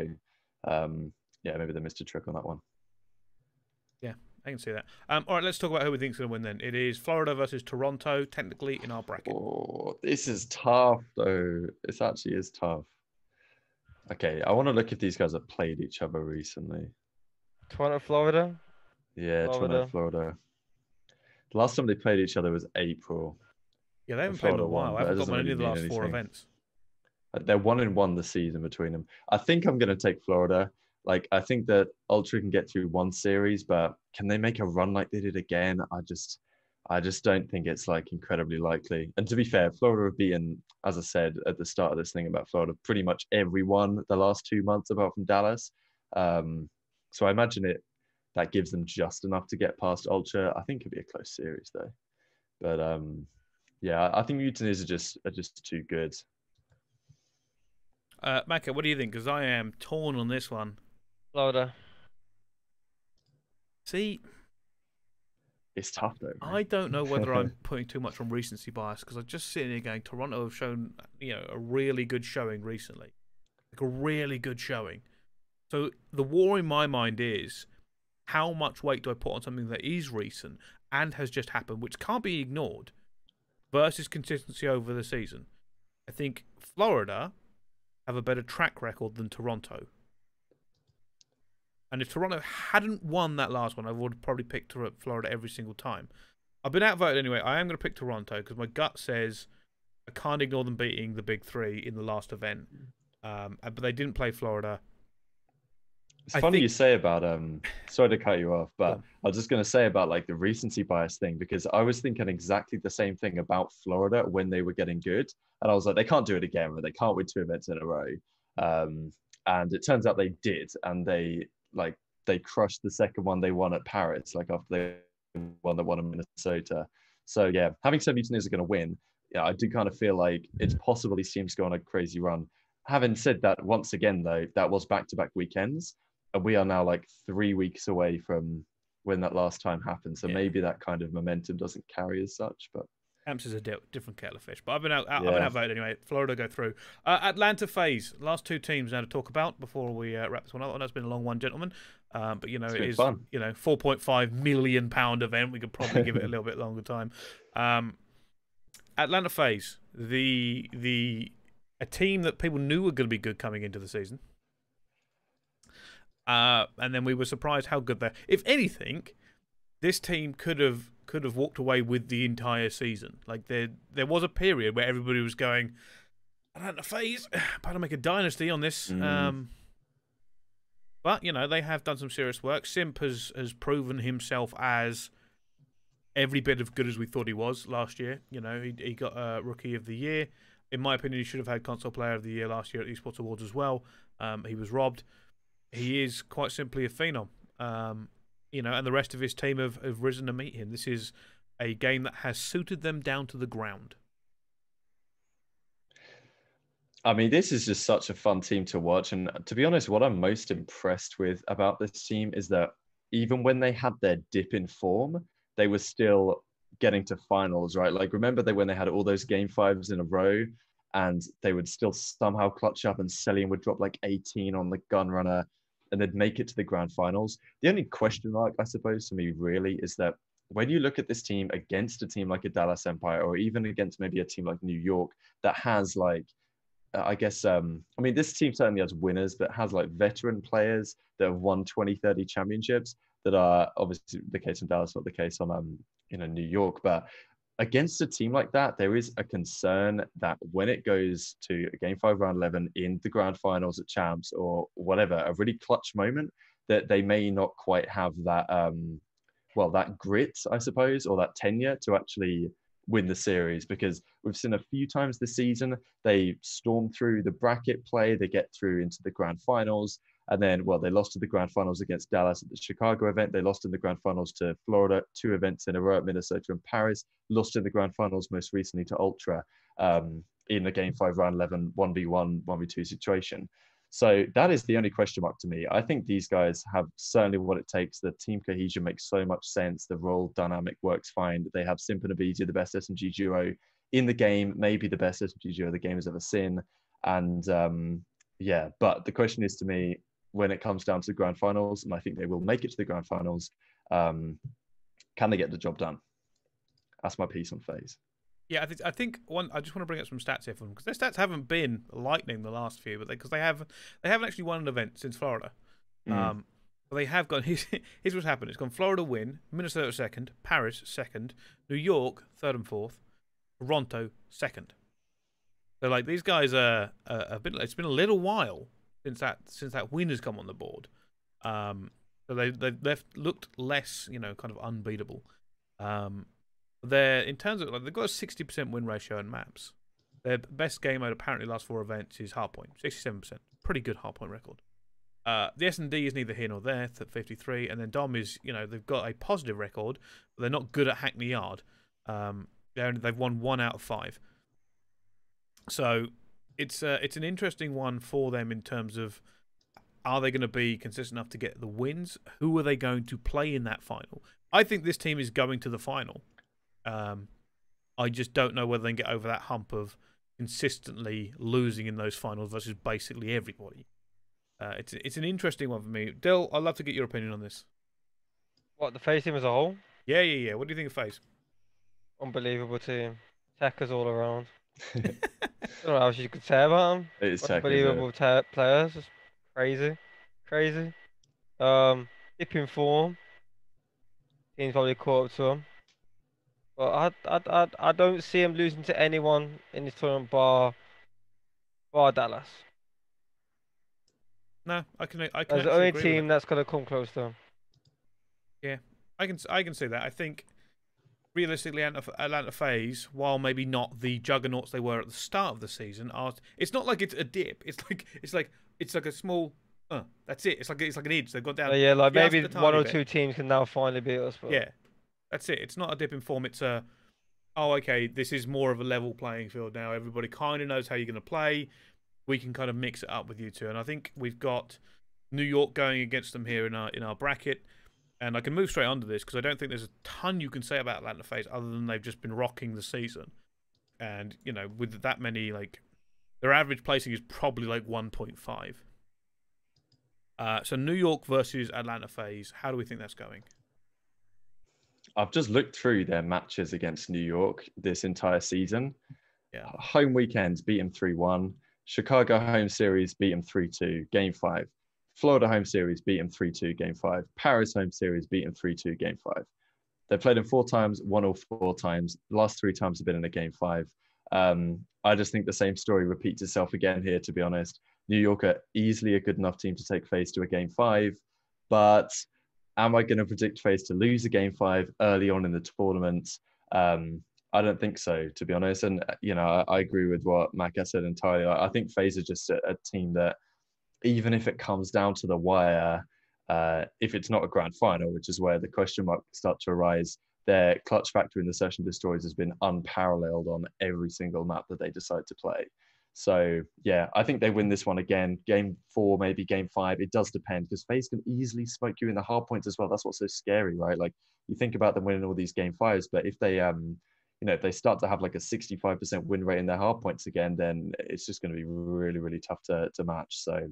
Speaker 2: maybe they missed a trick on that one.
Speaker 1: Yeah, I can see that. All right, let's talk about who we think is going to win then. It is Florida versus Toronto, technically in our bracket.
Speaker 2: Oh, this is tough though. This actually is tough. Okay, I want to look if these guys have played each other recently.
Speaker 3: Toronto, Florida?
Speaker 2: Yeah, Toronto, Florida. The last time they played each other was April.
Speaker 1: Yeah, they haven't played in a while. I haven't got any of the last 4 events.
Speaker 2: They're 1-1 this season between them. I think I'm going to take Florida. Like, I think that Ultra can get through one series, but can they make a run like they did again? I just don't think it's like incredibly likely. And to be fair, Florida have beaten, as I said at the start of this thing about Florida, pretty much everyone the last 2 months apart from Dallas. So I imagine that gives them just enough to get past Ultra. I think it'd be a close series though. But I think Mutineers are just too good.
Speaker 1: Madcat, what do you think? Because I am torn on this one.
Speaker 3: Florida.
Speaker 1: See,
Speaker 2: it's tough though. Right?
Speaker 1: I don't know whether I'm putting too much on recency bias because I'm just sitting here going, Toronto have shown a really good showing recently, like a really good showing. So the war in my mind is, how much weight do I put on something that is recent and has just happened, which can't be ignored, versus consistency over the season? I think Florida have a better track record than Toronto. And if Toronto hadn't won that last one, I would have probably picked Florida every single time. I've been outvoted anyway. I am going to pick Toronto because my gut says I can't ignore them beating the big 3 in the last event. But they didn't play Florida.
Speaker 2: It's funny you say about sorry to cut you off, but I was just going to say about like the recency bias thing, because I was thinking exactly the same thing about Florida when they were getting good, and I was like, they can't do it again, or they can't win 2 events in a row. And it turns out they did, and they crushed the second one they won at Paris, like after they won the one in Minnesota. So yeah, having said Mutineers are going to win, I do kind of feel like it's possible these teams go on a crazy run. Having said that, once again though, that was back-to-back weekends. And we are now like 3 weeks away from when that last time happened. So maybe that kind of momentum doesn't carry as such. But
Speaker 1: Amps is a different kettle of fish. But I've been outvoted anyway. Florida go through. Atlanta FaZe. Last 2 teams now to talk about before we wrap this one up. I know it's been a long one, gentlemen. But it is fun. £4.5 million event. We could probably give it a little bit longer time. Atlanta FaZe, a team that people knew were going to be good coming into the season. And then we were surprised how good they're. If anything, this team could have walked away with the entire season. Like there was a period where everybody was going, I don't know, FaZe, about to make a dynasty on this. But they have done some serious work. Simp has proven himself as every bit of good as we thought he was last year. He got Rookie of the Year. In my opinion, he should have had Console Player of the Year last year at Esports Awards as well. He was robbed. He is quite simply a phenom. And the rest of his team have risen to meet him. This is a game that has suited them down to the ground.
Speaker 2: I mean, this is just such a fun team to watch. And to be honest, what I'm most impressed with about this team is that even when they had their dip in form, they were still getting to finals, right? Like, remember when they had all those game fives in a row and they would still somehow clutch up and Celian would drop like 18 on the gun runner and they'd make it to the grand finals. The only question mark, I suppose, to me really is that when you look at this team against a team like a Dallas Empire or even against maybe a team like New York that has like, I guess, I mean, this team certainly has winners, but has like veteran players that have won 20, 30 championships that are obviously the case in Dallas, not the case on, New York. But against a team like that, there is a concern that when it goes to a game 5 round 11 in the grand finals at champs or whatever, a really clutch moment, that they may not quite have that, that grit, I suppose, or that tenure to actually win the series, because we've seen a few times this season they storm through the bracket play, they get through into the grand finals, and then they lost to the grand finals against Dallas at the Chicago event, they lost in the grand finals to Florida 2 events in a row at Minnesota and Paris, lost in the grand finals most recently to Ultra in the game 5 round 11 1v1 1v2 situation. So that is the only question mark to me. I think these guys have certainly what it takes. The team cohesion makes so much sense. The role dynamic works fine. They have Simp and Abizi, the best SMG duo in the game, maybe the best SMG duo the game has ever seen. And but the question is to me, when it comes down to the grand finals, and I think they will make it to the grand finals, can they get the job done? That's my piece on FaZe.
Speaker 1: Yeah, I think one. I just want to bring up some stats here for them because their stats haven't been lightning the last few, but they haven't actually won an event since Florida. But they have gone. Here's what's happened. It's gone Florida win, Minnesota second, Paris second, New York third and fourth, Toronto second. So like these guys are a bit. It's been a little while since that win has come on the board. So they've looked less, kind of unbeatable. In terms of they've got a 60% win ratio in maps. Their best game mode apparently last 4 events is Hardpoint, 67%. Pretty good Hardpoint record. The S&D is neither here nor there at 53, and then Dom is, they've got a positive record, but they're not good at Hackney Yard. They've won 1 out of 5. So it's an interesting one for them in terms of, are they going to be consistent enough to get the wins? Who are they going to play in that final? I think this team is going to the final. I just don't know whether they can get over that hump of consistently losing in those finals versus basically everybody. It's an interesting one for me. Dill, I'd love to get your opinion on this.
Speaker 3: What, the FaZe team as a whole?
Speaker 1: Yeah. What do you think of FaZe?
Speaker 3: Unbelievable team. Techers all around. I don't know what else you could say about them.
Speaker 2: It is
Speaker 3: unbelievable players. Just crazy. Dip in form. Team's probably caught up to them. But I don't see him losing to anyone in this tournament bar Dallas.
Speaker 1: No, I can.
Speaker 3: As the only team that's gonna come close to him.
Speaker 1: Yeah, I can see that. I think realistically, Atlanta FaZe, while maybe not the juggernauts they were at the start of the season, it's not like it's a dip. It's like a small. That's it. It's like an inch. They've gone down.
Speaker 3: Yeah, like maybe 1 or 2 teams can now finally beat us. But...
Speaker 1: Yeah. That's it. It's not a dip in form. It's okay, this is more of a level playing field now. Everybody kind of knows how you're going to play. We can kind of mix it up with you two. And I think we've got New York going against them here in our bracket. And I can move straight onto this because I don't think there's a ton you can say about Atlanta FaZe other than they've just been rocking the season. And, with that many, their average placing is probably 1.5. So New York versus Atlanta FaZe, how do we think that's going?
Speaker 2: I've just looked through their matches against New York this entire season.
Speaker 1: Yeah.
Speaker 2: Home weekends, beat them 3-1. Chicago home series, beat them 3-2, game 5. Florida home series, beat them 3-2, game 5. Paris home series, beat them 3-2, game 5. They've played them 4 times, won all 4 times. The last 3 times have been in a game 5. I just think the same story repeats itself again here, to be honest. New York are easily a good enough team to take FaZe to a game 5, but am I going to predict FaZe to lose a game 5 early on in the tournament? I don't think so, to be honest. And, you know, I agree with what Madcat said entirely. I think FaZe are just a team that, even if it comes down to the wire, if it's not a grand final, which is where the question marks start to arise, their clutch factor in the Session Destroyers has been unparalleled on every single map that they decide to play. So, yeah, I think they win this one again. Game 4, maybe game 5. It does depend, because FaZe can easily smoke you in the hard points as well. That's what's so scary, right? Like, you think about them winning all these game 5s, but if they, you know, if they start to have like a 65% win rate in their hard points again, then it's just going to be really, really tough to match. So,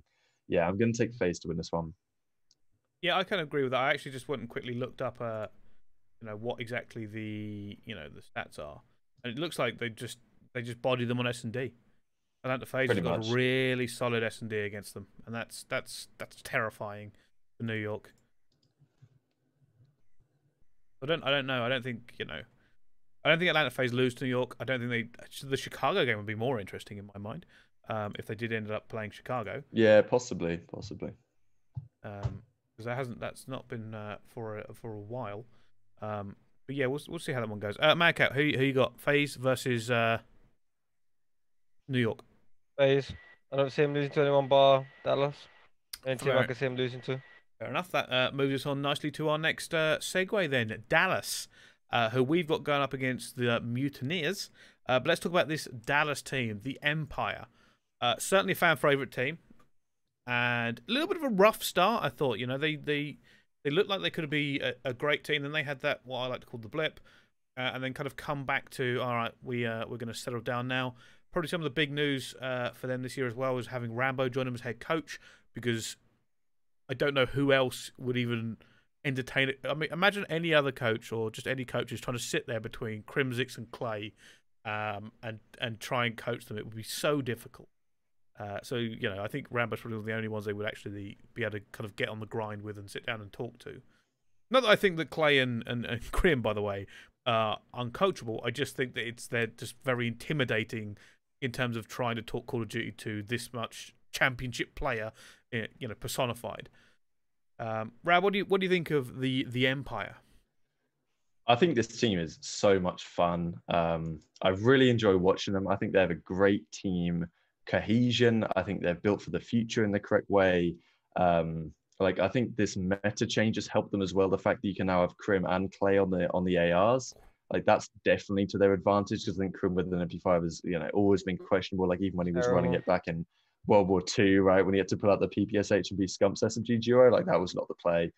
Speaker 2: yeah, I'm going to take FaZe to win this one.
Speaker 1: Yeah, I kind of agree with that. I actually just went and quickly looked up, you know, what exactly the the stats are, and it looks like they just body them on S&D. Atlanta FaZe has got a really solid S&D against them, and that's terrifying for New York. I don't know. I don't think I don't think Atlanta FaZe lose to New York. I don't think the Chicago game would be more interesting in my mind, if they did end up playing Chicago.
Speaker 2: Yeah, possibly.
Speaker 1: Because that's not been for a while. But yeah, we'll see how that one goes. Madcat, who you got? FaZe versus New York.
Speaker 3: FaZe. I don't see him losing to anyone bar Dallas. Any team I can see him losing to.
Speaker 1: Fair enough. That moves us on nicely to our next segue then. Dallas, who we've got going up against the Mutineers. But let's talk about this Dallas team, the Empire. Certainly a fan favourite team. And a little bit of a rough start, I thought. You know, they looked like they could be a great team. Then they had that, what I like to call the blip. And then kind of come back to, all right, we're going to settle down now. Probably some of the big news for them this year as well was having Rambo join them as head coach, because I don't know who else would even entertain it. I mean, imagine any other coach or just any coach who's trying to sit there between Crimsix and Clay and try and coach them. It would be so difficult. So, you know, I think Rambo's probably one of the only ones they would actually be able to kind of get on the grind with and sit down and talk to. Not that I think that Clay and Crim, by the way, are uncoachable. I just think that they're just very intimidating in terms of trying to talk Call of Duty to this much championship player, you know, personified. Rab, what do you think of the Empire?
Speaker 2: I think this team is so much fun. I really enjoy watching them. I think they have a great team cohesion. I think they're built for the future in the correct way. Like, I think this meta change has helped them as well. The fact that you can now have Crim and Clay on the ARs, like, that's definitely to their advantage, because I think Crim with an MP5 has, you know, always been questionable. Like, even when he was running it back in World War II, right, when he had to pull out the PPSH and be Scumps SMG duo, like, that was not the play.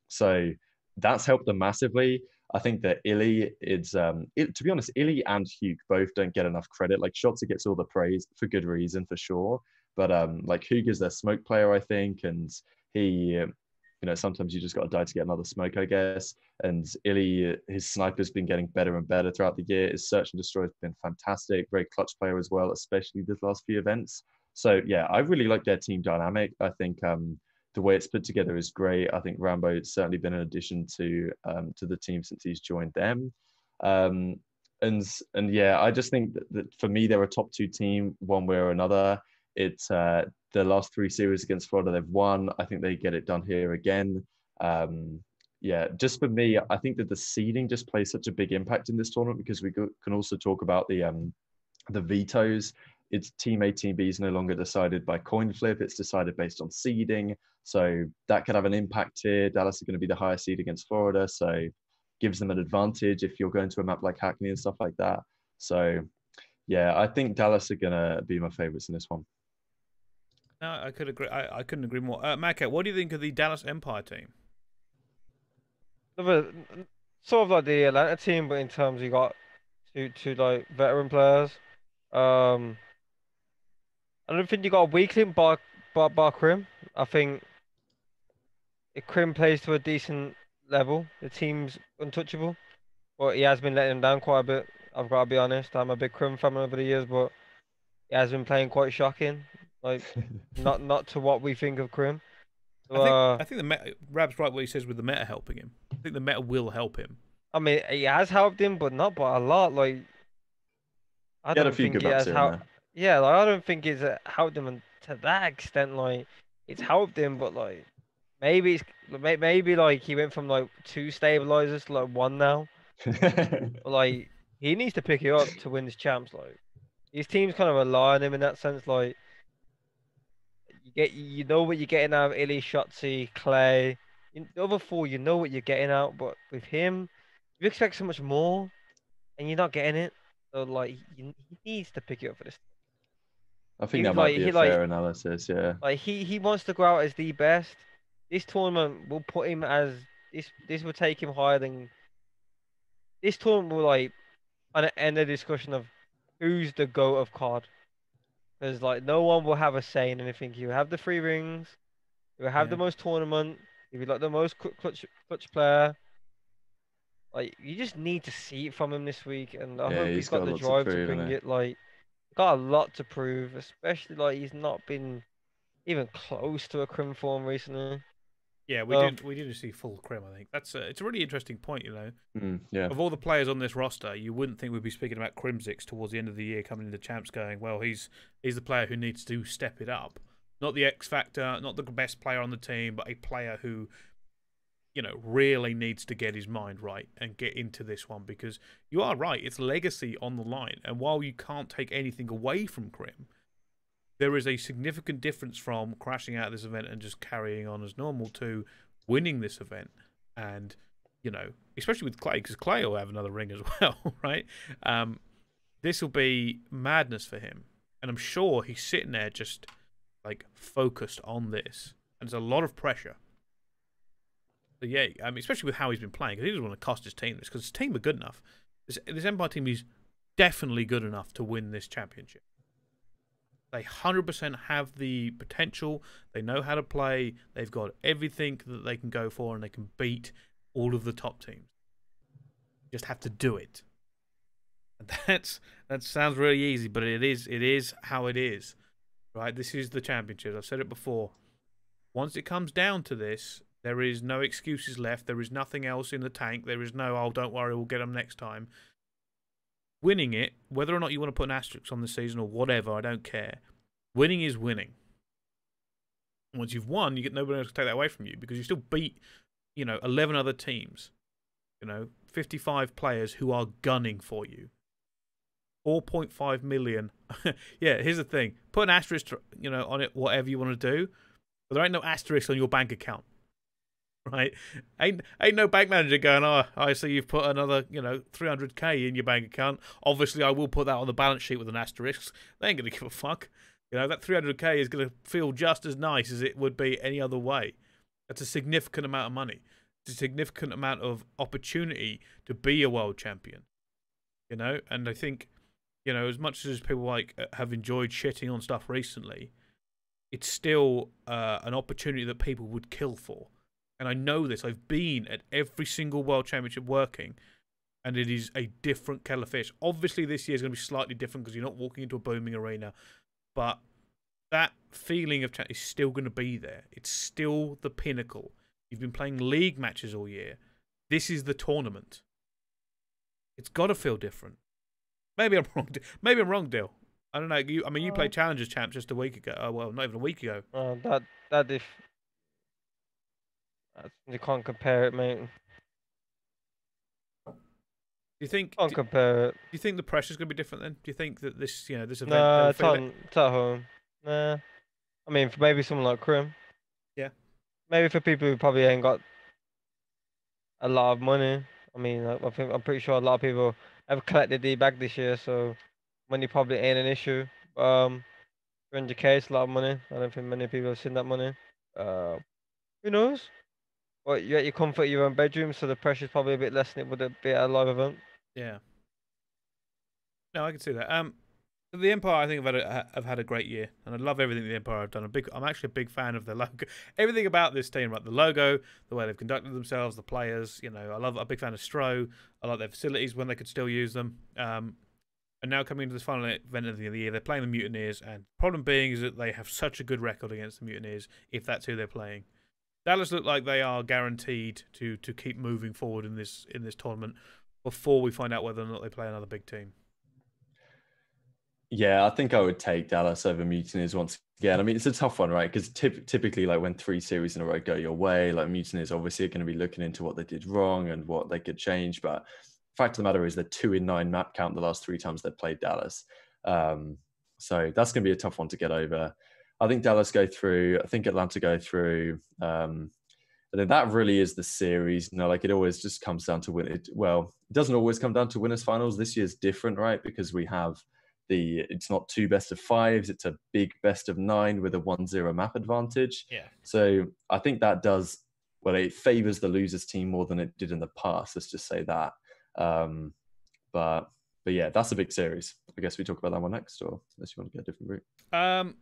Speaker 2: So that's helped them massively. I think that Illy is, to be honest, Illy and Hugh both don't get enough credit. Like, Shotzi gets all the praise for good reason, for sure. But like, Hugh is their smoke player, I think, and he, you know, sometimes you just got to die to get another smoke, I guess. And Illy, his sniper's been getting better and better throughout the year. His search and destroy has been fantastic. Very clutch player as well, especially the last few events. So yeah, I really like their team dynamic. I think the way it's put together is great. I think Rambo has certainly been an addition to the team since he's joined them. And yeah, I just think that for me, they're a top 2 team one way or another. It's the last 3 series against Florida they've won. I think they get it done here again. Yeah, just for me, I think that the seeding just plays such a big impact in this tournament, because we can also talk about the vetoes. It's Team A, Team B is no longer decided by coin flip. It's decided based on seeding. So that could have an impact here. Dallas are going to be the higher seed against Florida, so gives them an advantage if you're going to a map like Hackney and stuff like that. So yeah, I think Dallas are going to be my favorites in this one.
Speaker 1: No, I could agree. I couldn't agree more. Madcat, what do you think of the Dallas Empire team?
Speaker 3: Sort of like the Atlanta team, but in terms you got two like veteran players. I don't think you got a weak link bar Crim. I think if Crim plays to a decent level, the team's untouchable. But he has been letting them down quite a bit. I've got to be honest. I'm a big Crim fan over the years, but he has been playing quite shocking. Like, not to what we think of Crim. So,
Speaker 1: I think Rab's right what he says with the meta helping him. think the meta will help him.
Speaker 3: I mean, it has helped him, but not by a lot. Like, I
Speaker 2: He had a
Speaker 3: don't
Speaker 2: few
Speaker 3: think
Speaker 2: good
Speaker 3: it
Speaker 2: maps
Speaker 3: has
Speaker 2: here and
Speaker 3: helped.
Speaker 2: there.
Speaker 3: Yeah, like I don't think it's helped him to that extent. Like, it's helped him, but like maybe maybe like he went from like 2 stabilizers to like 1 now. But like he needs to pick it up to win his champs. Like his team's kind of rely on him in that sense. Like you know what you're getting out of Illy, Shotzi, Clay. The other 4, you know what you're getting out, but with him, you expect so much more, and you're not getting it. So like he needs to pick it up for this.
Speaker 2: I think
Speaker 3: He
Speaker 2: that might
Speaker 3: like
Speaker 2: be a
Speaker 3: he
Speaker 2: fair analysis. Yeah.
Speaker 3: like he wants to go out as the best. This tournament will put him as this will take him higher than this tournament will like end the discussion of who's the GOAT of COD. Because like no one will have a say in anything. You have the 3 rings, you have
Speaker 1: Yeah.
Speaker 3: the most tournament, you like the most clutch player. Like you just need to see it from him this week, and I
Speaker 2: Yeah,
Speaker 3: hope he's
Speaker 2: he's
Speaker 3: got
Speaker 2: got a
Speaker 3: the
Speaker 2: lot to
Speaker 3: drive to
Speaker 2: prove,
Speaker 3: bring
Speaker 2: hasn't
Speaker 3: it. Like got a lot to prove, especially like he's not been even close to a crim form recently.
Speaker 1: Yeah,
Speaker 3: So
Speaker 1: we didn't see full Crim. I think that's it's a really interesting point. You know,
Speaker 2: he? Yeah.
Speaker 1: of all the players on this roster, you wouldn't think we'd be speaking about Crimsix towards the end of the year, coming into champs, going, well, he's the player who needs to step it up, not the X factor, not the best player on the team, but a player who, you know, really needs to get his mind right and get into this one, because you are right, it's legacy on the line, and while you can't take anything away from Crim, there is a significant difference from crashing out of this event and just carrying on as normal to winning this event. And, you know, especially with Clay, because Clay will have another ring as well, right? This will be madness for him. And I'm sure he's sitting there just, like, focused on this. And there's a lot of pressure. So, yeah, I mean, especially with how he's been playing, because he doesn't want to cost his team this, because his team are good enough. This Empire team is definitely good enough to win this championship. They 100% have the potential. They know how to play. They've got everything that they can go for, and they can beat all of the top teams. You just have to do it. And that sounds really easy, but it is how it is. Right? This is the championship. I've said it before. Once it comes down to this, there is no excuses left. There is nothing else in the tank. There is no, oh, don't worry, we'll get them next time. Winning it, whether or not you want to put an asterisk on the season or whatever, I don't care. Winning is winning. Once you've won, you get nobody else to take that away from you, because you still beat, 11 other teams. 55 players who are gunning for you. 4.5 million. Yeah, here's the thing. Put an asterisk, on it, whatever you want to do. But there ain't no asterisk on your bank account. Right? Ain't no bank manager going, oh, I see you've put another, 300k in your bank account. Obviously, I will put that on the balance sheet with an asterisk. They ain't going to give a fuck. That 300k is going to feel just as nice as it would be any other way. That's a significant amount of money. It's a significant amount of opportunity to be a world champion. And I think, as much as people have enjoyed shitting on stuff recently, it's still an opportunity that people would kill for. And I know this. I've been at every single World Championship working, and it is a different kettle of fish. Obviously, this year is going to be slightly different because you're not walking into a booming arena, but that feeling of is still going to be there. It's still the pinnacle. You've been playing league matches all year. This is the tournament. It's got to feel different. Maybe I'm wrong. Maybe I'm wrong, Dill. I don't know. You played Challengers Champ just a week ago. Oh, well, not even a week ago.
Speaker 3: You can't compare it, mate.
Speaker 1: Do you think?
Speaker 3: Can't compare it.
Speaker 1: Do you think the pressure's going to be different then? Do you think that this event?
Speaker 3: Nah, it's at home. Nah. I mean, for maybe someone like Krim.
Speaker 1: Yeah.
Speaker 3: Maybe for people who probably ain't got a lot of money. I mean, I'm pretty sure a lot of people have collected the bag this year, so money probably ain't an issue. 300k is a lot of money. I don't think many people have seen that money. Who knows? But you're at your comfort of your own bedroom, so the pressure's probably a bit less than it would be at a live event.
Speaker 1: Yeah. No, I can see that. The Empire, I think, have had a great year, and I love everything the Empire have done. I'm actually a big fan of their logo. Everything about this team, right? The logo, the way they've conducted themselves, the players. I'm a big fan of Stro. I like their facilities when they could still use them. And now coming into this final event of the year, they're playing the Mutineers, and the problem being is that they have such a good record against the Mutineers, if that's who they're playing. Dallas look like they are guaranteed to keep moving forward in this tournament before we find out whether or not they play another big team.
Speaker 2: Yeah, I think I would take Dallas over Mutineers once again. I mean, it's a tough one, right? Because typically, like when 3 series in a row go your way, like Mutineers obviously are going to be looking into what they did wrong and what they could change. But fact of the matter is they're 2-9 map count the last 3 times they've played Dallas. So that's going to be a tough one to get over. I think Dallas go through. I think Atlanta go through. And then that really is the series. You know, like it always just comes down to win it. Well, it doesn't always come down to winners finals. This year's different, right? Because we have it's not 2 best of 5s. It's a big best of 9 with a 1-0 map advantage.
Speaker 1: Yeah.
Speaker 2: So I think that does, well, it favors the losers team more than it did in the past. Let's just say that. But yeah, that's a big series. I guess we talk about that one next, or unless you want to get a different route.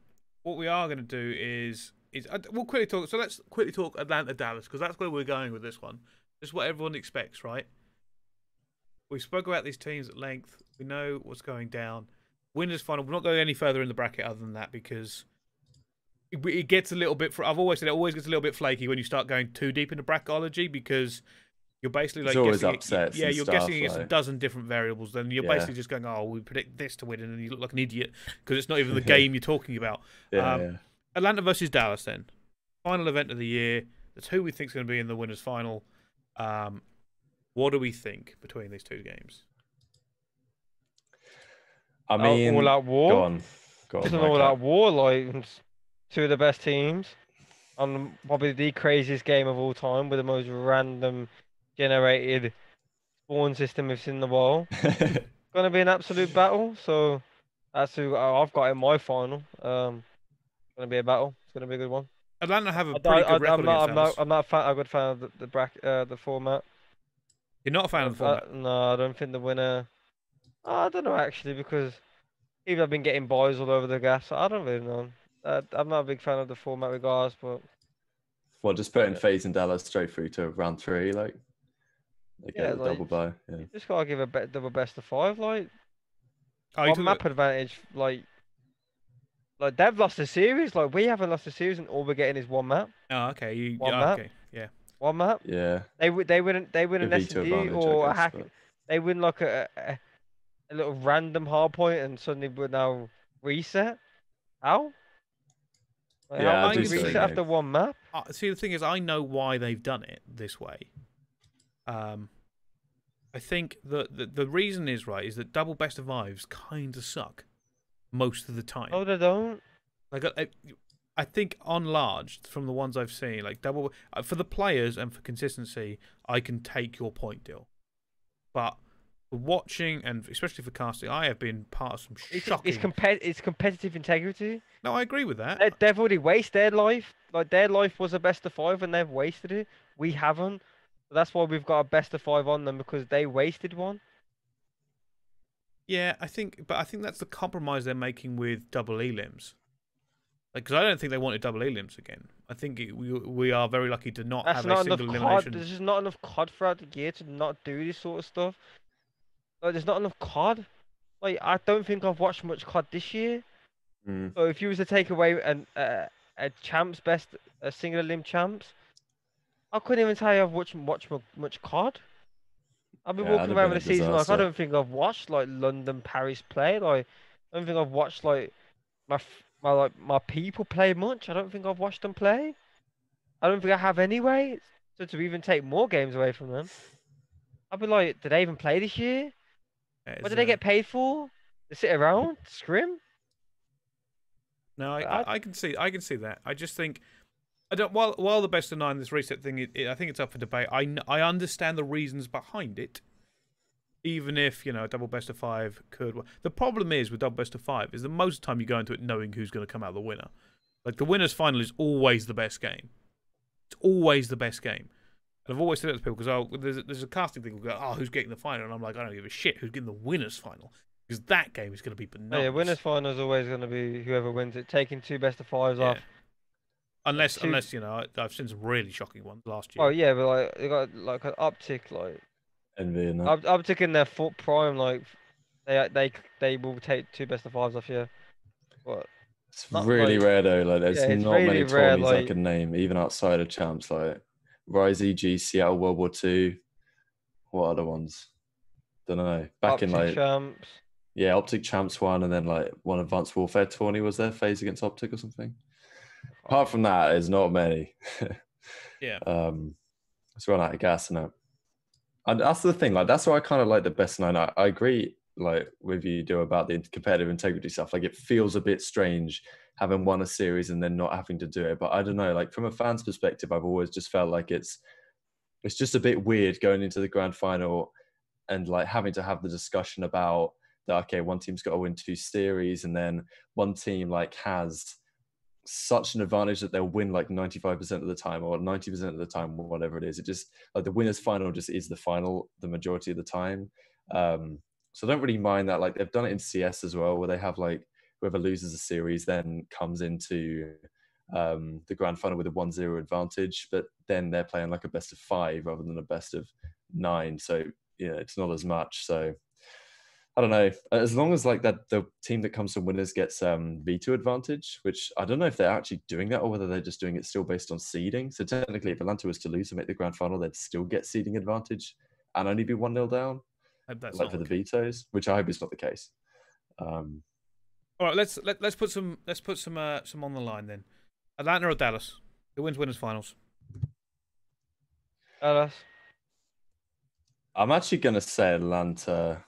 Speaker 1: What we are going to do is we'll quickly talk. So let's quickly talk Atlanta Dallas, because that's where we're going with this one. This is what everyone expects, right? We spoke about these teams at length. We know what's going down. Winners final. We're not going any further in the bracket other than that, because it gets a little bit. I've always said it always gets a little bit flaky when you start going too deep into bracketology, because you're basically like
Speaker 2: always
Speaker 1: guessing
Speaker 2: upsets.
Speaker 1: Yeah, you're guessing
Speaker 2: like,
Speaker 1: against a dozen different variables. Then you're basically just going, "Oh, we predict this to win," and then you look like an idiot because it's not even the game you're talking about. Atlanta versus Dallas, then final event of the year. That's who we think is going to be in the winners final. What do we think between these two games?
Speaker 2: I mean,
Speaker 3: all out war.
Speaker 2: Go on.
Speaker 3: It's an all out war. Like 2 of the best teams on probably the craziest game of all time, with the most random generated spawn system we've seen in the world. Gonna be an absolute battle. So that's who I've got in my final. Gonna be a battle. It's gonna be a good one.
Speaker 1: Atlanta have a pretty good record against Dallas.
Speaker 3: I'm not a good fan of the bracket, the format.
Speaker 1: You're not a fan of the format?
Speaker 3: No, I don't think the winner. I don't know actually, because even I've been getting boys all over the gas. So I don't really know. I'm not a big fan of the format regardless, but.
Speaker 2: Well, just putting FaZe and Dallas straight through to round 3, like they get a
Speaker 3: like,
Speaker 2: double bye. Yeah.
Speaker 3: You just gotta give a double best of 5, like.
Speaker 1: Oh,
Speaker 3: one map advantage, like they've lost a series. Like we haven't lost a series, and all we're getting is 1 map.
Speaker 1: Oh, okay.
Speaker 3: One map.
Speaker 1: Okay, yeah.
Speaker 3: 1 map.
Speaker 2: Yeah.
Speaker 3: They win an S&D or a hack. But... They win like a little random hard point, and suddenly we're now reset. How? Like,
Speaker 2: yeah,
Speaker 3: how can you reset after 1 map?
Speaker 1: See, the thing is, I know why they've done it this way. I think the reason is right is that double best of 5s kind of suck most of the time.
Speaker 3: Oh, they don't.
Speaker 1: Like I think on large, from the ones I've seen, like double for the players and for consistency, I can take your point, Dill. But for watching and especially for casting, I have been part of some shocking.
Speaker 3: It's competitive integrity.
Speaker 1: No, I agree with that.
Speaker 3: They've already wasted their life. Like their life was a best of 5, and they've wasted it. We haven't. So that's why we've got a best of 5 on them, because they wasted one.
Speaker 1: Yeah, I think that's the compromise they're making with double elims. Like, because I don't think they wanted double elims again. I think we are very lucky to not have a single elimination.
Speaker 3: There's just not enough COD throughout the year to not do this sort of stuff. Like, there's not enough COD. Like, I don't think I've watched much COD this year. So if you was to take away a champs best, a single elim champs, I couldn't even tell you I've watched much COD. I've been walking around with the season like I don't think I've watched like London, Paris play. Like I don't think I've watched like my people play much. I don't think I've watched them play. I don't think I have anyway. So to even take more games away from them, I'd be like, did they even play this year? What did they get paid for? To sit around, scrim?
Speaker 1: No, I can see that. I just think I don't. While the best of 9, this reset thing, I think it's up for debate. I understand the reasons behind it, even if a double best of 5 could. The problem is with double best of 5 is that most of the time you go into it knowing who's going to come out the winner. Like the winners final is always the best game. It's always the best game. And I've always said it to people because there's a casting thing. We'll go, oh, who's getting the final? And I'm like, I don't give a shit who's getting the winners final, because that game is going to be bananas.
Speaker 3: Yeah, winners final is always going to be whoever wins it, taking 2 best of 5s off.
Speaker 1: Unless I've seen some really shocking ones last year.
Speaker 3: Oh yeah, but like they got like an OpTic, like
Speaker 2: Envy and that.
Speaker 3: OpTic in their prime, like they will take 2 best of 5s off. Yeah, what
Speaker 2: It's
Speaker 3: Not
Speaker 2: really
Speaker 3: like
Speaker 2: rare though. Like, there's
Speaker 3: yeah, it's
Speaker 2: not
Speaker 3: really
Speaker 2: many
Speaker 3: rare.
Speaker 2: tourneys I
Speaker 3: Like
Speaker 2: can name, even outside of champs. Like Rise EG, Seattle World War II. What other ones? Don't know. Back in
Speaker 3: OpTic
Speaker 2: like
Speaker 3: champs.
Speaker 2: yeah, OpTic champs one, and then like one Advanced Warfare tourney was there, FaZe against OpTic or something. Apart from that, there's not many.
Speaker 1: Yeah.
Speaker 2: It's run out of gas now. And that's the thing. Like that's why I kind of like the best nine. I agree. Like with you do about the competitive integrity stuff. Like it feels a bit strange having won a series and then not having to do it. But I don't know. Like from a fan's perspective, I've always just felt like it's just a bit weird going into the grand final and like having to have the discussion about that. Okay, one team's got to win 2 series, and then one team like has such an advantage that they'll win like 95% of the time or 90% of the time or whatever it is. It just like the winners final just is the final the majority of the time. So I don't really mind that. Like they've done it in CS as well, where they have like whoever loses a series then comes into the grand final with a 1-0 advantage, but then they're playing like a best of 5 rather than a best of 9. So yeah, it's not as much. So I don't know. As long as like that, the team that comes from winners gets veto advantage, which I don't know if they're actually doing that or whether they're just doing it still based on seeding. So technically, if Atlanta was to lose and make the grand final, they'd still get seeding advantage and only be 1-0 down.
Speaker 1: Hope that's
Speaker 2: like
Speaker 1: not
Speaker 2: for the
Speaker 1: okay.
Speaker 2: vetoes, which I hope is not the case.
Speaker 1: All right, let's put some on the line then. Atlanta or Dallas? Who wins winners finals?
Speaker 3: Dallas.
Speaker 2: I'm actually going to say Atlanta.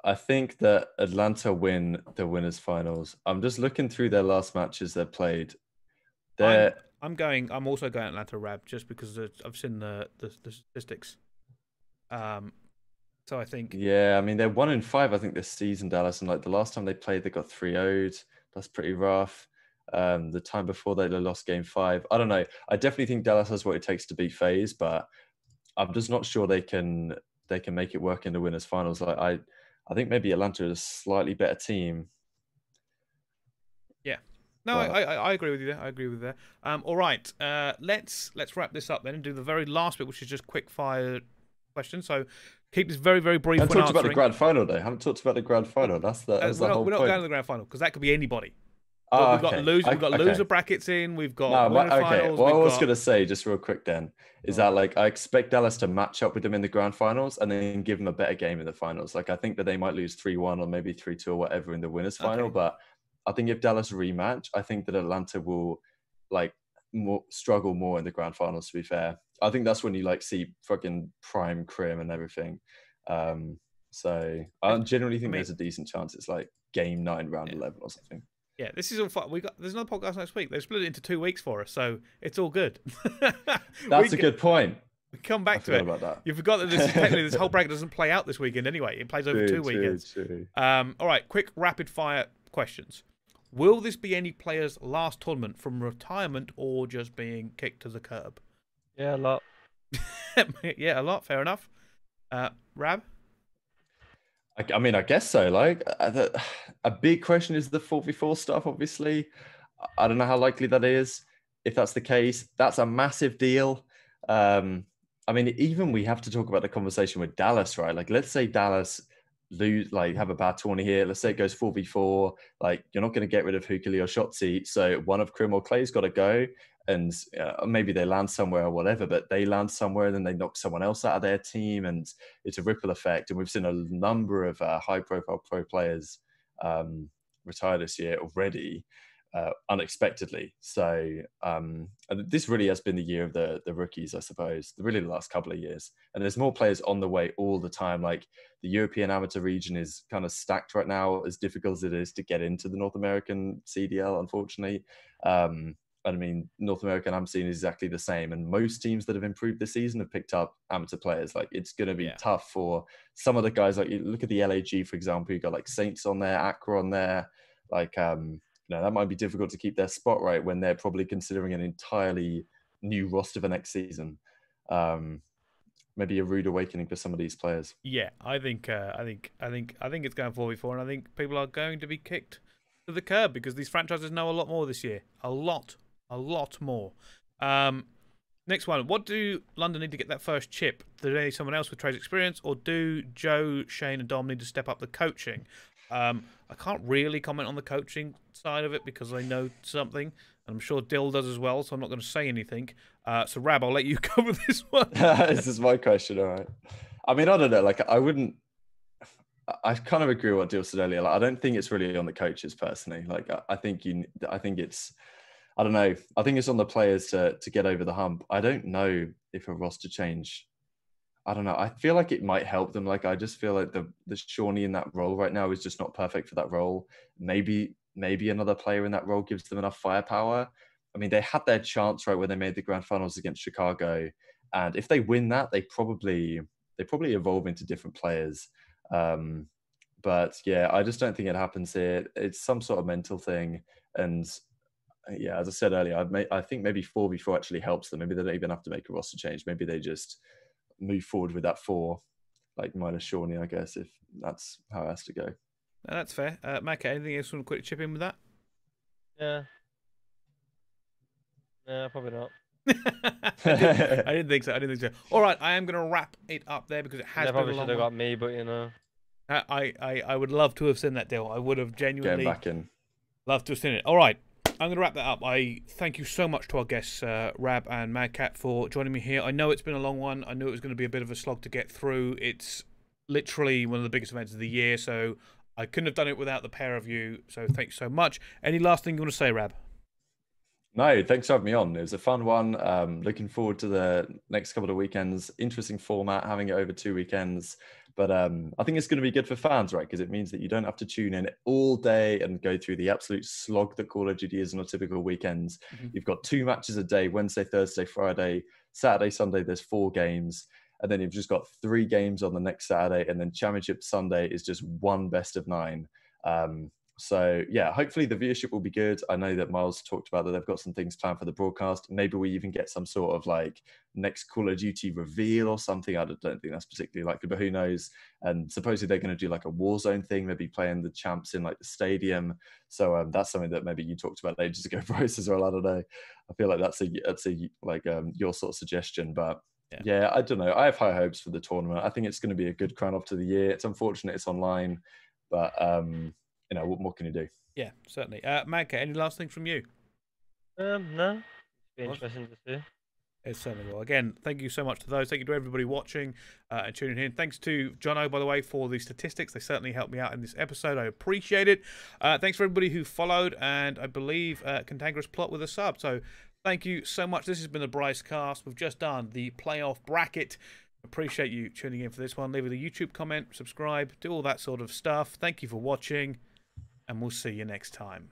Speaker 2: I think that Atlanta win the winners finals. I'm just looking through their last matches they've played.
Speaker 1: I'm also going Atlanta Rab just because I've seen the statistics. So I think
Speaker 2: yeah, I mean they're 1-5 I think this season, Dallas, and like the last time they played they got 3-0'd. That's pretty rough. The time before they lost game 5. I don't know. I definitely think Dallas has what it takes to beat FaZe, but I'm just not sure they can make it work in the winners finals. Like I think maybe Atlanta is a slightly better team.
Speaker 1: Yeah. No,
Speaker 2: but
Speaker 1: I agree with you there. I agree with you there. All right. Let's wrap this up then and do the very last bit, which is just quick fire questions. So keep this very, very brief.
Speaker 2: I haven't
Speaker 1: when
Speaker 2: talked
Speaker 1: answering.
Speaker 2: about the grand final though. I haven't talked about the grand final. That's the whole
Speaker 1: we're not
Speaker 2: point.
Speaker 1: going to the grand final because that could be anybody.
Speaker 2: Oh,
Speaker 1: we've got loser brackets in. We've got winner finals.
Speaker 2: What I was going to say, just real quick then, is that like I expect Dallas to match up with them in the grand finals and then give them a better game in the finals. Like I think that they might lose 3-1 or maybe 3-2 or whatever in the winners final. But I think if Dallas rematch, I think that Atlanta will like struggle more in the grand finals, to be fair. I think that's when you like see fucking prime Crim and everything. So I generally think there's a decent chance it's like game 9, round 11 or something.
Speaker 1: Yeah, this is all fun. There's another podcast next week. They split it into 2 weeks for us, so it's all good.
Speaker 2: That's a good point.
Speaker 1: We come back to it.
Speaker 2: About that.
Speaker 1: You forgot that this whole bracket doesn't play out this weekend anyway. It plays over 2 weekends.
Speaker 2: True.
Speaker 1: All right, quick rapid fire questions. Will this be any player's last tournament from retirement or just being kicked to the curb?
Speaker 3: Yeah, a lot.
Speaker 1: Yeah, a lot. Fair enough. Rab?
Speaker 2: I mean, I guess so. Like, a big question is the 4v4 stuff, obviously. I don't know how likely that is. If that's the case, that's a massive deal. I mean, even we have to talk about the conversation with Dallas, right? Like, let's say Dallas have a bad tourney here. Let's say it goes 4v4. Like, you're not going to get rid of Hookily or Shotzi. So one of Crim or Clay's got to go. And maybe they land somewhere or whatever, but they land somewhere and then they knock someone else out of their team, and it's a ripple effect. And we've seen a number of high-profile pro players retire this year already, unexpectedly. So this really has been the year of the rookies, I suppose, really the last couple of years. And there's more players on the way all the time. Like the European amateur region is kind of stacked right now, as difficult as it is to get into the North American CDL, unfortunately. I mean, North American I'm seeing is exactly the same. And most teams that have improved this season have picked up amateur players. Like it's going to be tough for some of the guys. Like you look at the LAG, for example, you got like Saints on there, Accra on there. Like, that might be difficult to keep their spot right when they're probably considering an entirely new roster for next season. Maybe a rude awakening for some of these players.
Speaker 1: Yeah, I think it's going 4v4, and I think people are going to be kicked to the curb because these franchises know a lot more this year. A lot more. Next one. What do London need to get that first chip? Do they need someone else with trades experience, or do Joe, Shane, and Dom need to step up the coaching? I can't really comment on the coaching side of it because I know something, and I'm sure Dill does as well, so I'm not going to say anything. So, Rab, I'll let you cover this one.
Speaker 2: This is my question, all right. I mean, I don't know. Like, I kind of agree with what Dill said earlier. Like, I don't think it's really on the coaches personally. Like, I think it's, I don't know. I think it's on the players to get over the hump. I don't know if a roster change, I don't know. I feel like it might help them. Like, I just feel like the Shawnee in that role right now is just not perfect for that role. Maybe another player in that role gives them enough firepower. I mean, they had their chance right when they made the grand finals against Chicago, and if they win that, they probably evolve into different players. But yeah, I just don't think it happens here. It's some sort of mental thing, and yeah, as I said earlier, I think maybe 4v4 actually helps them. Maybe they don't even have to make a roster change. Maybe they just move forward with that 4, like minus Shawnee, I guess, if that's how it has to go.
Speaker 1: No, that's fair. Madcat, anything else you want to quickly chip in with that?
Speaker 3: Yeah. Yeah, probably not.
Speaker 1: I didn't think so. I didn't think so. All right, I am going to wrap it up there because it has
Speaker 3: They
Speaker 1: been
Speaker 3: probably
Speaker 1: a long
Speaker 3: should have
Speaker 1: one.
Speaker 3: got me, but you know.
Speaker 1: I would love to have seen that deal. I would have genuinely
Speaker 2: Getting back in.
Speaker 1: loved to have seen it. All right, I'm going to wrap that up. I thank you so much to our guests, Rab and Madcat, for joining me here. I know it's been a long one. I knew it was going to be a bit of a slog to get through. It's literally one of the biggest events of the year, so I couldn't have done it without the pair of you. So thanks so much. Any last thing you want to say, Rab?
Speaker 2: No, thanks for having me on. It was a fun one. Looking forward to the next couple of weekends. Interesting format, having it over 2 weekends. But I think it's going to be good for fans, right? Because it means that you don't have to tune in all day and go through the absolute slog that Call of Duty is on a typical weekends. You've got 2 matches a day, Wednesday, Thursday, Friday, Saturday, Sunday, there's 4 games. And then you've just got 3 games on the next Saturday. And then Championship Sunday is just 1 best of 9. So yeah, hopefully the viewership will be good. I know that Miles talked about that they've got some things planned for the broadcast. Maybe we even get some sort of like next Call of Duty reveal or something. I don't think that's particularly likely, but who knows? And supposedly they're going to do like a Warzone thing, maybe playing the champs in like the stadium. So that's something that maybe you talked about ages ago, Bryce, as well. I don't know. I feel like that's a like your sort of suggestion, but yeah, I don't know. I have high hopes for the tournament. I think it's going to be a good crown off to the year. It's unfortunate it's online, but you know, what more can you do?
Speaker 1: Yeah, certainly. Madcat, any last thing from you?
Speaker 3: No. It's been interesting to see.
Speaker 1: It certainly will. Again, thank you so much to those. Thank you to everybody watching and tuning in. Thanks to Jono, by the way, for the statistics. They certainly helped me out in this episode. I appreciate it. Thanks for everybody who followed, and I believe Cantankerous Plot with a sub. So thank you so much. This has been the Bricecast. We've just done the playoff bracket. Appreciate you tuning in for this one. Leave a YouTube comment, subscribe, do all that sort of stuff. Thank you for watching, and we'll see you next time.